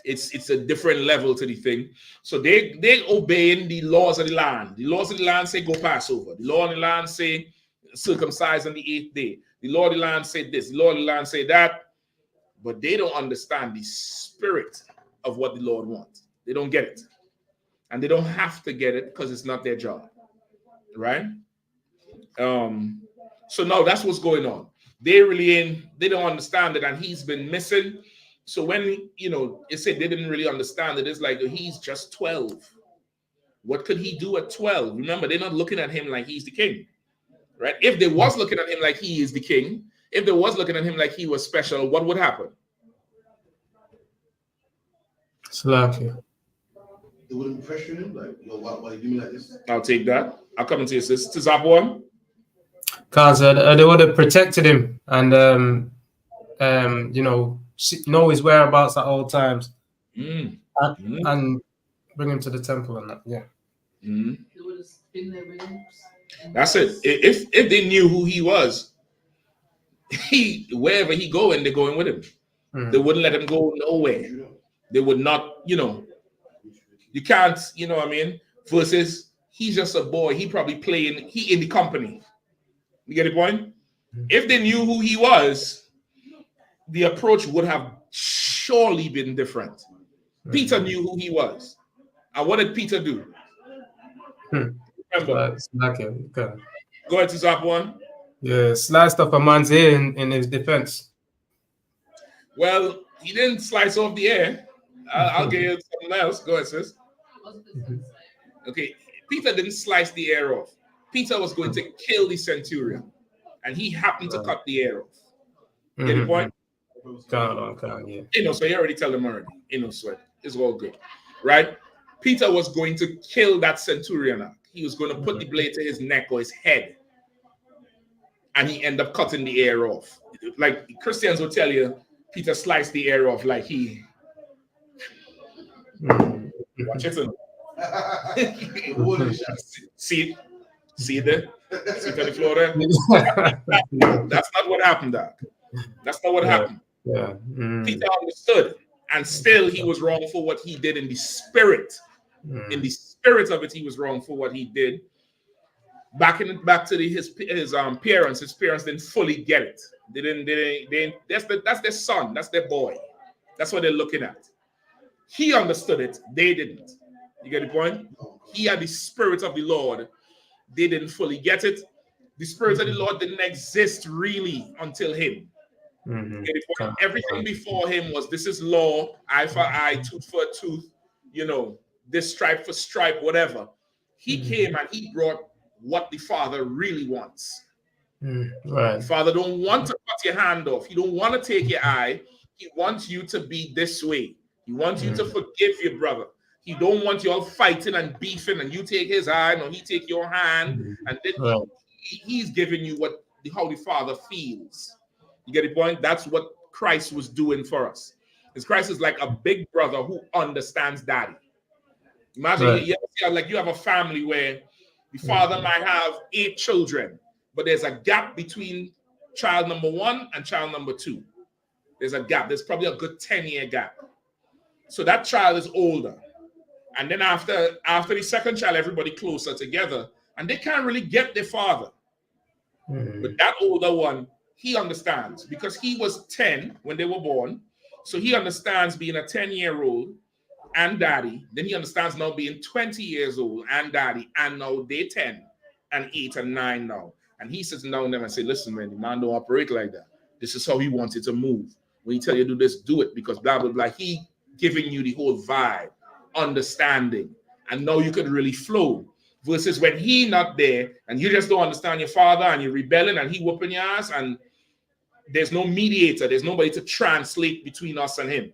It's a different level to the thing. So they obeying the laws of the land. The laws of the land say go Passover. The law of the land say circumcise on the 8th day. The law of the land say this. The law of the land say that. But they don't understand the spirit of what the Lord wants. They don't get it. And they don't have to get it because it's not their job. Right? So now that's what's going on. They don't understand it, and he's been missing. So when, it said they didn't really understand it, it's like, he's just 12. What could he do at 12? Remember, they're not looking at him like he's the king, right? If they was looking at him like he is the king, if they was looking at him like he was special, what would happen? Slacky. They wouldn't pressure him, like, why you do me like this? I'll take that. I'll come into your sister. Zapone? Because they would have protected him and, know his whereabouts at all times and bring him to the temple and that. Yeah. They would have been there with him. That's it. If they knew who he was, wherever he going, they're going with him. They wouldn't let him go nowhere. They would not, you can't, what I mean? Versus he's just a boy. He probably playing, he in the company. You get the point? If they knew who he was, the approach would have surely been different. Peter knew who he was. And what did Peter do? Remember. Go ahead to Zap 1. Yeah, sliced off a man's ear in his defense. Well, he didn't slice off the ear. I'll give you something else. Go ahead, sis. Okay, Peter didn't slice the ear off. Peter was going to kill the centurion, and he happened to cut the ear off. Get the point? Yeah. So you already tell them already. Sweat. It's all good, right? Peter was going to kill that centurion. He was going to put the blade to his neck or his head, and he ended up cutting the ear off. Like Christians will tell you, Peter sliced the ear off like he. Watch it. See it there? See it on the floor there? That's not what happened, Doc. That's not what happened. Yeah. Peter understood, and still he was wrong for what he did in the spirit. In the spirit of it, he was wrong for what he did. Back to his parents. His parents didn't fully get it. They didn't. That's their son. That's their boy. That's what they're looking at. He understood it. They didn't. You get the point? He had the spirit of the Lord. They didn't fully get it. The spirit of the Lord didn't exist really until him. You get the point? Everything before him was, this is law, eye for eye, tooth for tooth, this stripe for stripe, whatever. He came and he brought what the Father really wants. Right. The Father don't want to cut your hand off. He don't want to take your eye. He wants you to be this way. He wants you to forgive your brother. He don't want you all fighting and beefing and you take his eye or he take your hand. And then Right. he's giving you how the Father feels. You get the point? That's what Christ was doing for us. Because Christ is like a big brother who understands daddy. Imagine Right. you have a family where the father might have 8 children, but there's a gap between child number 1 and child number 2. There's a gap. There's probably a good 10-year gap. So that child is older. And then after the second child, everybody closer together. And they can't really get their father. But that older one, he understands because he was 10 when they were born. So he understands being a 10-year-old and daddy. Then he understands now being 20 years old and daddy. And now they're 10 and 8 and 9 now. And he sits down there and say, listen, man, the man don't operate like that. This is how he wants it to move. When he tell you to do this, do it. Because blah, blah, blah. He giving you the whole vibe, understanding. And now you could really flow. Versus when he not there and you just don't understand your father and you're rebelling and he whooping your ass and there's no mediator. There's nobody to translate between us and him.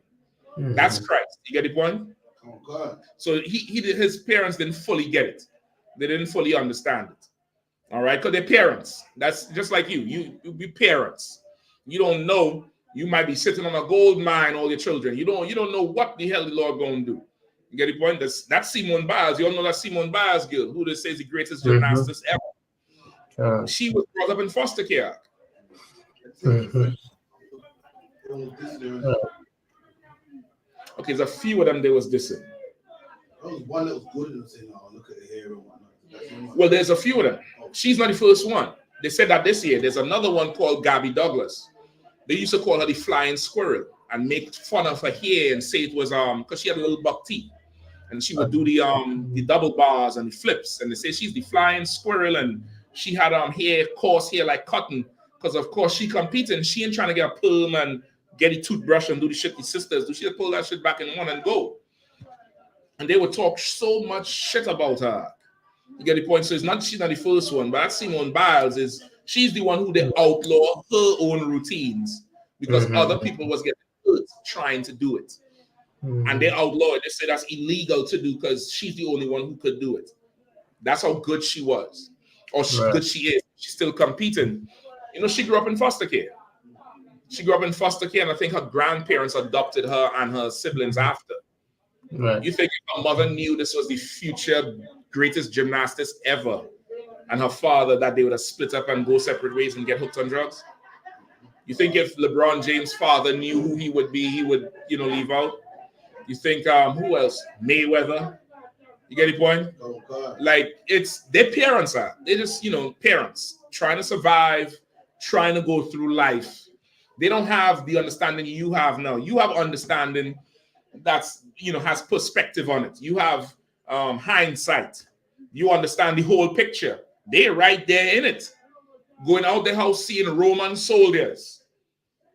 That's Christ. You get the point? Oh God. So his parents didn't fully get it. They didn't fully understand it. All right, because they're parents. That's just like you. You be parents. You don't know. You might be sitting on a gold mine, all your children. You don't know what the hell the Lord gonna do. You get the point? That's Simone Biles. You all know that Simone Biles girl, who they say is the greatest gymnast ever. She was brought up in foster care. Okay, there's a few of them there was dissing. There was one that was good and saying, "Oh, look at the hair and whatnot." Well, there's a few of them. She's not the first one. They said that this year. There's another one called Gabby Douglas. They used to call her the flying squirrel and make fun of her hair and say it was because she had a little buck teeth. And she would do the double bars and the flips. And they say she's the flying squirrel and she had coarse hair like cotton. Because of course she competing. She ain't trying to get a perm and get a toothbrush and do the shit the sisters do. She'll pull that shit back in one and go. And they would talk so much shit about her. You get the point? So she's not the first one, but that Simone Biles she's the one who they outlaw her own routines because other people was getting hurt trying to do it. And they outlaw it. They say that's illegal to do because she's the only one who could do it. That's how good she was. Or good she is. She's still competing. You know, she grew up in foster care. She grew up in foster care, and I think her grandparents adopted her and her siblings after. Right. You think if her mother knew this was the future greatest gymnastess ever, and her father, that they would have split up and go separate ways and get hooked on drugs? You think if LeBron James' father knew who he would be, he would, leave out? You think who else? Mayweather. You get the point? Oh God. Like their parents are. They're just, parents trying to survive, trying to go through life. They don't have the understanding you have now. You have understanding that's, has perspective on it. You have hindsight. You understand the whole picture. They're right there in it. Going out the house, seeing Roman soldiers,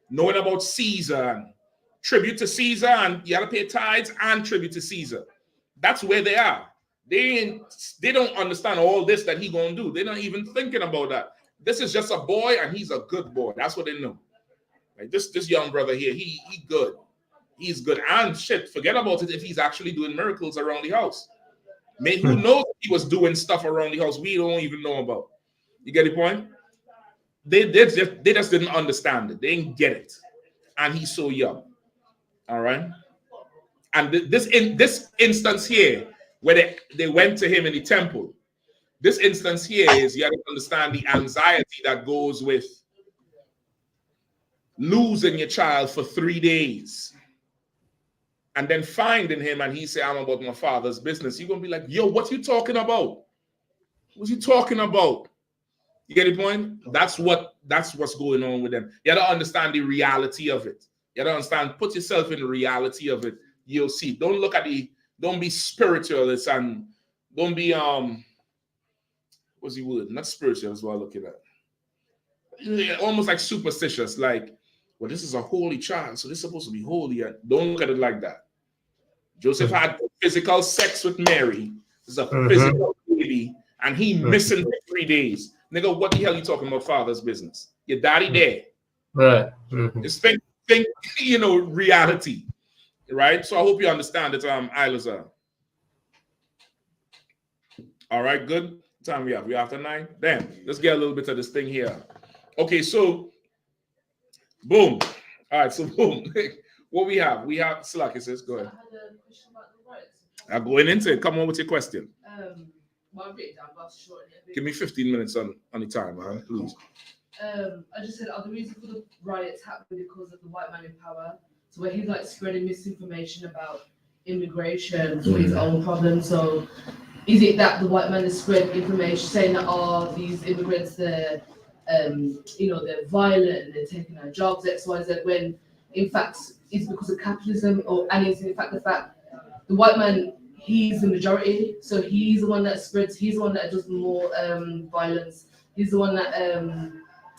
knowing about Caesar and tribute to Caesar, and you got to pay tithes and tribute to Caesar. That's where they are. They don't understand all this that he gonna do. They're not even thinking about that. This is just a boy, and he's a good boy. That's what they know. Like this young brother here, he good. He's good. And shit, forget about it if he's actually doing miracles around the house. Who knows if he was doing stuff around the house we don't even know about. You get the point? They just didn't understand it. They didn't get it. And he's so young. All right. And this instance here, where they went to him in the temple, this instance here is you have to understand the anxiety that goes with losing your child for 3 days and then finding him and he say, I'm about my father's business. You're going to be like, yo, what you talking about? What you talking about? You get the point? That's what's going on with them. You got to understand the reality of it. You got to understand, put yourself in the reality of it. You'll see. Don't be spiritualist and don't be, what's the word? Not spiritual is what I'm looking at. Almost like superstitious, like, well, this is a holy child, so this is supposed to be holy. Don't look at it like that. Joseph had physical sex with Mary. This is a physical baby, and he missing for 3 days. Nigga, what the hell you talking about father's business? Your daddy there. Right. Just think, reality, right? So I hope you understand that, Isla. All right, good. What time we have? We after 9? Damn, let's get a little bit of this thing here. Okay, so boom. All right, so boom. What we have? We have Slack, says, go ahead. I had a question about the rights. I'm going into it. Come on with your question. Well, I'll break it down, but I'll shorten it a bit. Give me 15 minutes on the time, man, please. I just said, are the reason for the riots happening because of the white man in power? So where he's like spreading misinformation about immigration for his own problem. So is it that the white man has spread information saying that these immigrants they're they're violent and they're taking our jobs, X, Y, Z, when in fact it's because of capitalism, and it's in fact the fact the white man, he's the majority, so he's the one that spreads, he's the one that does more violence, he's the one that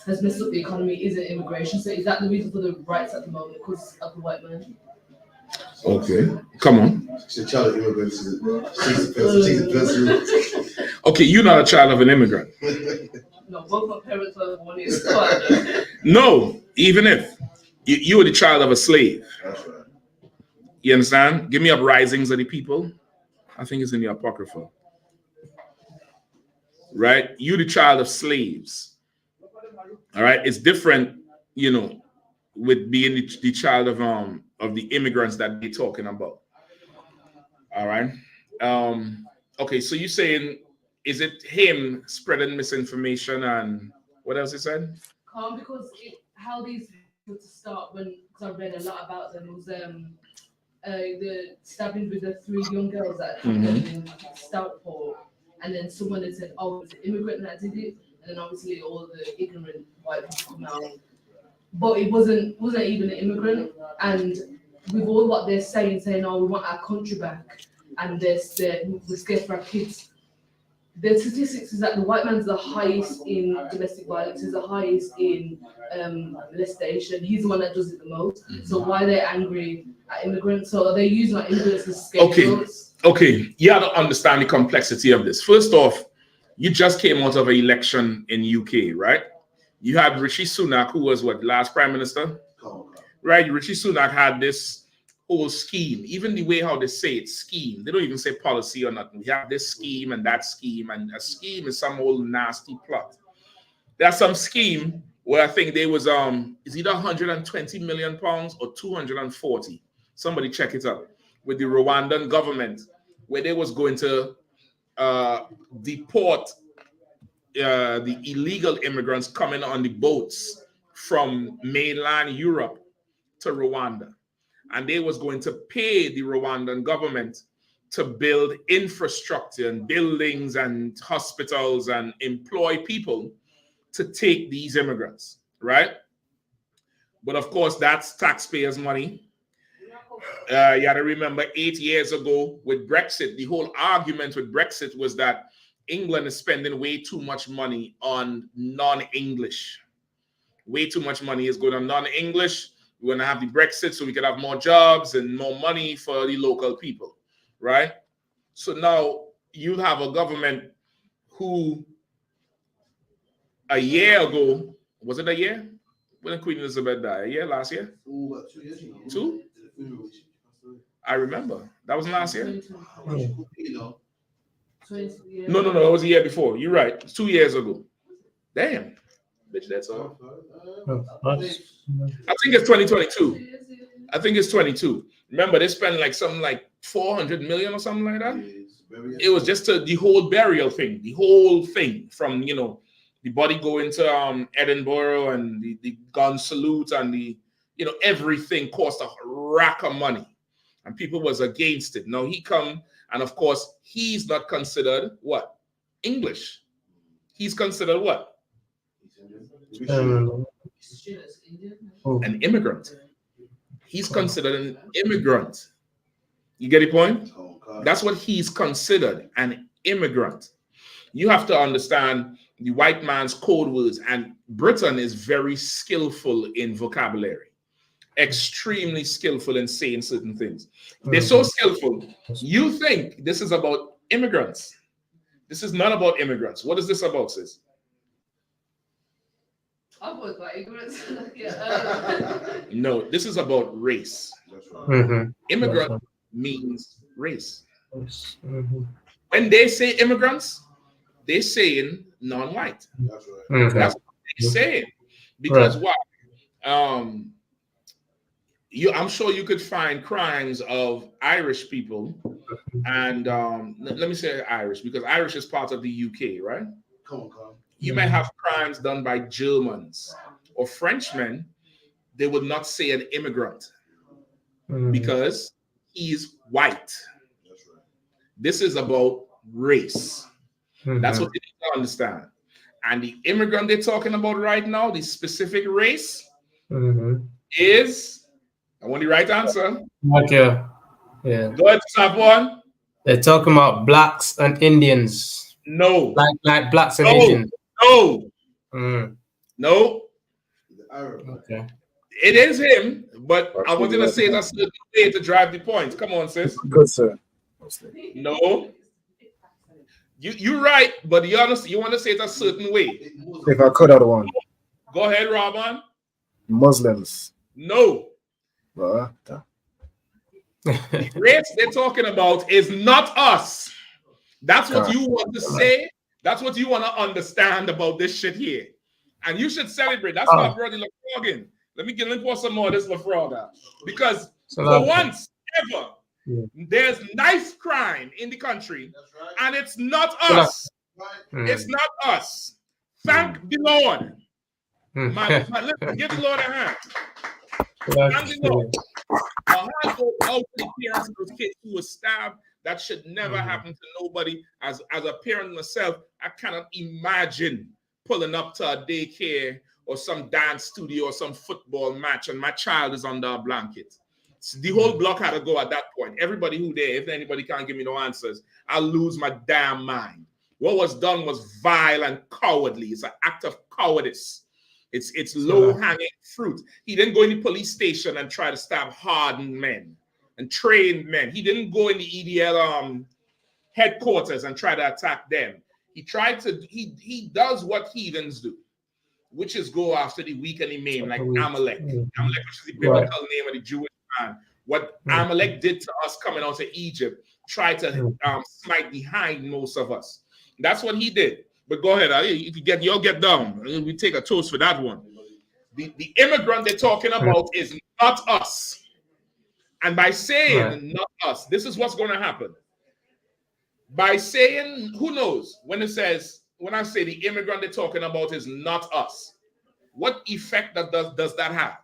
has messed up the economy, isn't immigration. So is that the reason for the riots at the moment, because of the white man? Okay, come on. She's a child of immigrants. She's a person. Okay, you're not a child of an immigrant. No, both my parents were born here. No, even if you were the child of a slave. That's right. You understand? Give me uprisings of the people. I think it's in the Apocrypha. Right? You're the child of slaves. All right? It's different, with being the child of the immigrants that they're talking about. All right? Okay, so you're saying, is it him spreading misinformation and what else he said? Because how these to start, because I read a lot about them, was the stabbing with the 3 young girls that happened in Stoutport, and then someone had said, oh, it's an immigrant that did it, and then obviously all the ignorant white people come out. But it wasn't even an immigrant, and with all what they're saying, oh, we want our country back, and we're scared for our kids. The statistics is that the white man's the highest in domestic violence, is the highest in molestation. He's the one that does it the most. So why are they angry at immigrants? So are they using like immigrants as scapegoats? Okay. You have to understand the complexity of this. First off, you just came out of an election in UK, right? You had Rishi Sunak, who was last prime minister? Right? Rishi Sunak had this whole scheme, even the way how they say it, scheme. They don't even say policy or nothing. We have this scheme and that scheme, and a scheme is some old nasty plot. There's some scheme where I think there was is either 120 million pounds or 240. Somebody check it out, with the Rwandan government, where they was going to deport the illegal immigrants coming on the boats from mainland Europe to Rwanda. And they was going to pay the Rwandan government to build infrastructure and buildings and hospitals and employ people to take these immigrants, right? But of course, that's taxpayers' money. You got to remember 8 years ago with Brexit, the whole argument with Brexit was that England is spending way too much money on non-English. Way too much money is going on non-English. We're going to have the Brexit so we can have more jobs and more money for the local people, right? So now you have a government who a year ago, was it a year? When Queen Elizabeth died? A year, last year? 2 years ago. 2? I remember. That was last year? No, it was a year before. You're right. 2 years ago. Damn. Bitch, that's all. I think it's 2022. I think it's 22. Remember, they spent something like 400 million or something like that. It was just the whole burial thing, the whole thing from, the body going to Edinburgh and the gun salute and the, everything cost a rack of money. And people was against it. Now he come, and of course, he's not considered what? English. He's considered what? Oh. An immigrant. He's considered an immigrant. You get the point? That's what he's considered, an immigrant. You have to understand the white man's code words, and Britain is very skillful in vocabulary, extremely skillful in saying certain things. They're so skillful. You think this is about immigrants. This is not about immigrants. What is this about, sis? I was like ignorance. No, this is about race. Immigrant means race. When they say immigrants, they're saying non-white. That's what they're saying. Because why? I'm sure you could find crimes of Irish people, and let me say Irish because Irish is part of the UK, right? Come on. You may have crimes done by Germans or Frenchmen. They would not say an immigrant because he's white. This is about race. That's what they need to understand. And the immigrant they're talking about right now, the specific race, is, I want the right answer. Okay. Yeah. Go ahead, stop one. They're talking about blacks and Indians. No. Like blacks and Indians. No. Okay. It is him, but I wanted to say that's the way to drive the point. Come on, sis. Good, sir. No. You're right, but you want to say it a certain way. If I could, I'd one. Go ahead, Robin. Muslims. No. The race they're talking about is not us. That's what you want to say. That's what you want to understand about this shit here. And you should celebrate. That's my brother LaFroggin. Let me pour some more of this LaFrogger. Because for once ever, there's knife crime in the country, and it's not us. It's not us. Thank the Lord. Listen, give the Lord a hand. Thank the Lord. My heart goes out to the parents of those kids who were stabbed. That should never happen to nobody. As a parent myself, I cannot imagine pulling up to a daycare or some dance studio or some football match and my child is under a blanket. So the whole block had to go at that point. Everybody who there, if anybody can't give me no answers, I'll lose my damn mind. What was done was vile and cowardly. It's an act of cowardice. It's low-hanging fruit. He didn't go in the police station and try to stab hardened men and trained men. He didn't go in the EDL headquarters and try to attack them. He does what heathens do, which is go after the weak and the maimed, like Amalek. Amalek, which is the biblical name of the Jewish man. What Amalek did to us coming out of Egypt, tried to smite behind most of us. That's what he did. But go ahead, if you'll get down. We take a toast for that one. The immigrant they're talking about is not us. And by saying not us, this is what's going to happen. By saying, who knows, when I say the immigrant they're talking about is not us, what effect does that have?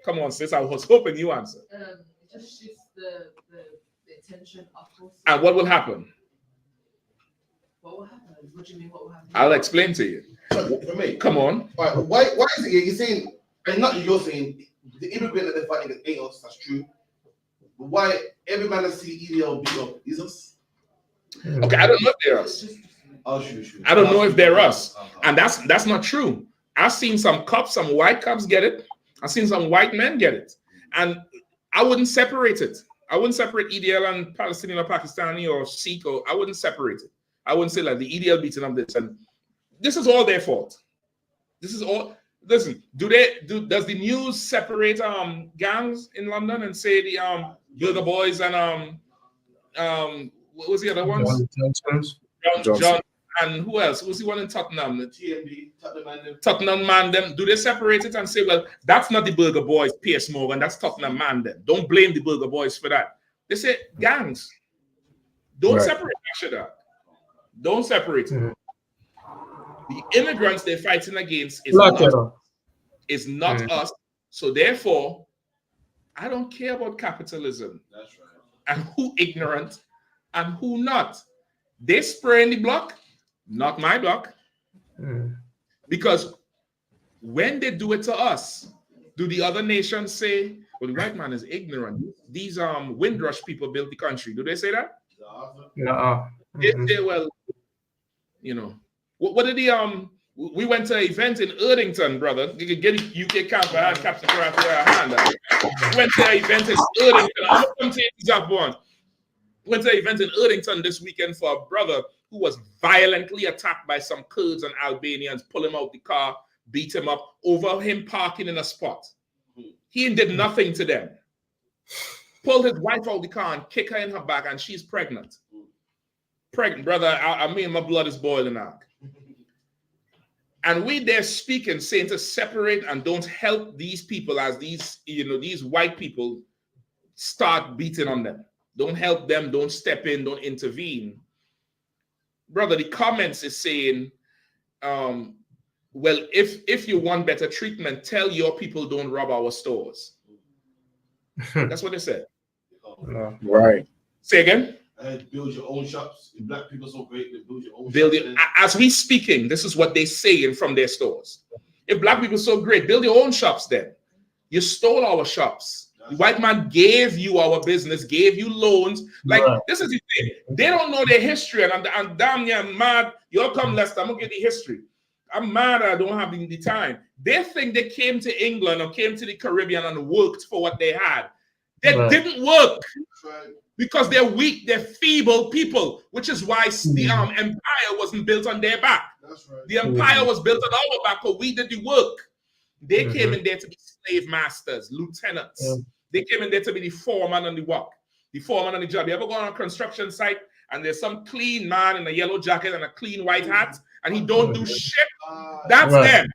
Come on, sis, I was hoping you answer. It just shifts the attention upwards. And what will happen? What will happen? What do you mean, what will happen? I'll explain to you. For me, come on. Why is it you're saying, and not you're saying, the immigrant that they're fighting ain't us, that's true. But why every man that see EDL beat up is us? Okay, I don't know if they're us. I don't know if they're us. And that's not true. I've seen some cops, some white cops get it. I've seen some white men get it. And I wouldn't separate it. I wouldn't separate EDL and Palestinian or Pakistani or Sikh. I wouldn't separate it. I wouldn't say like the EDL beating up this. And this is all their fault. This is all. Listen, does the news separate gangs in London and say the Burger Boys and what was the other ones? John and who else? Who's the one in Tottenham? The TMB, Tottenham man them. Do they separate it and say, well, that's not the Burger Boys, Piers Morgan, that's Tottenham man them. Don't blame the Burger Boys for that. They say gangs. Don't separate that shit up. Don't separate it. The immigrants they're fighting against is not us. So therefore, I don't care about capitalism. That's right. And who ignorant and who not. They spray in the block, not my block. Because when they do it to us, do the other nations say, well, the white man is ignorant? These Windrush people built the country. Do they say that? No. They say, well, you know, what did we went to an event in Erdington, brother. You can get a UK camper and Captain Yahanna. We went to an event in Erdington. I'm going to come to you one. Went to an event in Erdington this weekend for a brother who was violently attacked by some Kurds and Albanians, pull him out the car, beat him up over him parking in a spot. He did nothing to them. Pulled his wife out the car and kick her in her back, and she's pregnant. Pregnant, brother. I mean, my blood is boiling out. And we there speaking, saying to separate and don't help these people as these, these white people start beating on them. Don't help them, don't step in, don't intervene. Brother, the comments is saying, well, if you want better treatment, tell your people don't rob our stores. That's what they said. Right. Say again? Build your own shops. If black people are so great, they build your own shops. As we speaking, this is what they saying from their stores. If black people are so great, build your own shops then. You stole our shops. The white man gave you our business, gave you loans. Like, this is the thing. They don't know their history. And I'm damn near mad. You'll come, Lester. I'm going to get the history. I'm mad I don't have the time. They think they came to England or came to the Caribbean and worked for what they had. That didn't work. Because they're weak, they're feeble people, which is why the empire wasn't built on their back. That's right. The empire was built on our back, but we did the work. They came in there to be slave masters, lieutenants. They came in there to be the foreman on the work, the foreman on the job. You ever go on a construction site and there's some clean man in a yellow jacket and a clean white hat, and he don't do shit? That's them.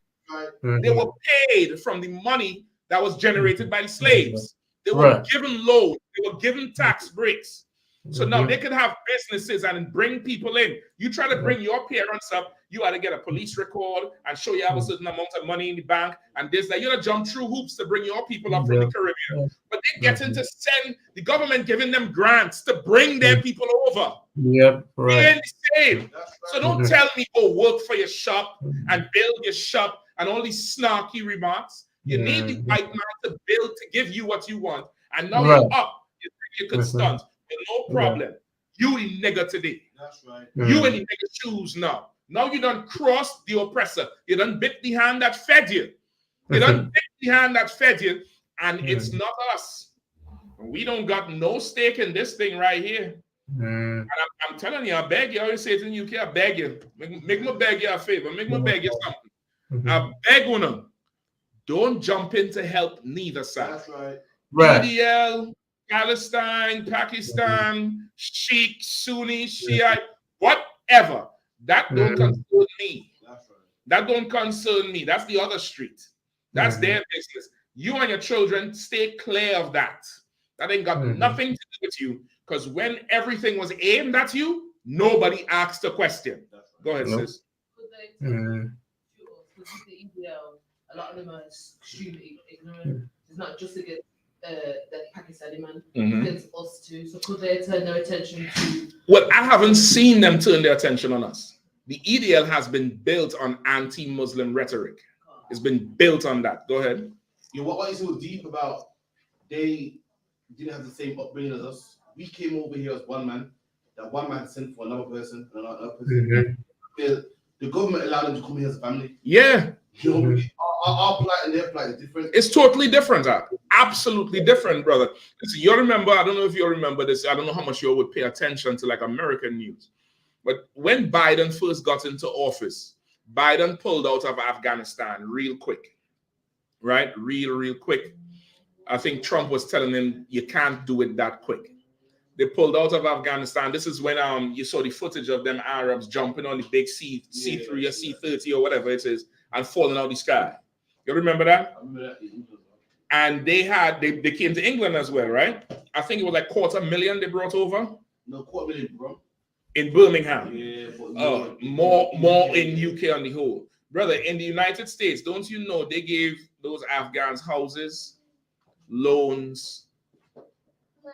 They were paid from the money that was generated by the slaves. They were given loans. They were given tax breaks. So now they could have businesses and bring people in. You try to bring your parents up, you ought to get a police record and show you have a certain amount of money in the bank and this, that. You got to jump through hoops to bring your people up from the Caribbean. But they getting to send the government giving them grants to bring their people over. They're the same. So don't tell me go work for your shop and build your shop and all these snarky remarks. You need the white man to build to give you what you want. And now you're up. You think you could stunt. No problem. You in nigger today. That's right. You in the nigger shoes now. Now you done crossed the oppressor. You done bit the hand that fed you. You done bit the hand that fed you. And it's not us. We don't got no stake in this thing right here. And I'm telling you, I beg you. I always say it in the UK, I beg you. Make me beg you a favor. Make me beg you something. I beg you. Don't jump in to help neither side. That's right. PDL, Palestine, Pakistan, Sheikh, Sunni, Shiite, whatever. That don't concern me. That's right. That don't concern me. That's the other street. That's their business. You and your children stay clear of that. That ain't got nothing to do with you. Because when everything was aimed at you, nobody asked a question. Go ahead, sis. A lot of them are extremely ignorant. It's not just against the Pakistani man, against us too. So could they turn their attention to? Well, I haven't seen them turn their attention on us. The EDL has been built on anti-Muslim rhetoric. It's been built on that. Go ahead. Yeah, what is so deep about? They didn't have the same upbringing as us. We came over here as one man. That one man sent for another person and another person. The government allowed them to come here as a family. Yeah. You know, our plight and their plight is different. It's totally different, absolutely different, brother. Listen, you remember, I don't know if you remember this, I don't know how much you would pay attention to like American news. But when Biden first got into office, Biden pulled out of Afghanistan real quick, right? Real quick. I think Trump was telling him, you can't do it that quick. They pulled out of Afghanistan. This is when you saw the footage of them Arabs jumping on the big C3 or C30 or whatever it is and falling out the sky. You remember that? I remember that. And they came to England as well, right? I think it was like 250,000 they brought over. No, 250,000, bro. In Birmingham. Yeah. More in UK on the whole. Brother, in the United States, don't you know they gave those Afghans houses, loans,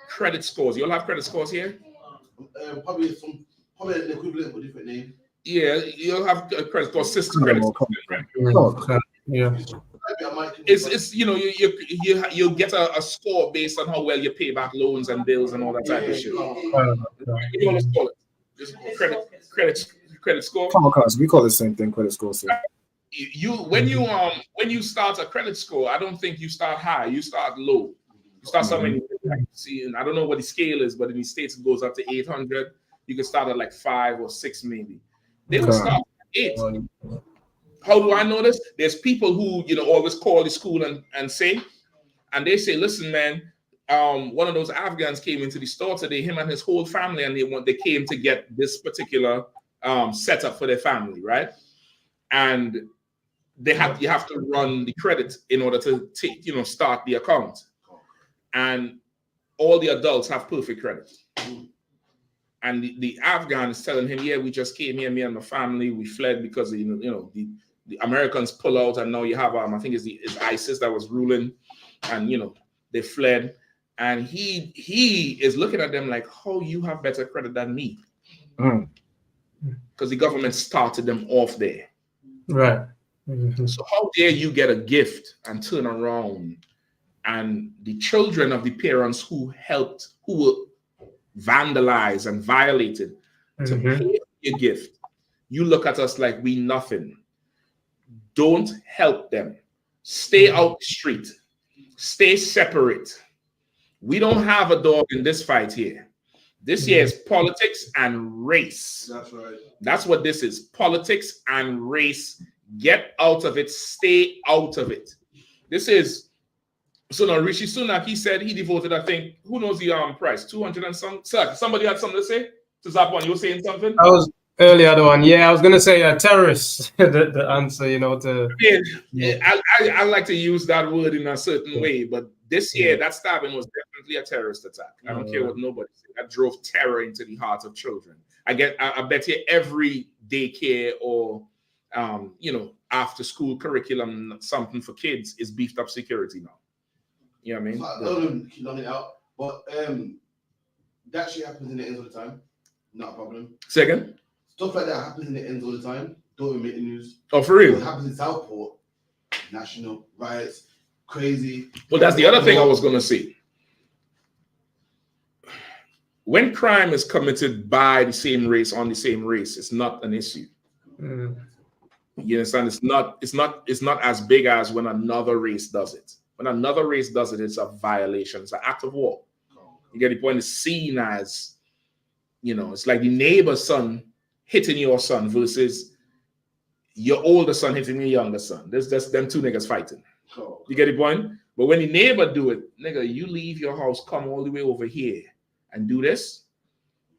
credit scores. You all have credit scores here? Probably an equivalent with a different name. Yeah, you'll have a credit score system. Credit score, right? Yeah. It's you get a score based on how well you pay back loans and bills and all that type of shit. You always call it just credit score. We call it the same thing, credit score. So. When you start a credit score, I don't think you start high. You start low. You start something. See, and I don't know what the scale is, but in the States it goes up to 800. You can start at like 5 or 6 maybe. They will start at 8. How do I know this? There's people who, always call the school and say, and they say, listen, man, one of those Afghans came into the store today, him and his whole family, and they came to get this particular setup for their family, right? And you have to run the credit in order to start the account. And all the adults have perfect credit. And the Afghan is telling him, yeah, we just came here, me and my family, we fled because the Americans pull out, and now you have I think it's ISIS that was ruling, and they fled. And he is looking at them like, how you have better credit than me? Because the government started them off there. Right. So how dare you get a gift and turn around, and the children of the parents who were vandalized and violated to pay your gift, you look at us like we nothing. Don't help them. Stay out the street. Stay separate. We don't have a dog in this fight here. This here is politics and race. That's right. That's what this is. Politics and race. Get out of it. Stay out of it. This is. So now Rishi Sunak, he said he devoted, I think, who knows the price? 200 and some. Sir, somebody had something to say? To Zapon, you were saying something? I was earlier the one. Yeah, I was gonna say terrorists. the answer, I like to use that word in a certain way, but this year that stabbing was definitely a terrorist attack. I don't care what nobody said. That drove terror into the hearts of children. I bet you every daycare or after school curriculum, something for kids is beefed up security now. You know what I mean? I don't keep long it out, but that shit happens in the ends all the time. Not a problem. Second? Stuff like that happens in the ends all the time. Don't even make the news. Oh, for real? What happens in Southport? National riots, crazy. Well, that's the other thing I was going to say. When crime is committed by the same race on the same race, it's not an issue. You understand? It's not as big as when another race does it. When another race does it, it's a violation. It's an act of war. You get the point? It's seen as, it's like the neighbor's son hitting your son versus your older son hitting your younger son. There's just them two niggas fighting. You get the point? But when the neighbor do it, nigga, you leave your house, come all the way over here and do this.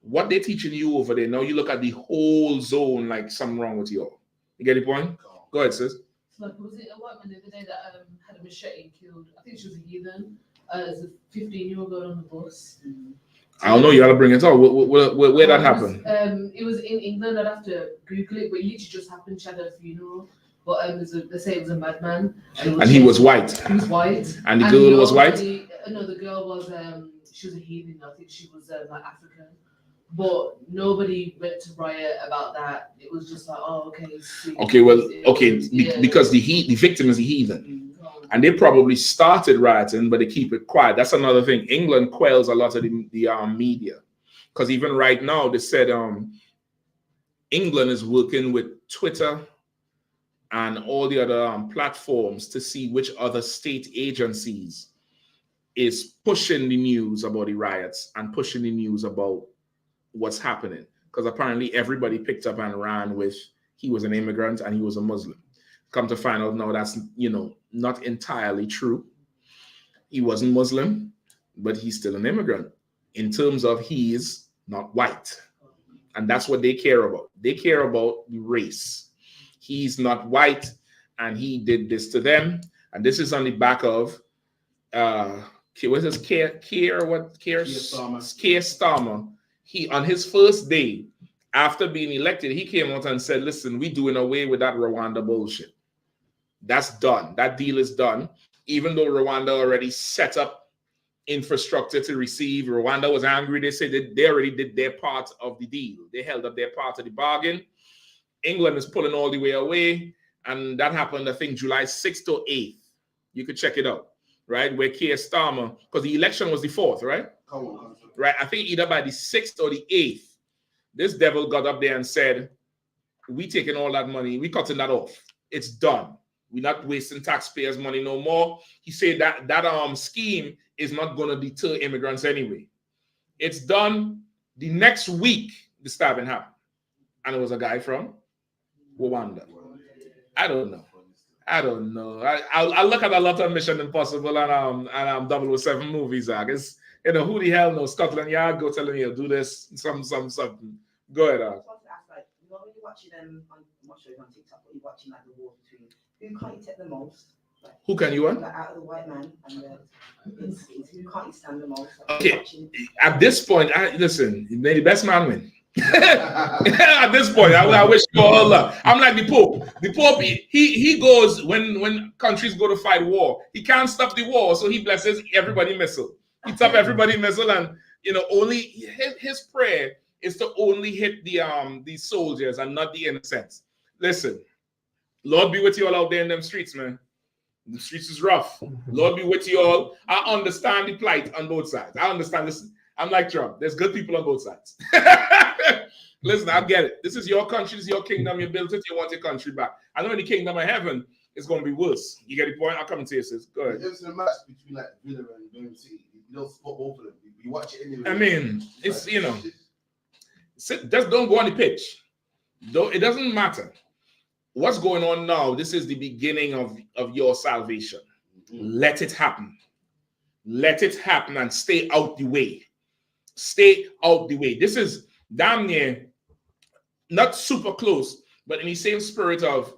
What they're teaching you over there, now you look at the whole zone like something wrong with you all. You get the point? Go ahead, sis. Like, was it a white man the other day that had a machete and killed, I think she was a heathen, as a 15-year-old girl on the bus? I don't know, you gotta bring it up. Where that happened? It was in England. I'd have to Google it, but it literally just happened. She had a funeral, but they say it was a madman. And he was white. He was white. And the girl was white? No, the girl was, she was a heathen. I think she was like African. But nobody went to riot about that. It was just like, oh, okay. Because the victim is a heathen. And they probably started rioting, but they keep it quiet. That's another thing. England quells a lot of the media. Because even right now, they said England is working with Twitter and all the other platforms to see which other state agencies is pushing the news about the riots and pushing the news about what's happening, because apparently everybody picked up and ran with he was an immigrant and he was a Muslim. Come to find out now that's not entirely true. He wasn't Muslim, but he's still an immigrant in terms of he's not white. And that's what they care about. They care about the race. He's not white and he did this to them. And this is on the back of what is Keir Starmer. He, on his first day after being elected, he came out and said, listen, we're doing away with that Rwanda bullshit. That's done. That deal is done. Even though Rwanda already set up infrastructure to receive, Rwanda was angry. They said that they already did their part of the deal. They held up their part of the bargain. England is pulling all the way away. And that happened, I think, July 6th or 8th. You could check it out, right? Where Keir Starmer, because the election was the 4th, right? Right, I think either by the 6th or the 8th, this devil got up there and said, we taking all that money, we cutting that off. It's done. We're not wasting taxpayers' money no more. He said that scheme is not going to deter immigrants anyway. It's done. The next week, the stabbing happened. And it was a guy from Rwanda. I don't know. I look at a lot of Mission Impossible and 007 movies. I guess who the hell knows Scotland Yard go telling you do this something. Go ahead. I just wanted to ask, like, when you're watching them on, I'm not sure if on TikTok, but you're watching like the war between who can't you take the most? Like, who can you want? Like, out of the white man and the instincts, who can't you stand the most? Like, Okay. At this point, listen, may the best man win. At this point, I wish you all luck. I'm like the Pope. The Pope, he goes when countries go to fight war. He can't stop the war, so he blesses everybody missile. He top everybody missile, and only his prayer is to only hit the soldiers and not the innocents. Listen, Lord be with you all out there in them streets, man. The streets is rough. Lord be with you all. I understand the plight on both sides. I understand. Listen, I'm like Trump. There's good people on both sides. Listen, I get it. This is your country. This is your kingdom. You built it. You want your country back. I know in the kingdom of heaven, it's going to be worse. You get the point? I'll come and tell you, sis. Go ahead. It's a match between like Villa and Birmingham City. You don't spot both of them. You watch it anyway. I mean, it's, just don't go on the pitch. It doesn't matter. What's going on now? This is the beginning of your salvation. Let it happen. Let it happen and stay out the way. Stay out the way. This is damn near not super close, but in the same spirit of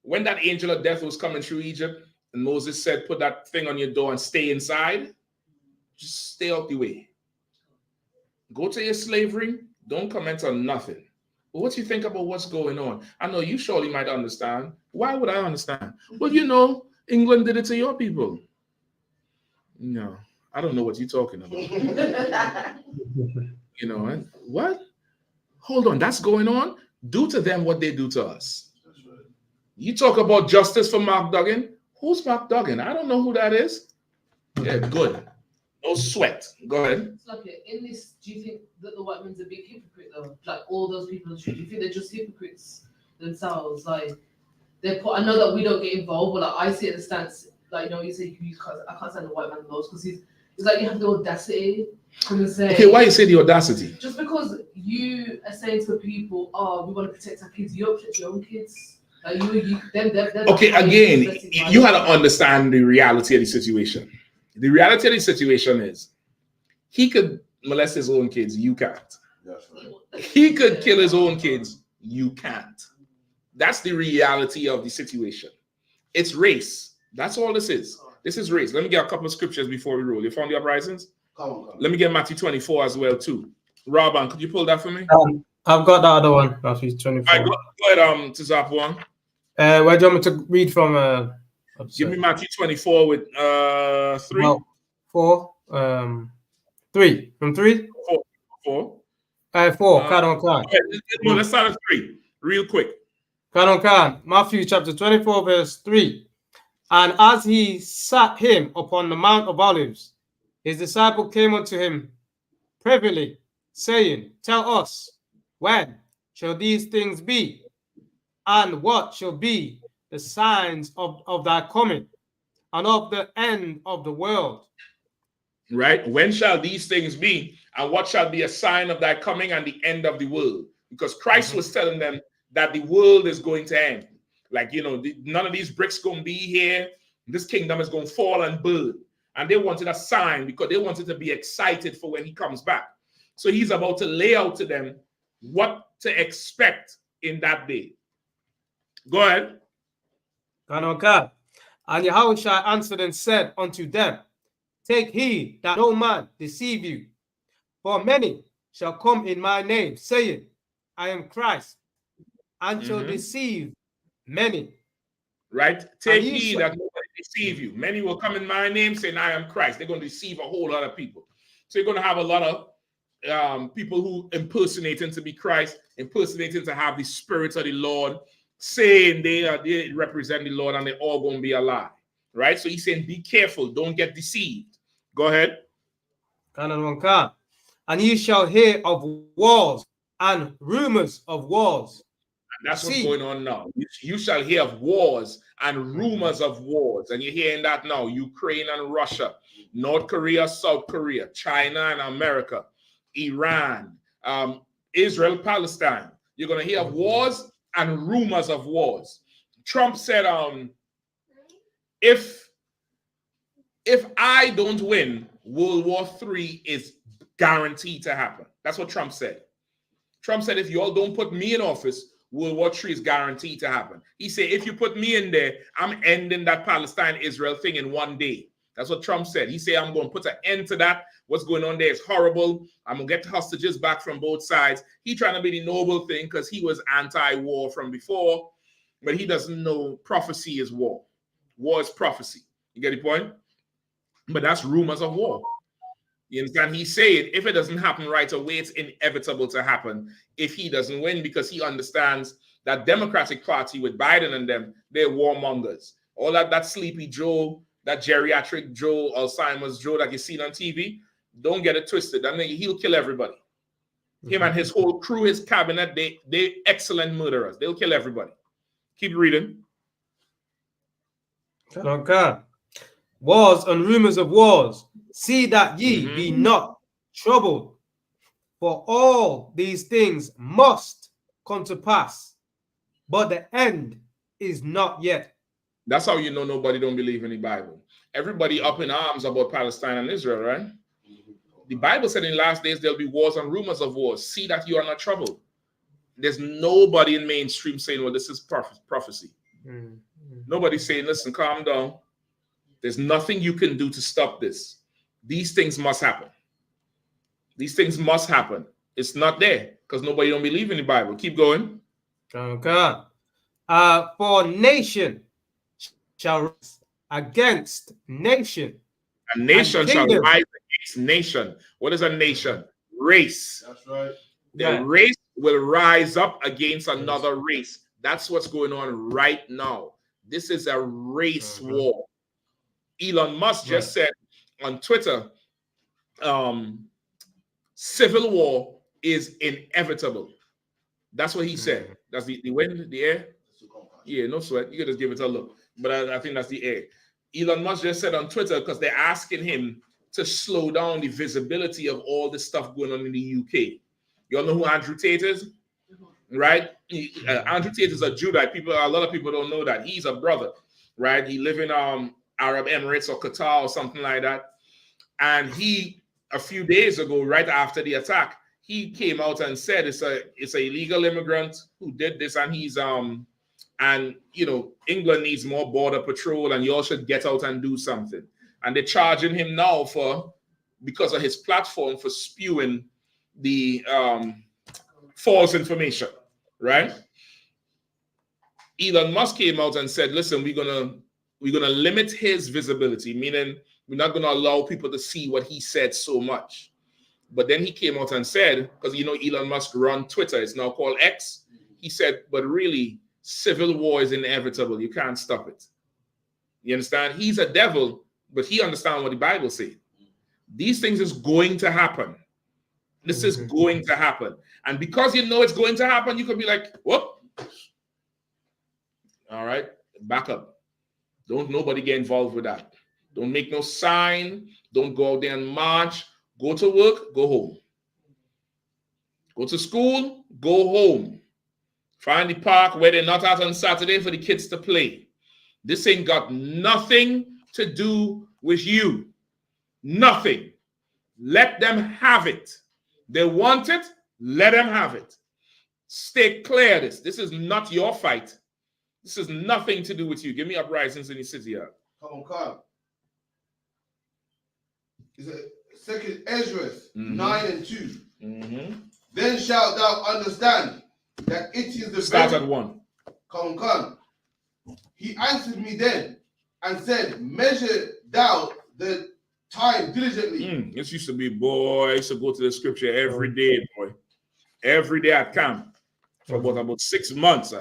when that angel of death was coming through Egypt and Moses said, put that thing on your door and stay inside. Just stay out the way. Go to your slavery. Don't comment on nothing. But what do you think about what's going on? I know you surely might understand. Why would I understand? Well, England did it to your people. No, I don't know what you're talking about. What? Hold on, that's going on? Do to them what they do to us. Right. You talk about justice for Mark Duggan. Who's Mark Duggan? I don't know who that is. Yeah, good. No sweat. Go ahead. In this, do you think that the white man's a big hypocrite though? Like all those people on the street, do you think they're just hypocrites themselves? Like I know that we don't get involved, but like I see it in the stance. Like you say I can't stand the white man the most because it's like you have the audacity to say. Okay, why you say the audacity? Just because you are saying to people, "Oh, we want to protect our kids," you don't protect your own kids. Like them. Okay, again, you had to understand the reality of the situation. The reality of the situation is he could molest his own kids, you can't. That's right. He could kill his own kids, you can't. That's the reality of the situation. It's race. That's all this is. This is race. Let me get a couple of scriptures before we roll. You found the uprisings? Come on. Let me get Matthew 24 as well, too. Robin, could you pull that for me? I've got the other one, Matthew 24. All right, go ahead, to Zap 1. Where do you want me to read from? Give me Matthew 24 with 3. No, 4. 3. From 3? 4. 4. Khan. Let's start at 3. Real quick. Khan. Matthew chapter 24, verse 3. And as he sat him upon the Mount of Olives, his disciple came unto him privately, saying, Tell us, when shall these things be? And what shall be the signs of thy coming and of the end of the world? Right? When shall these things be? And what shall be a sign of thy coming and the end of the world? Because Christ was telling them that the world is going to end. Like, none of these bricks going to be here. This kingdom is going to fall and burn. And they wanted a sign because they wanted to be excited for when he comes back. So he's about to lay out to them what to expect in that day. Go ahead. And Yahushua answered and said unto them, Take heed that no man deceive you. For many shall come in my name, saying, I am Christ, and shall deceive many. Right? Take heed that nobody deceive you. Many will come in my name, saying, I am Christ. They're going to deceive a whole lot of people. So you're going to have a lot of people who impersonating to be Christ, impersonating to have the spirit of the Lord, saying they represent the Lord, and they're all going to be a lie. Right? So he's saying, be careful. Don't get deceived. Go ahead. And ye shall hear of wars and rumors of wars. And that's what's going on now. You shall hear of wars and rumors of wars. And you're hearing that now. Ukraine and Russia, North Korea, South Korea, China and America, Iran, Israel, Palestine. You're going to hear of wars and rumors of wars. Trump said, if I don't win, World War III is guaranteed to happen. That's what Trump said. Trump said, if you all don't put me in office, World War III is guaranteed to happen. He said, if you put me in there, I'm ending that Palestine-Israel thing in one day. That's what Trump said. He said, I'm going to put an end to that. What's going on there is horrible. I'm going to get hostages back from both sides. He trying to be the noble thing because he was anti-war from before, but he doesn't know prophecy is war. War is prophecy. You get the point? But that's rumors of war. You understand? He said if it doesn't happen right away, it's inevitable to happen if he doesn't win, because he understands that Democratic Party with Biden and them, they're warmongers. All that sleepy Joe, that geriatric Joe, Alzheimer's Joe that you see on TV, don't get it twisted. I mean, he'll kill everybody. Him and his whole crew, his cabinet, they excellent murderers. They'll kill everybody. Keep reading. Okay. Wars and rumors of wars. See that ye be not troubled, for all these things must come to pass, but the end is not yet. That's how you know nobody don't believe in the Bible. Everybody up in arms about Palestine and Israel, right? The Bible said in the last days there'll be wars and rumors of wars. See that you are not troubled. There's nobody in mainstream saying, well, this is prophecy. Nobody's saying, listen, calm down. There's nothing you can do to stop this. These things must happen. These things must happen. It's not there because nobody don't believe in the Bible. Keep going. Okay. For nation shall rise against nation. A nation shall rise against nation. What is a nation? Race. That's right. The race will rise up against another race. That's what's going on right now. This is a race war. Elon Musk just said on Twitter, civil war is inevitable. That's what he said. That's the wind, the air. Yeah, no sweat. You can just give it a look. But I think that's the air. Elon Musk just said on Twitter, because they're asking him to slow down the visibility of all this stuff going on in the UK. You all know who Andrew Tate is? Right? Andrew Tate is a Judite. A lot of people don't know that. He's a brother, right? He live in Arab Emirates or Qatar or something like that. And he, a few days ago, right after the attack, he came out and said it's a illegal immigrant who did this, and he's and you know, England needs more border patrol, and you all should get out and do something. And they're charging him now because of his platform for spewing the false information, right? Elon Musk came out and said, listen, we're gonna limit his visibility, meaning we're not gonna allow people to see what he said so much. But then he came out and said, because you know Elon Musk run Twitter, it's now called X. He said, but really, civil war is inevitable. You can't stop it. You understand? He's a devil, but he understands what the Bible says. These things is going to happen. This is going to happen. And because you know it's going to happen, you can be like, whoop. All right, back up. Don't nobody get involved with that. Don't make no sign. Don't go out there and march. Go to work, go home. Go to school, go home. Find the park where they're not out on Saturday for the kids to play. This ain't got nothing to do with you. Nothing. Let them have it. They want it, let them have it. Stay clear of this. This is not your fight. This has nothing to do with you. Give me uprisings in the city. Come on, Carl. Is it 2nd Ezra 9 and 2? Then shalt thou understand that it is the start at 1. Come on. He answered me then and said, measure thou the time diligently. This used to be, boy, I used to go to the scripture every day, boy. Every day at camp for about 6 months.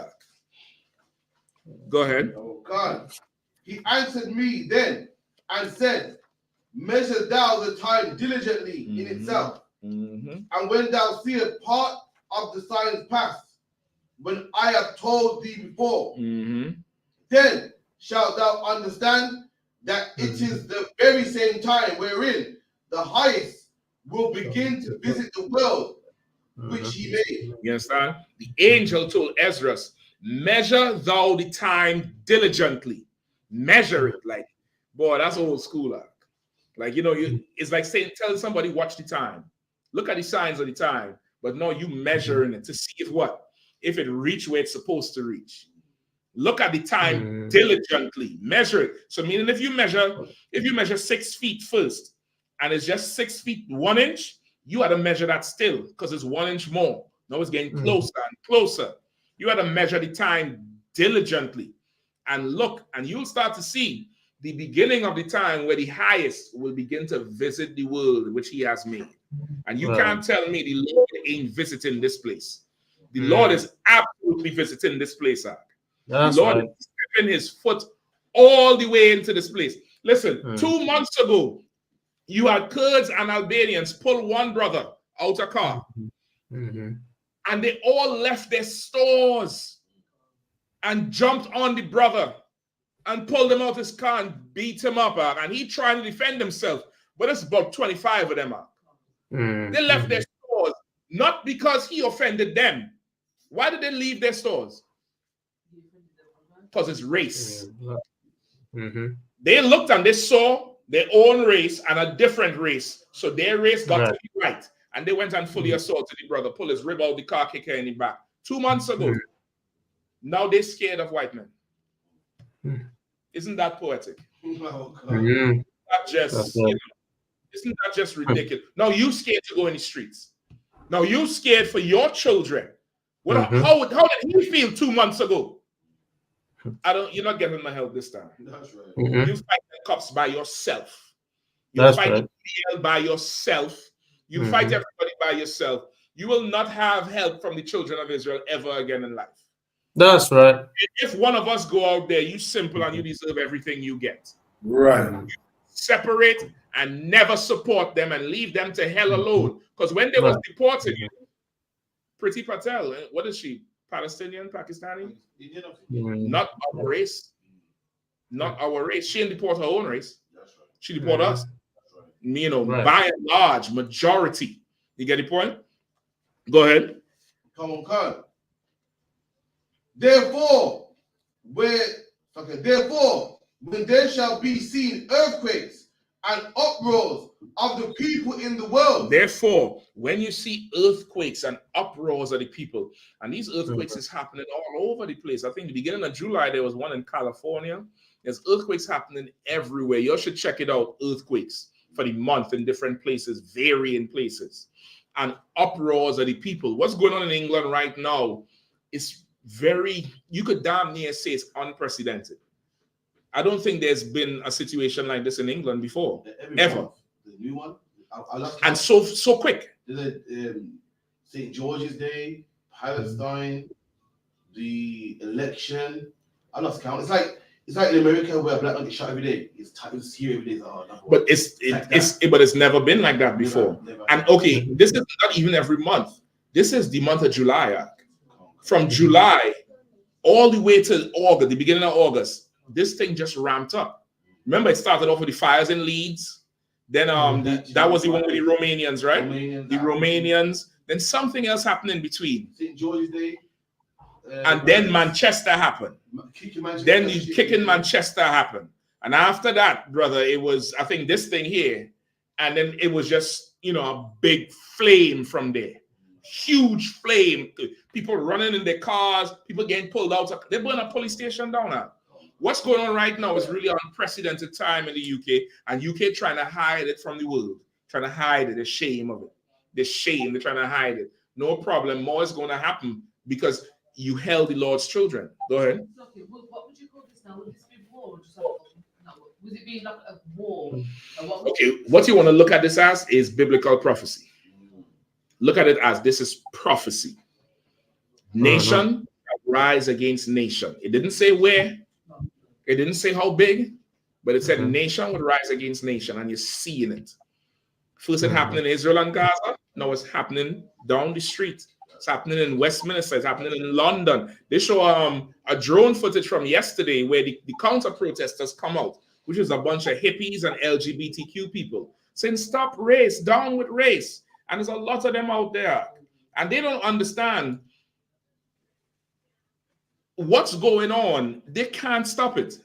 Go ahead. Oh God. He answered me then and said, measure thou the time diligently in itself. And when thou seest part of the signs past, when I have told thee before, then shalt thou understand that it is the very same time wherein the highest will begin to visit the world which he made. You understand? The angel told Ezra, measure thou the time diligently. Measure it. Like, boy, that's old school. Like, you know, it's like saying, tell somebody, watch the time. Look at the signs of the time. But no, you measuring it to see if what? If it reach where it's supposed to reach. Look at the time diligently. Measure it. So meaning if you measure 6 feet first, and it's just 6 feet 1 inch, you had to measure that still because it's 1 inch more. Now it's getting closer and closer. You had to measure the time diligently and look, and you'll start to see the beginning of the time where the highest will begin to visit the world which he has made. And you can't tell me the Lord ain't visiting this place. The Lord is absolutely visiting this place. The Lord is stepping his foot all the way into this place. Listen, 2 months ago, you had Kurds and Albanians pull one brother out of car. And they all left their stores and jumped on the brother and pulled him out his car and beat him up. And he trying to defend himself. But it's about 25 of them. They left their stores, not because he offended them. Why did they leave their stores? Because it's race. They looked and they saw their own race and a different race. So their race got to be right. And they went and fully assaulted the brother, pull his rib out the car, kick her in the back. 2 months ago. Now they're scared of white men. Isn't that poetic? Isn't that just ridiculous? Now you scared to go in the streets. Now you scared for your children. How did he feel 2 months ago? You're not getting my help this time. That's right. You fight the cops by yourself. You fight the PL by yourself. You fight everybody by yourself. You will not have help from the children of Israel ever again in life. That's right. If one of us go out there, you simple and you deserve everything you get. Right. You separate and never support them and leave them to hell alone. Because when they was deported, Priti Patel, what is she? Palestinian, Pakistani? Not our race. Not our race. She didn't deport her own race. She deported us. You know, by and large, majority. You get the point? Go ahead. Come on, Khan. Therefore, when there shall be seen earthquakes and uproars of the people in the world. Therefore, when you see earthquakes and uproars of the people, and these earthquakes is happening all over the place. I think the beginning of July, there was one in California. There's earthquakes happening everywhere. You should check it out, earthquakes for the month in different places, varying places. And uproars of the people. What's going on in England right now is you could damn near say it's unprecedented. I don't think there's been a situation like this in England before, ever. The new one, and so quick. St. George's Day, Palestine, the election. I lost count. It's like in America where black man get shot every day. It's here every day. But it's never been like that before. Never. And okay, this is not even every month. This is the month of July. From July all the way to August, the beginning of August, this thing just ramped up. Remember, it started off with the fires in Leeds. Then that was the one with the Romanians, right? The Romanians. Then something else happened in between. St. George's Day. And then Manchester happened. Then the kick in Manchester happened. And after that, brother, it was, I think, this thing here. And then it was just, a big flame from there. Huge flame. People running in their cars. People getting pulled out. They burned a police station down now. What's going on right now is really unprecedented time in the UK. And UK trying to hide it from the world. Trying to hide it. The shame of it. The shame. They're trying to hide it. No problem. More is going to happen because you held the Lord's children. Go ahead. Okay, well, what would you call this now? Would this be war? Would it be like a war? Okay, what you want to look at this as is biblical prophecy. Look at it as this is prophecy. Nation rise against nation. It didn't say where. It didn't say how big, but it said nation would rise against nation, and you're seeing it. First it happened in Israel and Gaza. Now it's happening down the street. It's happening in Westminster. It's happening in London. They show a drone footage from yesterday where the counter protesters come out, which is a bunch of hippies and LGBTQ people saying stop race, down with race. And there's a lot of them out there. And they don't understand what's going on, they can't stop it.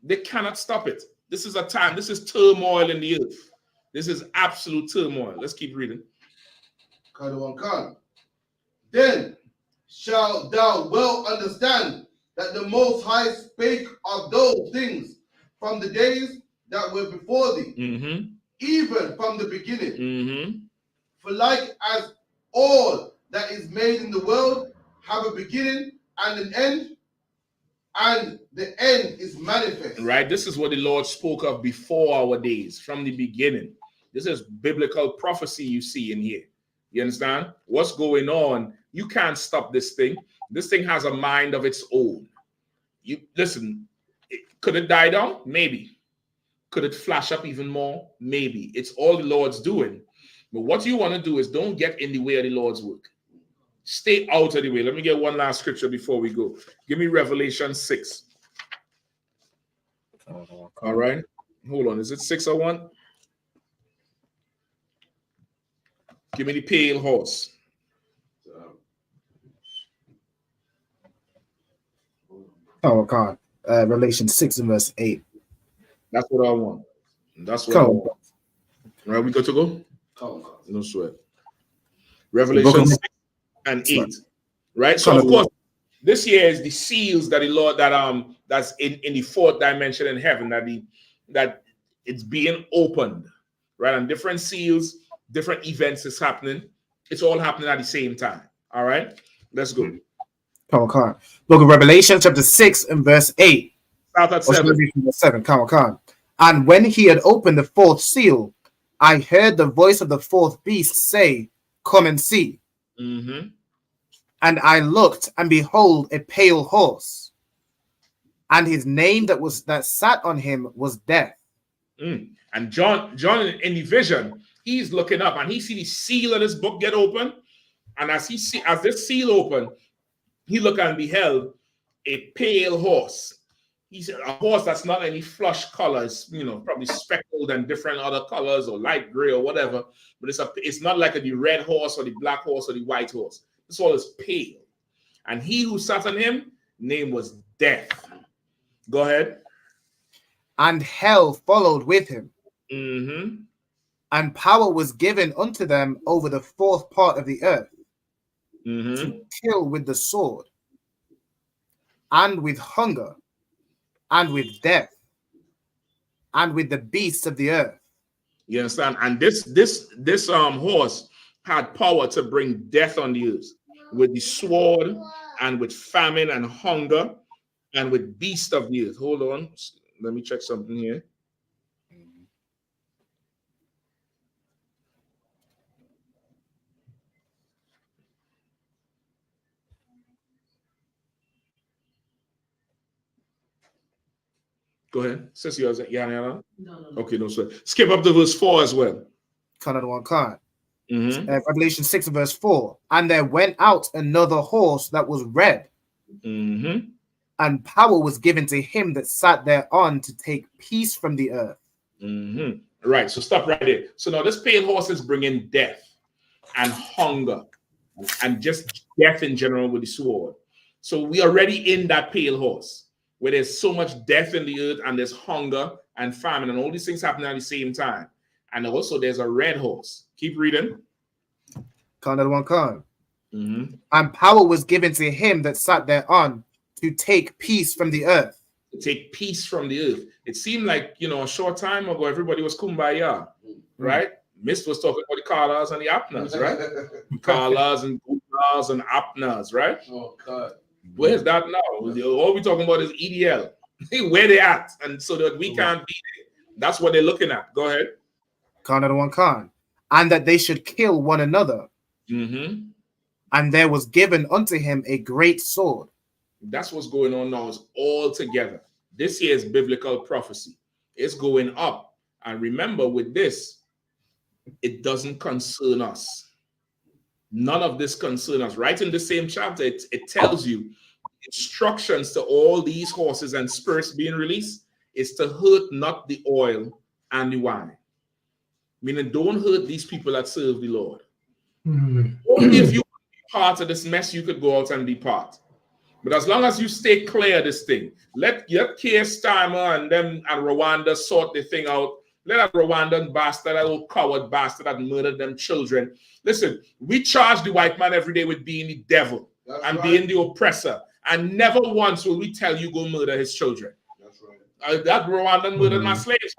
They cannot stop it. This is a time, this is turmoil in the earth. This is absolute turmoil. Let's keep reading. Then shalt thou well understand that the Most High spake of those things from the days that were before thee, even from the beginning. For like as all that is made in the world have a beginning and an end, and the end is manifest. Right? This is what the Lord spoke of before our days, from the beginning. This is biblical prophecy you see in here. You understand? What's going on? You can't stop this thing. This thing has a mind of its own. You listen, could it die down? Maybe. Could it flash up even more? Maybe. It's all the Lord's doing. But what you want to do is don't get in the way of the Lord's work. Stay out of the way. Let me get one last scripture before we go. Give me Revelation 6. All right. Hold on. Is it 6 or 1? Give me the pale horse. Oh God. Revelation 6 and verse 8. That's what I want. That's what I want. All right, we good to go? No sweat. Revelation 6 and 8. Right? So of course, this year is the seals that the Lord that's in the fourth dimension in heaven, that it's being opened, right? And different seals, different events is happening. It's all happening at the same time. All right, let's go. Book of Revelation, chapter 6 and verse 8. Start at 7. And when he had opened the fourth seal, I heard the voice of the fourth beast say, "Come and see." And I looked, and behold, a pale horse, and his name that sat on him was Death. And John in the vision, he's looking up, and he see the seal of this book get open. And as this seal opened, he looked and beheld a pale horse. He said, a horse that's not any flush colors, probably speckled and different other colors or light gray or whatever. But it's not like the red horse or the black horse or the white horse. This one is pale. And he who sat on him, name was Death. Go ahead. And hell followed with him. And power was given unto them over the fourth part of the earth to kill with the sword, and with hunger, and with death, and with the beasts of the earth. You understand? And this horse had power to bring death on the earth with the sword, and with famine and hunger, and with beasts of the earth. Hold on, let me check something here. Go ahead. Sis, yours, Yahanna? No. Okay, no sweat. Skip up to verse 4 as well. Revelation 6 and verse 4. And there went out another horse that was red, and power was given to him that sat thereon to take peace from the earth. Right, so stop right there. So now this pale horse is bringing death and hunger and just death in general with the sword. So we are already in that pale horse, where there's so much death in the earth, and there's hunger and famine, and all these things happening at the same time. And also there's a red horse. Keep reading. And power was given to him that sat thereon to take peace from the earth. To take peace from the earth. It seemed like, a short time ago, everybody was kumbaya, right? Mist was talking about the Kalas and the Apnas, right? Kalas and Gunas and Apnas, right? Oh, God. Where's that now? All we're talking about is EDL. Where they at? And so that we can't be there. That's what they're looking at. Go ahead. And that they should kill one another. And there was given unto him a great sword. That's what's going on now. Is all together. This here is biblical prophecy. It's going up. And remember, with this, it doesn't concern us. None of this concerns us. Right in the same chapter, it tells you instructions to all these horses and spirits being released is to hurt not the oil and the wine. Meaning, don't hurt these people that serve the Lord. Only if you want to be part of this mess, you could go out and be part. But as long as you stay clear of this thing, let Keir Starmer and them and Rwanda sort the thing out. Let that Rwandan bastard, that old coward bastard that murdered them children. Listen, we charge the white man every day with being the devil and being the oppressor. And never once will we tell you go murder his children. That's right. That Rwandan murdered my slaves.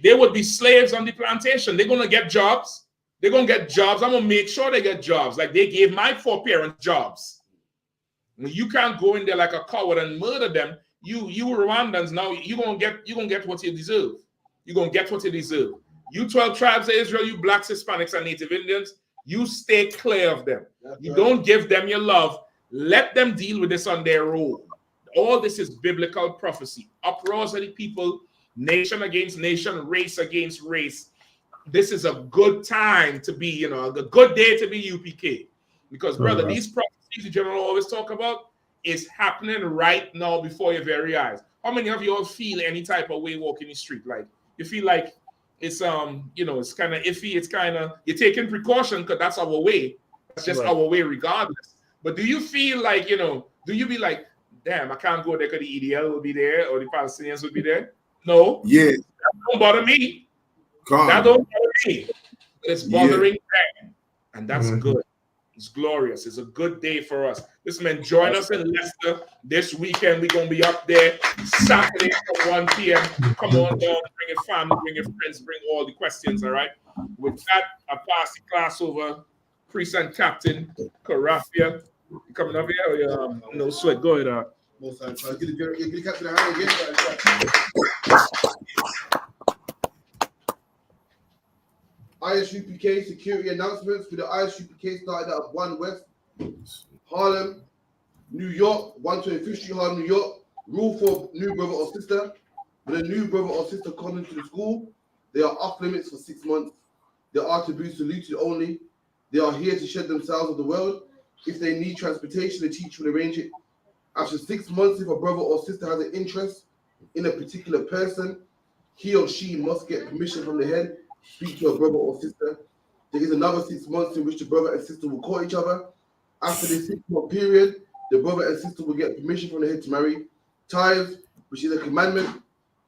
They would be slaves on the plantation. They're going to get jobs. They're going to get jobs. I'm going to make sure they get jobs. Like they gave my 4 parents jobs. You can't go in there like a coward and murder them. You Rwandans, now you're going to get what you deserve. You're going to get what you deserve. You 12 tribes of Israel, you blacks, Hispanics, and Native Indians, you stay clear of them. You don't give them your love. Let them deal with this on their own. All this is biblical prophecy. Uproars of the people, nation against nation, race against race. This is a good time to be, a good day to be UPK. Because, brother, these prophecies the general always talk about is happening right now before your very eyes. How many of you all feel any type of way walking the street? Like, you feel like it's, it's kind of iffy. It's kind of, you're taking precaution because that's our way. That's just our way regardless. But do you feel like, do you be like, damn, I can't go there because the EDL will be there or the Palestinians will be there? No. Yeah. That don't bother me. That don't bother me. It's bothering them. And that's good. It's glorious. It's a good day for us. Listen, man, join us in Leicester this weekend. We're going to be up there Saturday from 1 p.m. Come on down, bring your family, bring your friends, bring all the questions, all right? With that, I pass the class over. Priest and Captain Karafia. You coming up here? Or no sweat. Go ahead. Most times, get the captain a hand again. I.S.U.P.K. security announcements for the I.S.U.P.K. started at 1 West, Harlem, New York, 125th Street, Harlem, New York. Rule for new brother or sister. When a new brother or sister comes into the school, they are off limits for 6 months. They are to be saluted only. They are here to shed themselves of the world. If they need transportation, the teacher will arrange it. After 6 months, if a brother or sister has an interest in a particular person, he or she must get permission from the head, speak to a brother or sister. There is another 6 months in which the brother and sister will court each other. After this 6-month period, the brother and sister will get permission from the head to marry. Tithes, which is a commandment,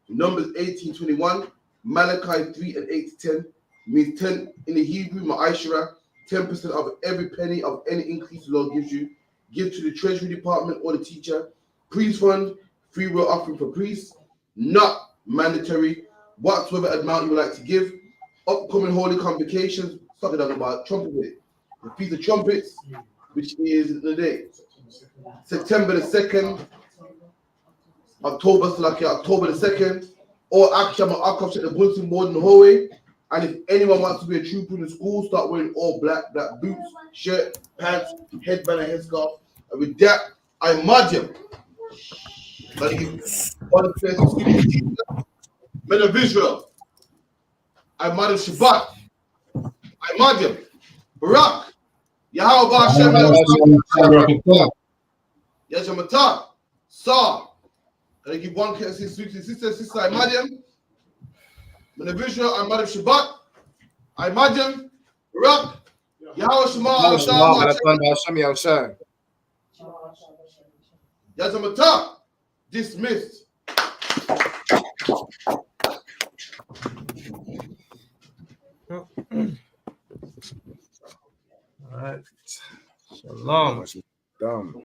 Numbers 18:21, Malachi 3 and 8 to 10, means 10 in the Hebrew, ma'ashara, 10% of every penny of any increase the Lord gives you. Give to the treasury department or the teacher. Priest fund, free will offering for priests, not mandatory. Whatsoever amount you would like to give. Upcoming holy convocations, something about trumpet with it. The Feast of Trumpets, which is the day. September the 2nd, October the 2nd, or actually I'm going to check the bulletin board in the hallway. And if anyone wants to be a trooper in the school, start wearing all black boots, shirt, pants, headband, and headscarf. And with that, I imagine that you one person men of Israel. I imagine Shabbat. I imagine Barak. Yahweh Hashem. Yashamata. Saw. Can I give one courtesy to sister I imagine. Men of Israel, I imagine Shabbat. I imagine Barak. Yahweh Shema. Yazamata, dismissed. All right. Shalom. Dumb.